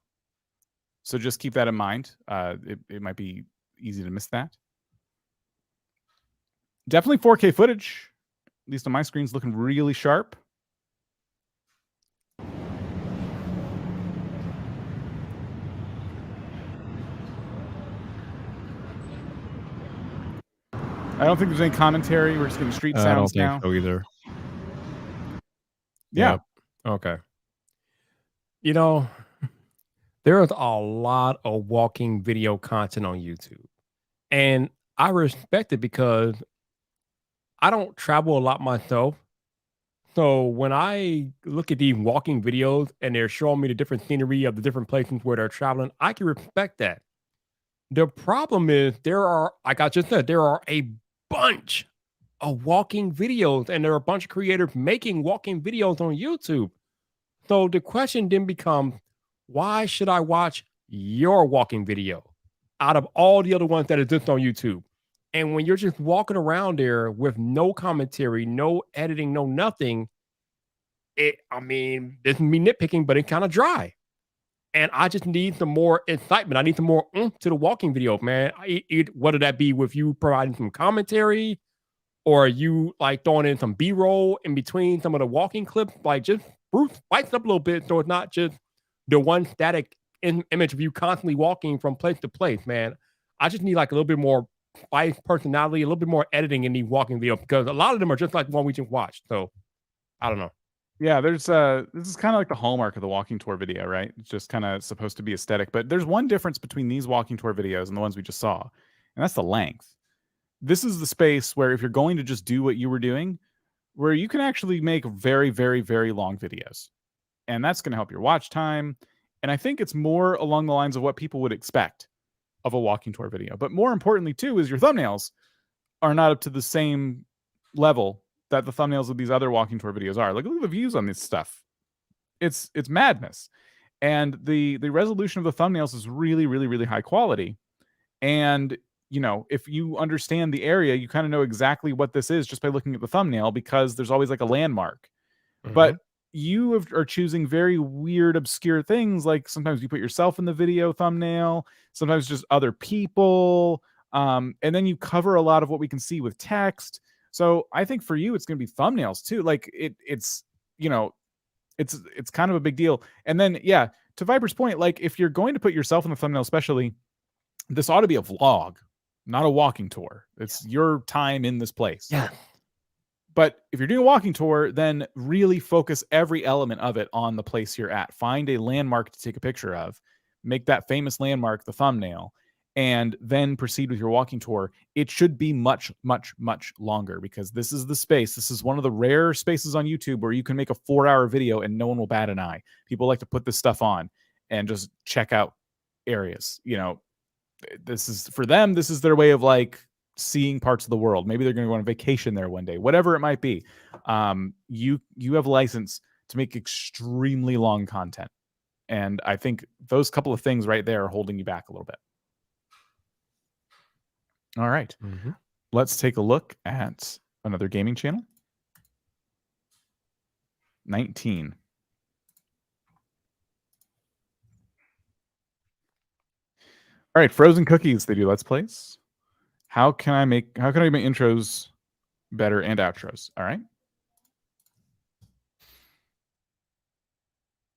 So just keep that in mind. It might be easy to miss that. Definitely 4K footage. At least on my screen's looking really sharp. I don't think there's any commentary. We're just getting street sounds now. I don't think so either. Yeah. Yep. Okay. You know, there is a lot of walking video content on YouTube. And I respect it because I don't travel a lot myself. So when I look at these walking videos and they're showing me the different scenery of the different places where they're traveling, I can respect that. The problem is there are, like I just said, there are a bunch of walking videos and there are a bunch of creators making walking videos on YouTube. So the question then becomes, why should I watch your walking video out of all the other ones that exist on YouTube? And when you're just walking around there with no commentary, no editing, no nothing, I mean, this is me nitpicking, but it's kind of dry. And I just need some more excitement. I need some more oomph to the walking video, man. Whether that be with you providing some commentary or you like throwing in some B-roll in between some of the walking clips, like just spice it up a little bit so it's not just the one static image of you constantly walking from place to place, man. I just need like a little bit more spice, personality, a little bit more editing in these walking videos because a lot of them are just like the one we just watched. So I don't know. Yeah, there's this is kind of like the hallmark of the walking tour video, right? It's just kind of supposed to be aesthetic, but there's one difference between these walking tour videos and the ones we just saw, and that's the length. This is the space where if you're going to just do what you were doing, where you can actually make very, very, very long videos, and that's going to help your watch time. And I think it's more along the lines of what people would expect of a walking tour video. But more importantly, too, is your thumbnails are not up to the same level that the thumbnails of these other walking tour videos are. Look at the views on this stuff. It's madness. And the resolution of the thumbnails is really, really, really high quality. And, you know, if you understand the area, you kind of know exactly what this is just by looking at the thumbnail because there's always like a landmark. But you are choosing very weird, obscure things. Like sometimes you put yourself in the video thumbnail, sometimes just other people. And then you cover a lot of what we can see with text. So I think for you, it's going to be thumbnails too. Like it's, you know, it's kind of a big deal. And then, yeah, to Viper's point, like if you're going to put yourself in the thumbnail, especially, this ought to be a vlog, not a walking tour. It's your time in this place. Yeah. But if you're doing a walking tour, then really focus every element of it on the place you're at. Find a landmark to take a picture of, make that famous landmark the thumbnail, and then proceed with your walking tour. It should be much, much, much longer because this is the space. This is one of the rare spaces on YouTube where you can make a 4-hour video and no one will bat an eye. People like to put this stuff on and just check out areas. You know, this is for them. This is their way of like seeing parts of the world. Maybe they're going to go on vacation there one day, whatever it might be. You have license to make extremely long content. And I think those couple of things right there are holding you back a little bit. All right. Let's take a look at another gaming channel. 19. All right, FrozenCookizz, they do Let's Plays. How can I make intros better and outros? All right.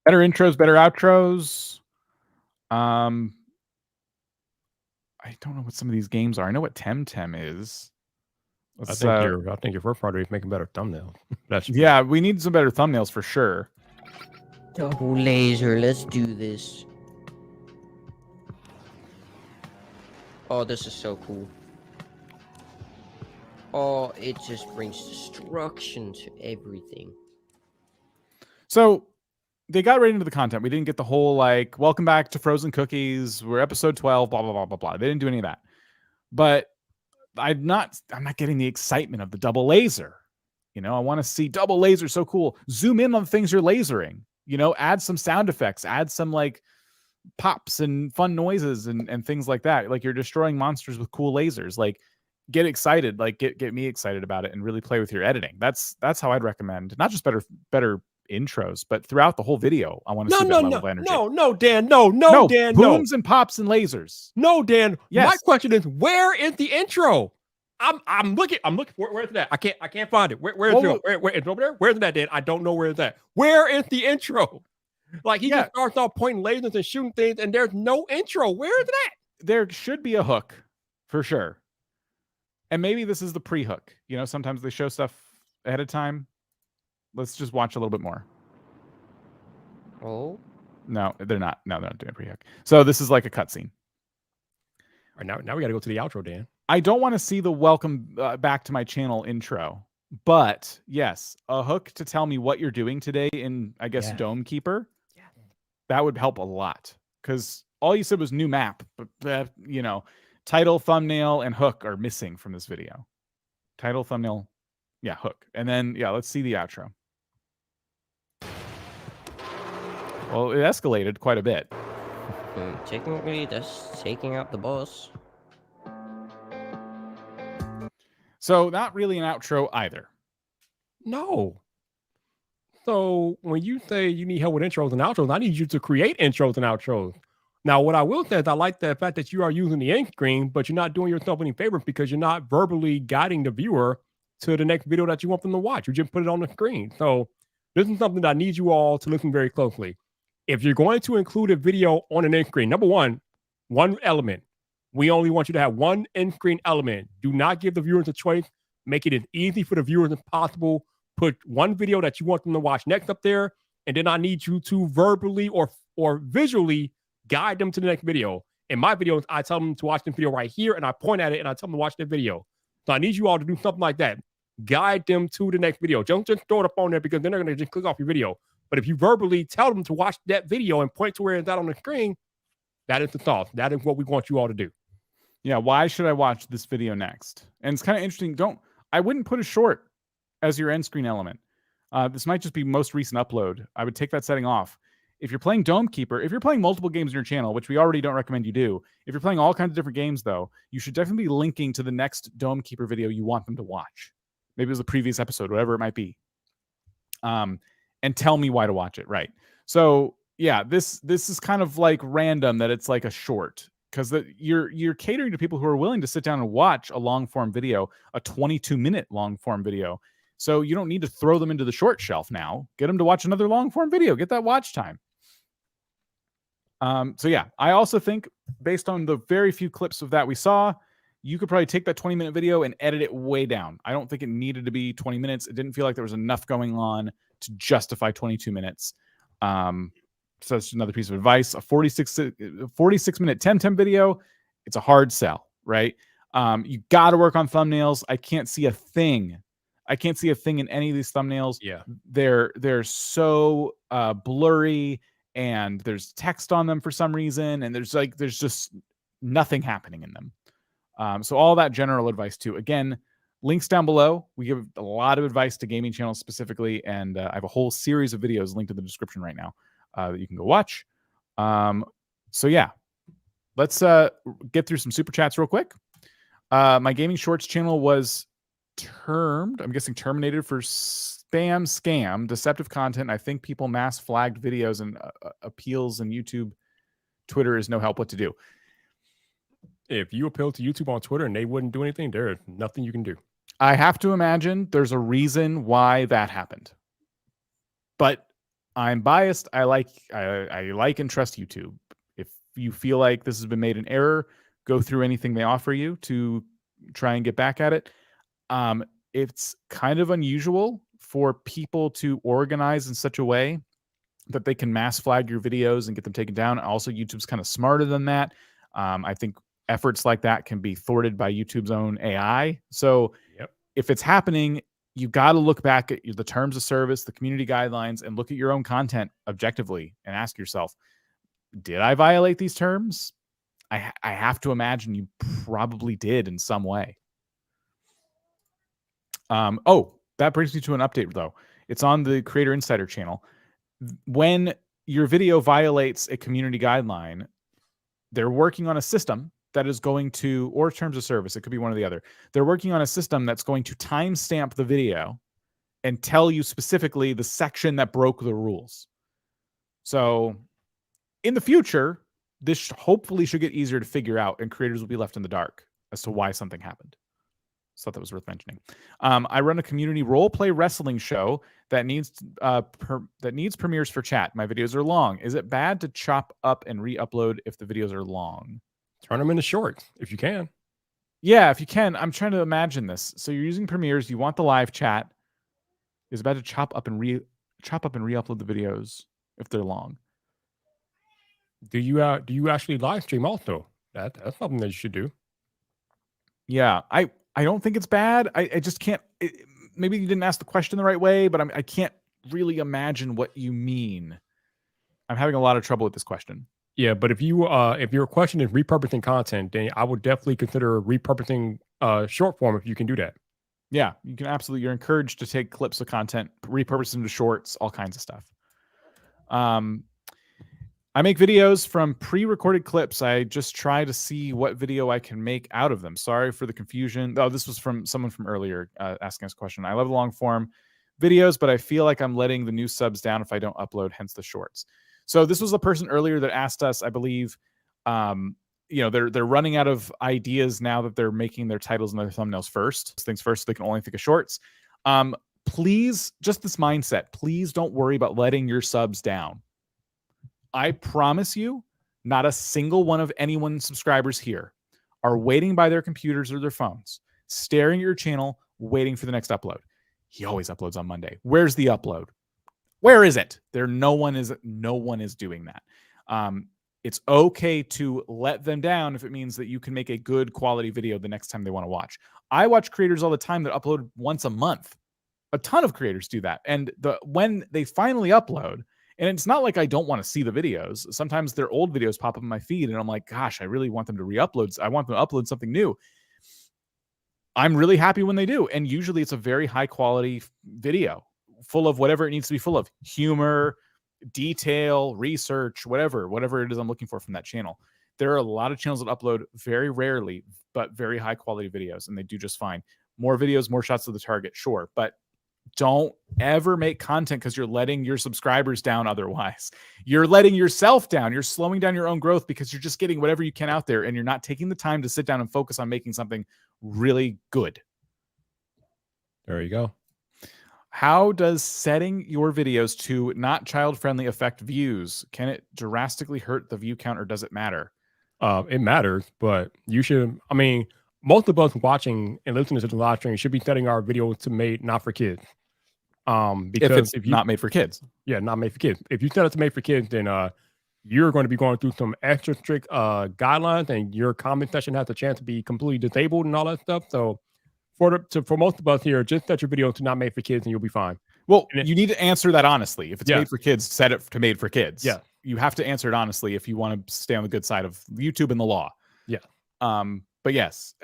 Better intros, better outros. I don't know what some of these games are. I know what Temtem is. I think your first part is making better thumbnails. Yeah, we need some better thumbnails for sure. Double laser, let's do this. Oh, this is so cool. Oh, it just brings destruction to everything. So they got right into the content. We didn't get the whole like, welcome back to FrozenCookizz. We're episode 12, blah, blah, blah, blah, blah. They didn't do any of that. But I'm not getting the excitement of the double laser. You know, I want to see double laser. So cool. Zoom in on things you're lasering. You know, add some sound effects, add some like pops and fun noises and things like that. Like you're destroying monsters with cool lasers. Like get excited, like get me excited about it and really play with your editing. That's how I'd recommend. Not just better intros, but throughout the whole video, I want to see that level of energy. No, Dan, no, Dan, booms and pops and lasers. No, Dan. Yes. My question is, where is the intro? I'm looking for where's that? I can't find it. Where's it? Where it's over there? Where's that, Dan? I don't know where it's at. Where is the intro? Like he just starts off pointing lasers and shooting things, and there's no intro. Where is it at? There should be a hook for sure. And maybe this is the pre-hook. You know, sometimes they show stuff ahead of time. Let's just watch a little bit more. Oh. No, they're not. No, they're not doing a pre-hook. So this is like a cutscene. All right, now we got to go to the outro, Dan. I don't want to see the welcome back to my channel intro, but yes, a hook to tell me what you're doing today in, I guess, Dome Keeper. Yeah. That would help a lot because all you said was new map, but you know, title, thumbnail, and hook are missing from this video. Title, thumbnail, yeah, hook. And then, yeah, let's see the outro. Well, it escalated quite a bit. Technically, that's taking out the boss. So not really an outro either. No. So when you say you need help with intros and outros, I need you to create intros and outros. Now, what I will say is I like the fact that you are using the end screen, but you're not doing yourself any favor because you're not verbally guiding the viewer to the next video that you want them to watch. You just put it on the screen. So this is something that I need you all to listen very closely. If you're going to include a video on an end screen, number one element. We only want you to have one end screen element. Do not give the viewers a choice. Make it as easy for the viewers as possible. Put one video that you want them to watch next up there, and then I need you to verbally or visually guide them to the next video. In my videos, I tell them to watch the video right here, and I point at it, and I tell them to watch the video. So I need you all to do something like that. Guide them to the next video. Don't just throw it up on there because then they're going to just click off your video. But if you verbally tell them to watch that video and point to where it's at on the screen, that is the sauce. That is what we want you all to do. Yeah, why should I watch this video next? And it's kind of interesting. I wouldn't put a short as your end screen element. This might just be most recent upload. I would take that setting off. If you're playing Dome Keeper, if you're playing multiple games in your channel, which we already don't recommend you do, if you're playing all kinds of different games, though, you should definitely be linking to the next Dome Keeper video you want them to watch. Maybe it was the previous episode, whatever it might be. And tell me why to watch it, right? So, yeah, this is kind of like random that it's like a short, because you're catering to people who are willing to sit down and watch a long-form video, a 22-minute long-form video. So you don't need to throw them into the short shelf now. Get them to watch another long-form video. Get that watch time. So yeah, I also think based on the very few clips of that we saw, you could probably take that 20-minute video and edit it way down. I don't think it needed to be 20 minutes. It didn't feel like there was enough going on to justify 22 minutes. So that's another piece of advice. A 46-minute Temtem video, it's a hard sell, right? You got to work on thumbnails. I can't see a thing. I can't see a thing in any of these thumbnails. Yeah. They're so blurry, and there's text on them for some reason, and there's just nothing happening in them. So all that general advice too. Again, links down below. We give a lot of advice to gaming channels specifically, and I have a whole series of videos linked in the description right now that you can go watch. So yeah, let's get through some super chats real quick. My gaming shorts channel was terminated for spam, scam, deceptive content. I think people mass flagged videos and appeals, and YouTube, Twitter is no help what to do. If you appeal to YouTube on Twitter and they wouldn't do anything, there's nothing you can do. I have to imagine there's a reason why that happened. But I'm biased. I like and trust YouTube. If you feel like this has been made an error, go through anything they offer you to try and get back at it. It's kind of unusual for people to organize in such a way that they can mass flag your videos and get them taken down. Also, YouTube's kind of smarter than that. I think efforts like that can be thwarted by YouTube's own AI. So if it's happening, you got to look back at the terms of service, the community guidelines, and look at your own content objectively and ask yourself, did I violate these terms? I have to imagine you probably did in some way. Oh, that brings me to an update, though. It's on the Creator Insider channel. When your video violates a community guideline, they're working on a system that is going to, or terms of service, it could be one or the other. They're working on a system that's going to timestamp the video and tell you specifically the section that broke the rules. So in the future, this hopefully should get easier to figure out, and creators will be left in the dark as to why something happened. So that was worth mentioning. I run a community role play wrestling show that needs premieres for chat. My videos are long. Is it bad to chop up and re-upload if the videos are long? Turn them into shorts if you can. Yeah, if you can. I'm trying to imagine this. So you're using premieres. You want the live chat. Is it bad to chop up and re-upload the videos if they're long? Do you actually live stream also? That's something that you should do. Yeah, I don't think it's bad. I just can't. Maybe you didn't ask the question the right way, but I can't really imagine what you mean. I'm having a lot of trouble with this question. Yeah, but if your question is repurposing content, then I would definitely consider repurposing short form if you can do that. Yeah, you can absolutely. You're encouraged to take clips of content, repurpose them to shorts, all kinds of stuff. I make videos from pre-recorded clips. I just try to see what video I can make out of them. Sorry for the confusion. Oh, this was from someone from earlier asking us a question. I love the long form. videos, but I feel like I'm letting the new subs down if I don't upload, hence the shorts. So this was a person earlier that asked us, I believe, they're running out of ideas now that they're making their titles and their thumbnails first. Things first, so they can only think of shorts. Please, just this mindset, please don't worry about letting your subs down. I promise you, not a single one of anyone's subscribers here are waiting by their computers or their phones, staring at your channel, waiting for the next upload. He always uploads on Monday. Where's the upload? Where is it? No one is doing that. It's okay to let them down if it means that you can make a good quality video the next time they want to watch. I watch creators all the time that upload once a month. A ton of creators do that. And when they finally upload, and it's not like I don't want to see the videos. Sometimes their old videos pop up in my feed and I'm like, gosh, I really want them to re-upload. I want them to upload something new. I'm really happy when they do. And usually it's a very high quality video full of whatever it needs to be full of. Humor, detail, research, whatever it is I'm looking for from that channel. There are a lot of channels that upload very rarely, but very high quality videos, and they do just fine. More videos, more shots of the target, sure. But don't ever make content because you're letting your subscribers down otherwise. You're letting yourself down. You're slowing down your own growth because you're just getting whatever you can out there, and you're not taking the time to sit down and focus on making something really good. There you go. How does setting your videos to not child-friendly affect views? Can it drastically hurt the view count, or does it matter? It matters, but you should, I mean, most of us watching and listening to the live stream should be setting our videos to made not for kids. Because if not made for kids. Yeah, not made for kids. If you set it to made for kids, then you're going to be going through some extra strict guidelines, and your comment section has a chance to be completely disabled and all that stuff. So for most of us here, just set your video to not made for kids and you'll be fine. Well, you need to answer that honestly. If it's Yeah. made for kids, set it to made for kids. Yeah. You have to answer it honestly if you want to stay on the good side of YouTube and the law. Yeah. But yes,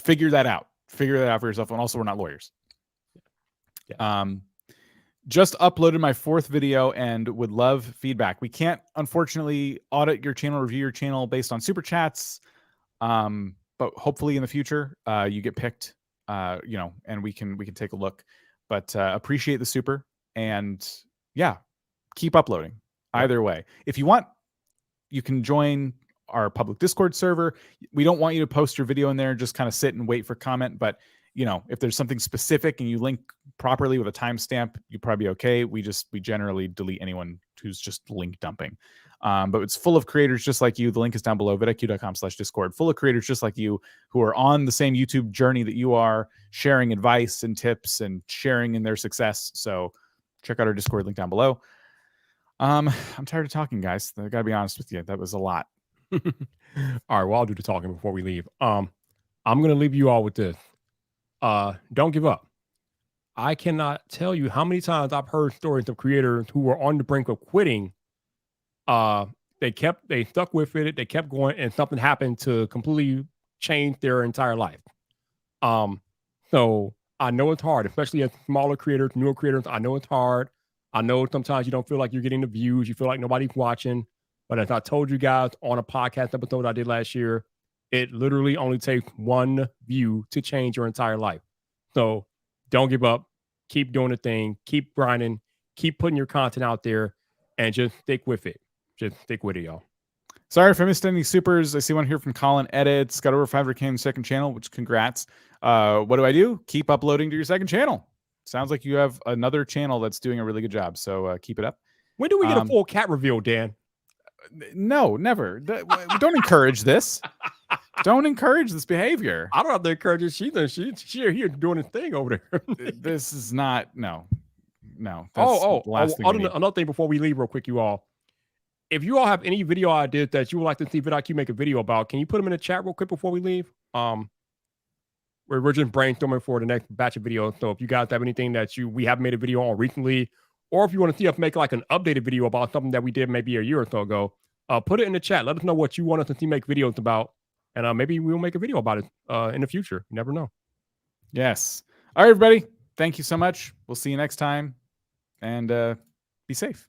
figure that out. Figure that out for yourself. And also, we're not lawyers. Yeah. Just uploaded my 4th video and would love feedback. We can't, unfortunately, audit your channel, review your channel based on super chats. But hopefully in the future, you get picked, and we can take a look. But appreciate the super, and yeah, keep uploading. Either way, if you want, you can join our public Discord server. We don't want you to post your video in there and just kind of sit and wait for comment. But if there's something specific and you link properly with a timestamp, you'd probably be okay. We generally delete anyone who's just link dumping. But it's full of creators just like you. The link is down below, vidiq.com/discord, full of creators just like you who are on the same YouTube journey that you are, sharing advice and tips and sharing in their success. So check out our Discord link down below. I'm tired of talking, guys. I gotta be honest with you. That was a lot. All right, well, I'll do the talking before we leave. I'm gonna leave you all with this. Don't give up. I cannot tell you how many times I've heard stories of creators who were on the brink of quitting. They stuck with it, they kept going, and something happened to completely change their entire life. So I know it's hard, especially as smaller creators, newer creators. I know it's hard. I know sometimes you don't feel like you're getting the views, you feel like nobody's watching. But as I told you guys on a podcast episode I did last year, it literally only takes one view to change your entire life. So don't give up. Keep doing the thing. Keep grinding. Keep putting your content out there, and just stick with it. Just stick with it, y'all. Sorry if I missed any supers. I see one here from Colin Edits. Got over 500K in the second channel, which congrats. What do? Keep uploading to your second channel. Sounds like you have another channel that's doing a really good job. So keep it up. When do we get a full cat reveal, Dan? No, never. Don't encourage this. Don't encourage this behavior. I don't have to encourage her. She's here doing his thing over there. This is not, no. That's another thing before we leave real quick, you all. If you all have any video ideas that you would like to see vidIQ make a video about, can you put them in the chat real quick before we leave? We're just brainstorming for the next batch of videos. So if you guys have anything that we haven't made a video on recently, or if you want to see us make like an updated video about something that we did maybe a year or so ago, put it in the chat. Let us know what you want us to see make videos about, and maybe we'll make a video about it in the future. You never know. Yes. All right, everybody. Thank you so much. We'll see you next time, and be safe.